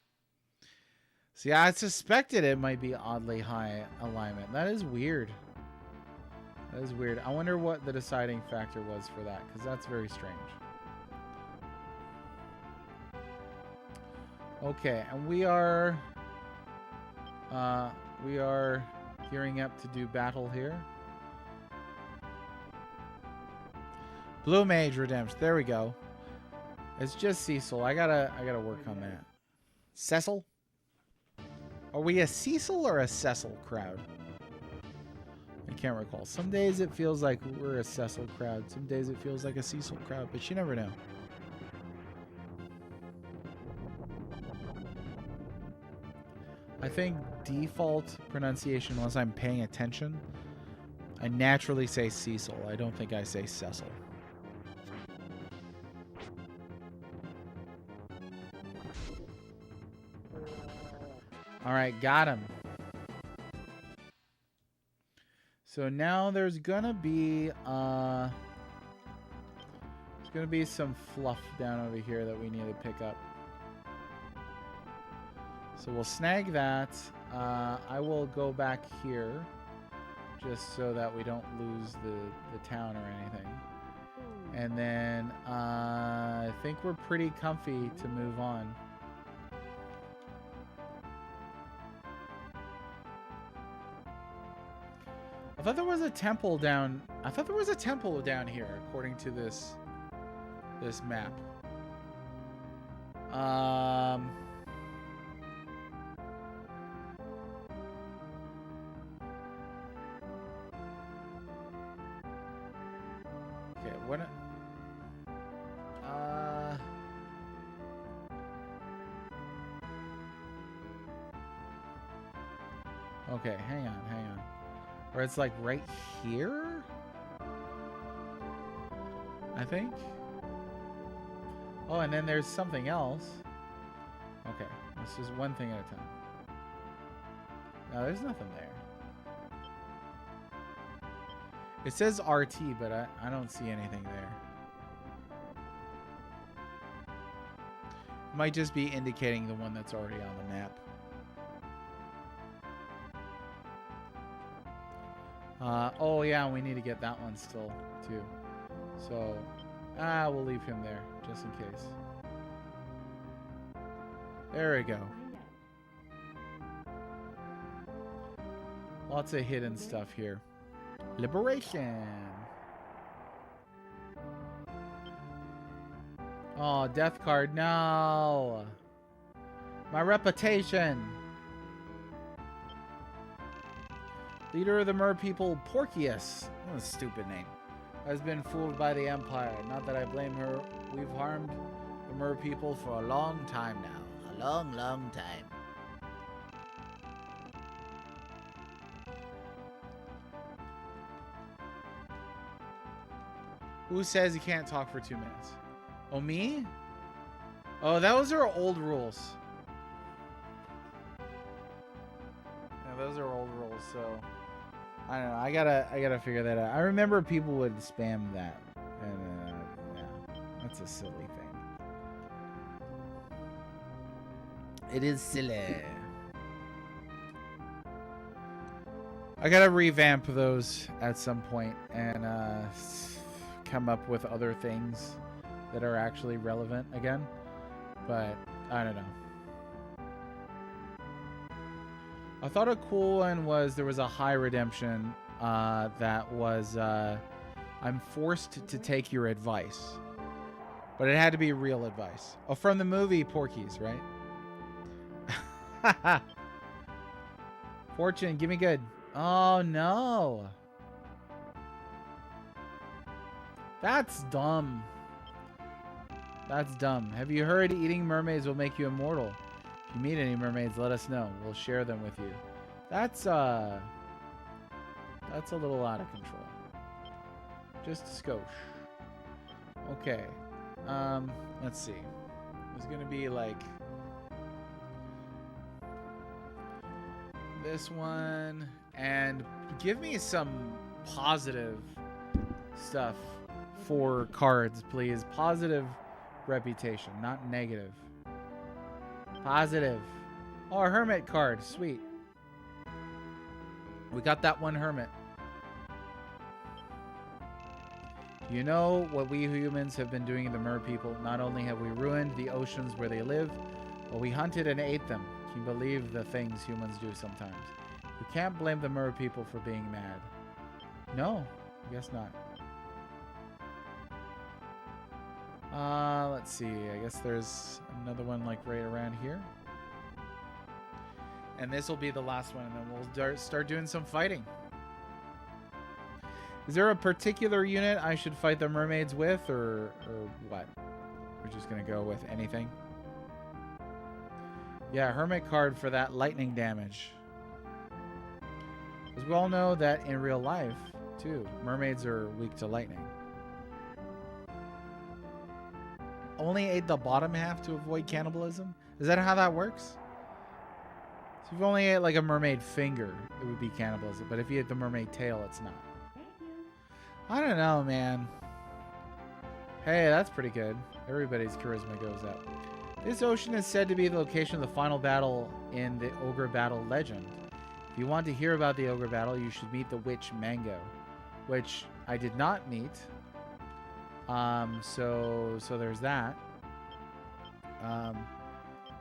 Speaker 1: See, I suspected it might be oddly high alignment. That is weird. That is weird. I wonder what the deciding factor was for that, because that's very strange. Okay, and we are gearing up to do battle here. Blue Mage Redemption. There we go. It's just Cecil. I gotta work on that. Cecil? Are we a Cecil or a Cecil crowd? I can't recall. Some days it feels like we're a Cecil crowd. Some days it feels like a Cecil crowd, but you never know. I think default pronunciation, unless I'm paying attention, I naturally say Cecil. I don't think I say Cecil. All right, got him. So now there's gonna be some fluff down over here that we need to pick up. So we'll snag that. I will go back here just so that we don't lose the town or anything. And then I think we're pretty comfy to move on. I thought there was a temple down. I thought there was a temple down here, according to this map. Okay, what? Okay, hang on. Or it's like right here? I think. Oh, and then there's something else. Okay, it's just one thing at a time. No, there's nothing there. It says RT, but I don't see anything there. It might just be indicating the one that's already on the map. Oh yeah, we need to get that one still too. So, we'll leave him there just in case. There we go. Lots of hidden stuff here. Liberation. Oh, death card. No. My reputation. Leader of the Mer people, Porcius, what a stupid name, has been fooled by the Empire. Not that I blame her. We've harmed the Mer people for a long time now. A long, long time. Who says you can't talk for 2 minutes? Oh, me? Oh, that was our old rules. Yeah, those are old rules, so I don't know. I gotta figure that out. I remember people would spam that, and yeah, that's a silly thing. It is silly. I gotta revamp those at some point and come up with other things that are actually relevant again. But I don't know. I thought a cool one was there was a high redemption that was I'm forced to take your advice. But it had to be real advice. Oh, from the movie Porky's, right? Fortune, give me good. Oh, no. That's dumb. That's dumb. Have you heard eating mermaids will make you immortal? If you meet any mermaids, let us know. We'll share them with you. That's a little out of control. Just a skosh. Okay. Let's see. There's gonna be like this one, and give me some positive stuff for cards, please. Positive reputation, not negative. Positive. Oh, a hermit card. Sweet. We got that one hermit. You know what we humans have been doing to the mer people? Not only have we ruined the oceans where they live, but we hunted and ate them. Can you believe the things humans do sometimes? You can't blame the mer people for being mad. No, I guess not. Let's see. I guess there's another one like right around here. And this will be the last one, and then we'll start doing some fighting. Is there a particular unit I should fight the mermaids with, or what? We're just going to go with anything? Yeah, hermit card for that lightning damage. Because we all know that in real life, too, mermaids are weak to lightning. Only ate the bottom half to avoid cannibalism? Is that how that works? So if you only ate like a mermaid finger, it would be cannibalism. But if you ate the mermaid tail, it's not. I don't know, man. Hey, that's pretty good. Everybody's charisma goes up. This ocean is said to be the location of the final battle in the Ogre battle legend. If you want to hear about the Ogre battle, you should meet the witch Mango, which I did not meet. So there's that.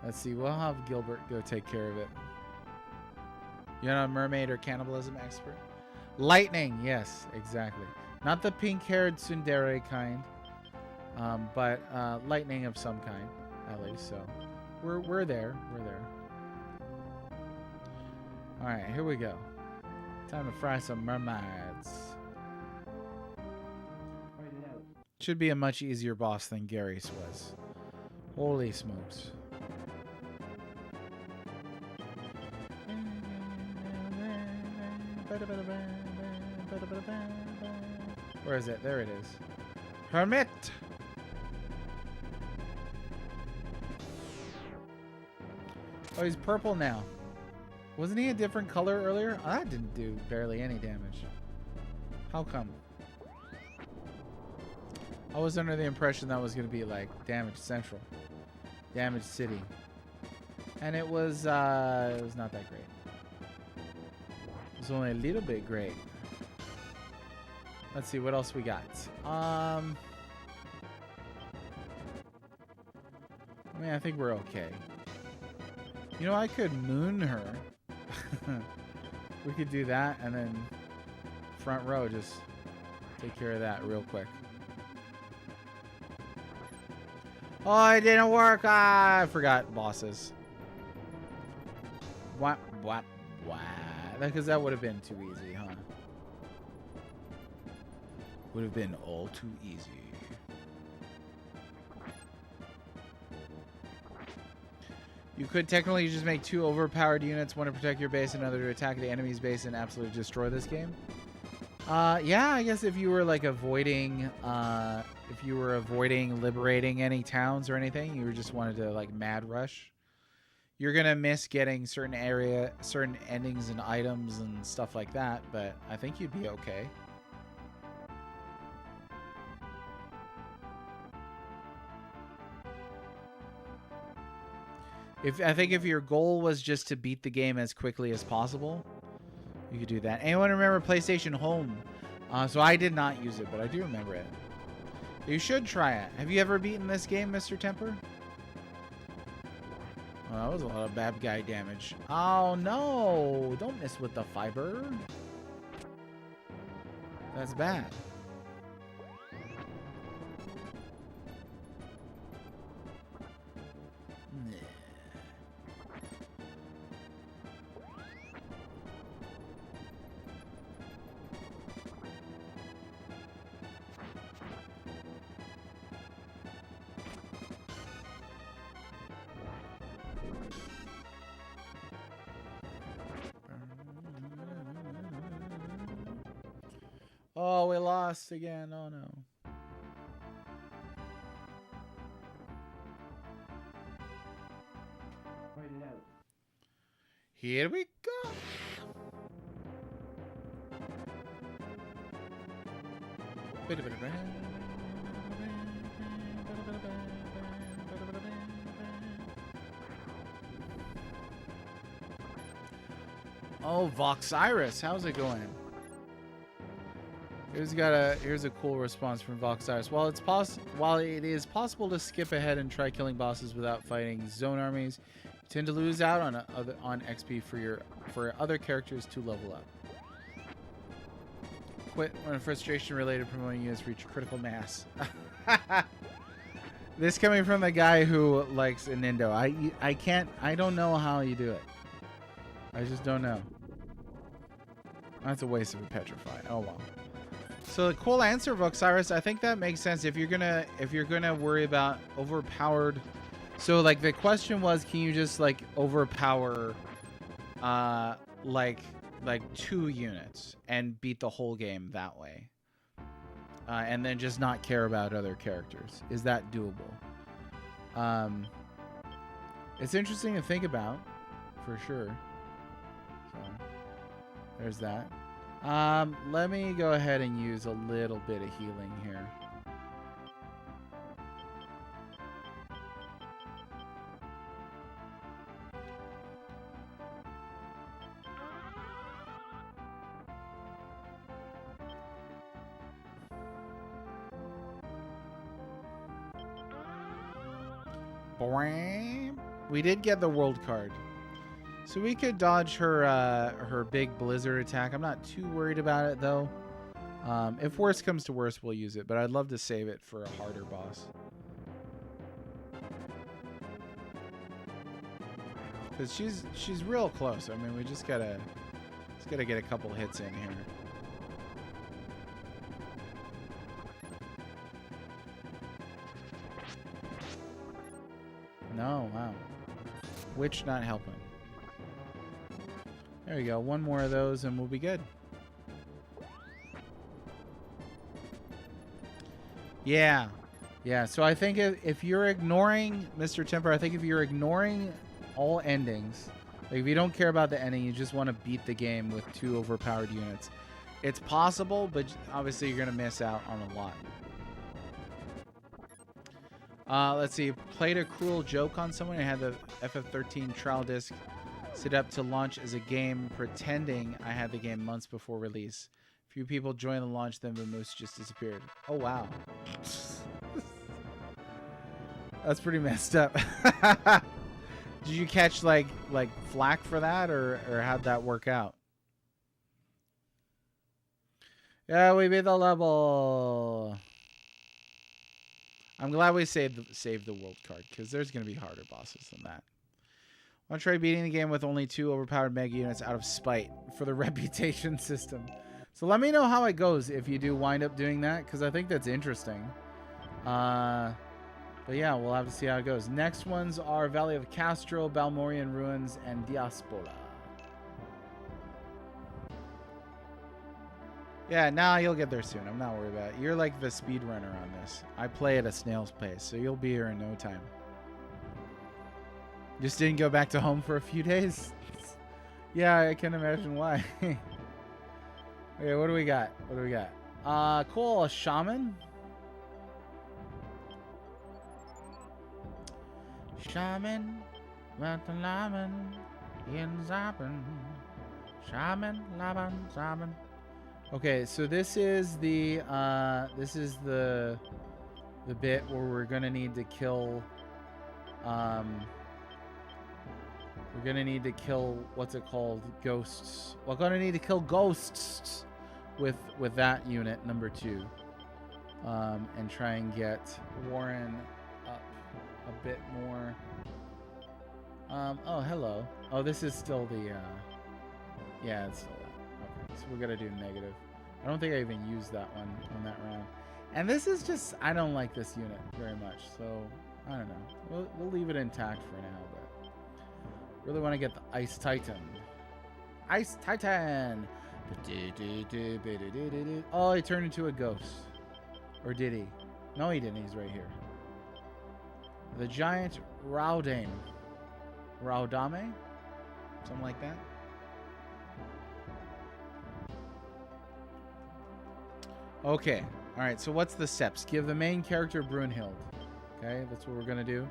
Speaker 1: Let's see. We'll have Gilbert go take care of it. You're not a mermaid or cannibalism expert? Lightning, yes, exactly. Not the pink-haired tsundere kind, but lightning of some kind, at least. So we're there. We're there. All right, here we go. Time to fry some mermaids. Should be a much easier boss than Gary's was. Holy smokes. Where is it? There it is. Hermit! Oh, he's purple now. Wasn't he a different color earlier? Oh, that didn't do barely any damage. How come? I was under the impression that was going to be like Damage Central. Damage City. And it was not that great. It was only a little bit great. Let's see what else we got. I mean, I think we're okay. You know, I could moon her. We could do that, and then front row, just take care of that real quick. Oh, it didn't work. Ah, I forgot bosses. What? Because that would have been too easy, huh? Would have been all too easy. You could technically just make two overpowered units, one to protect your base and another to attack the enemy's base and absolutely destroy this game. Yeah, I guess if you were like avoiding, liberating any towns or anything, you just wanted to like mad rush, you're gonna miss getting certain endings and items and stuff like that, but I think you'd be okay. I think if your goal was just to beat the game as quickly as possible, you could do that. Anyone remember PlayStation Home? So I did not use it, but I do remember it. You should try it. Have you ever beaten this game, Mr. Temper? Well, that was a lot of bad guy damage. Oh no! Don't mess with the fiber. That's bad. Oh, we lost again. Oh no.
Speaker 3: Fight it out.
Speaker 1: Here we go. Oh, Voxirus, how's it going? Here's a cool response from Voxirus. While it is possible to skip ahead and try killing bosses without fighting zone armies, you tend to lose out on XP for other characters to level up. Quit when frustration-related promoting units reach critical mass. This coming from the guy who likes a Nindo. I don't know how you do it. I just don't know. That's a waste of a petrify. Oh well. So the cool answer, Voxirus. I think that makes sense if you're gonna worry about overpowered. So like the question was, can you just like overpower, like 2 units and beat the whole game that way, and then just not care about other characters? Is that doable? It's interesting to think about, for sure. So there's that. Let me go ahead and use a little bit of healing here. We did get the world card. So we could dodge her big blizzard attack. I'm not too worried about it though. If worst comes to worst, we'll use it, but I'd love to save it for a harder boss. Cause she's real close. I mean, we just gotta get a couple hits in here. No, wow. Witch not helping. There we go. One more of those and we'll be good. Yeah. Yeah. So I think if you're ignoring, Mr. Temper, I think if you're ignoring all endings, like if you don't care about the ending, you just want to beat the game with 2 overpowered units. It's possible, but obviously you're going to miss out on a lot. Let's see. Played a cruel joke on someone. I had the FF13 trial disc set up to launch as a game, pretending I had the game months before release. Few people joined the launch, then the moose just disappeared. Oh wow, that's pretty messed up. Did you catch like flack for that, or how'd that work out? Yeah, we beat the level. I'm glad we saved the world card, because there's going to be harder bosses than that. I want to try beating the game with only 2 overpowered mega units out of spite for the reputation system. So let me know how it goes if you do wind up doing that, because I think that's interesting. But yeah, we'll have to see how it goes. Next ones are Valley of Castro, Balmorian Ruins, and Diaspora. Yeah, nah, you'll get there soon. I'm not worried about it. You're like the speedrunner on this. I play at a snail's pace, so you'll be here in no time. Just didn't go back to home for a few days. Yeah, I can imagine why. Okay, what do we got? What do we got? Cool, a shaman. Shaman, what the laman in zappen. Shaman, laban, shaman. Okay, so this is the bit where we're gonna need to kill. We're gonna need to kill, what's it called? Ghosts. We're gonna need to kill ghosts with that unit, number 2. And try and get Warren up a bit more. Oh, hello. Oh, this is still the, yeah, it's still that. Okay, so we're gonna do negative. I don't think I even used that one on that round. And this is just, I don't like this unit very much, so I don't know. We'll leave it intact for now, but really want to get the Ice Titan. Ice Titan! Oh, he turned into a ghost. Or did he? No, he didn't. He's right here. The giant Raudame. Raudame? Something like that. Okay. Alright, so what's the steps? Give the main character Brunhild. Okay, that's what we're going to do.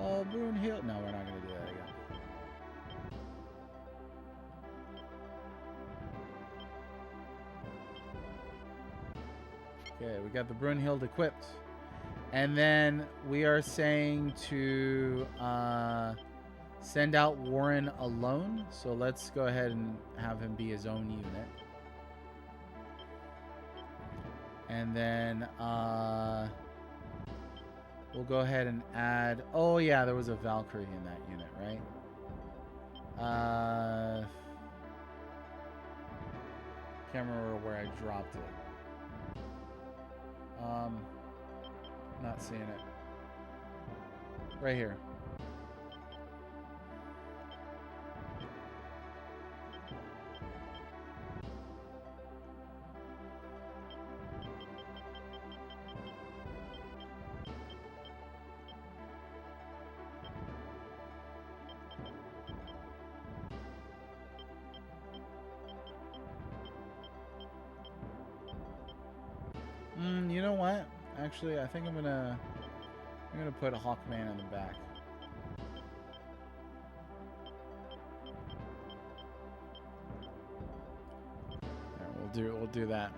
Speaker 1: Oh, Brunhild. No, we're not going to do that again. Okay, we got the Brunhild equipped. And then we are saying to send out Warren alone. So let's go ahead and have him be his own unit. And then we'll go ahead and add... Oh, yeah, there was a Valkyrie in that unit, right? Can't remember where I dropped it. Not seeing it. Right here. You know what? Actually, I think I'm gonna put a Hawkman in the back. Yeah, we'll do that.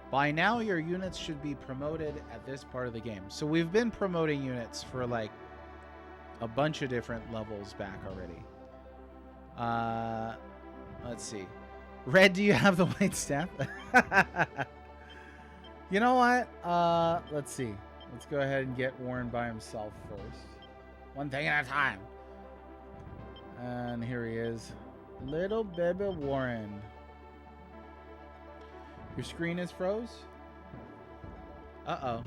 Speaker 1: By now, your units should be promoted at this part of the game. So we've been promoting units for like a bunch of different levels back already. Let's see. Red, do you have the white staff? You know what? Let's see. Let's go ahead and get Warren by himself first. One thing at a time. And here he is. Little baby Warren. Your screen is froze? Uh-oh.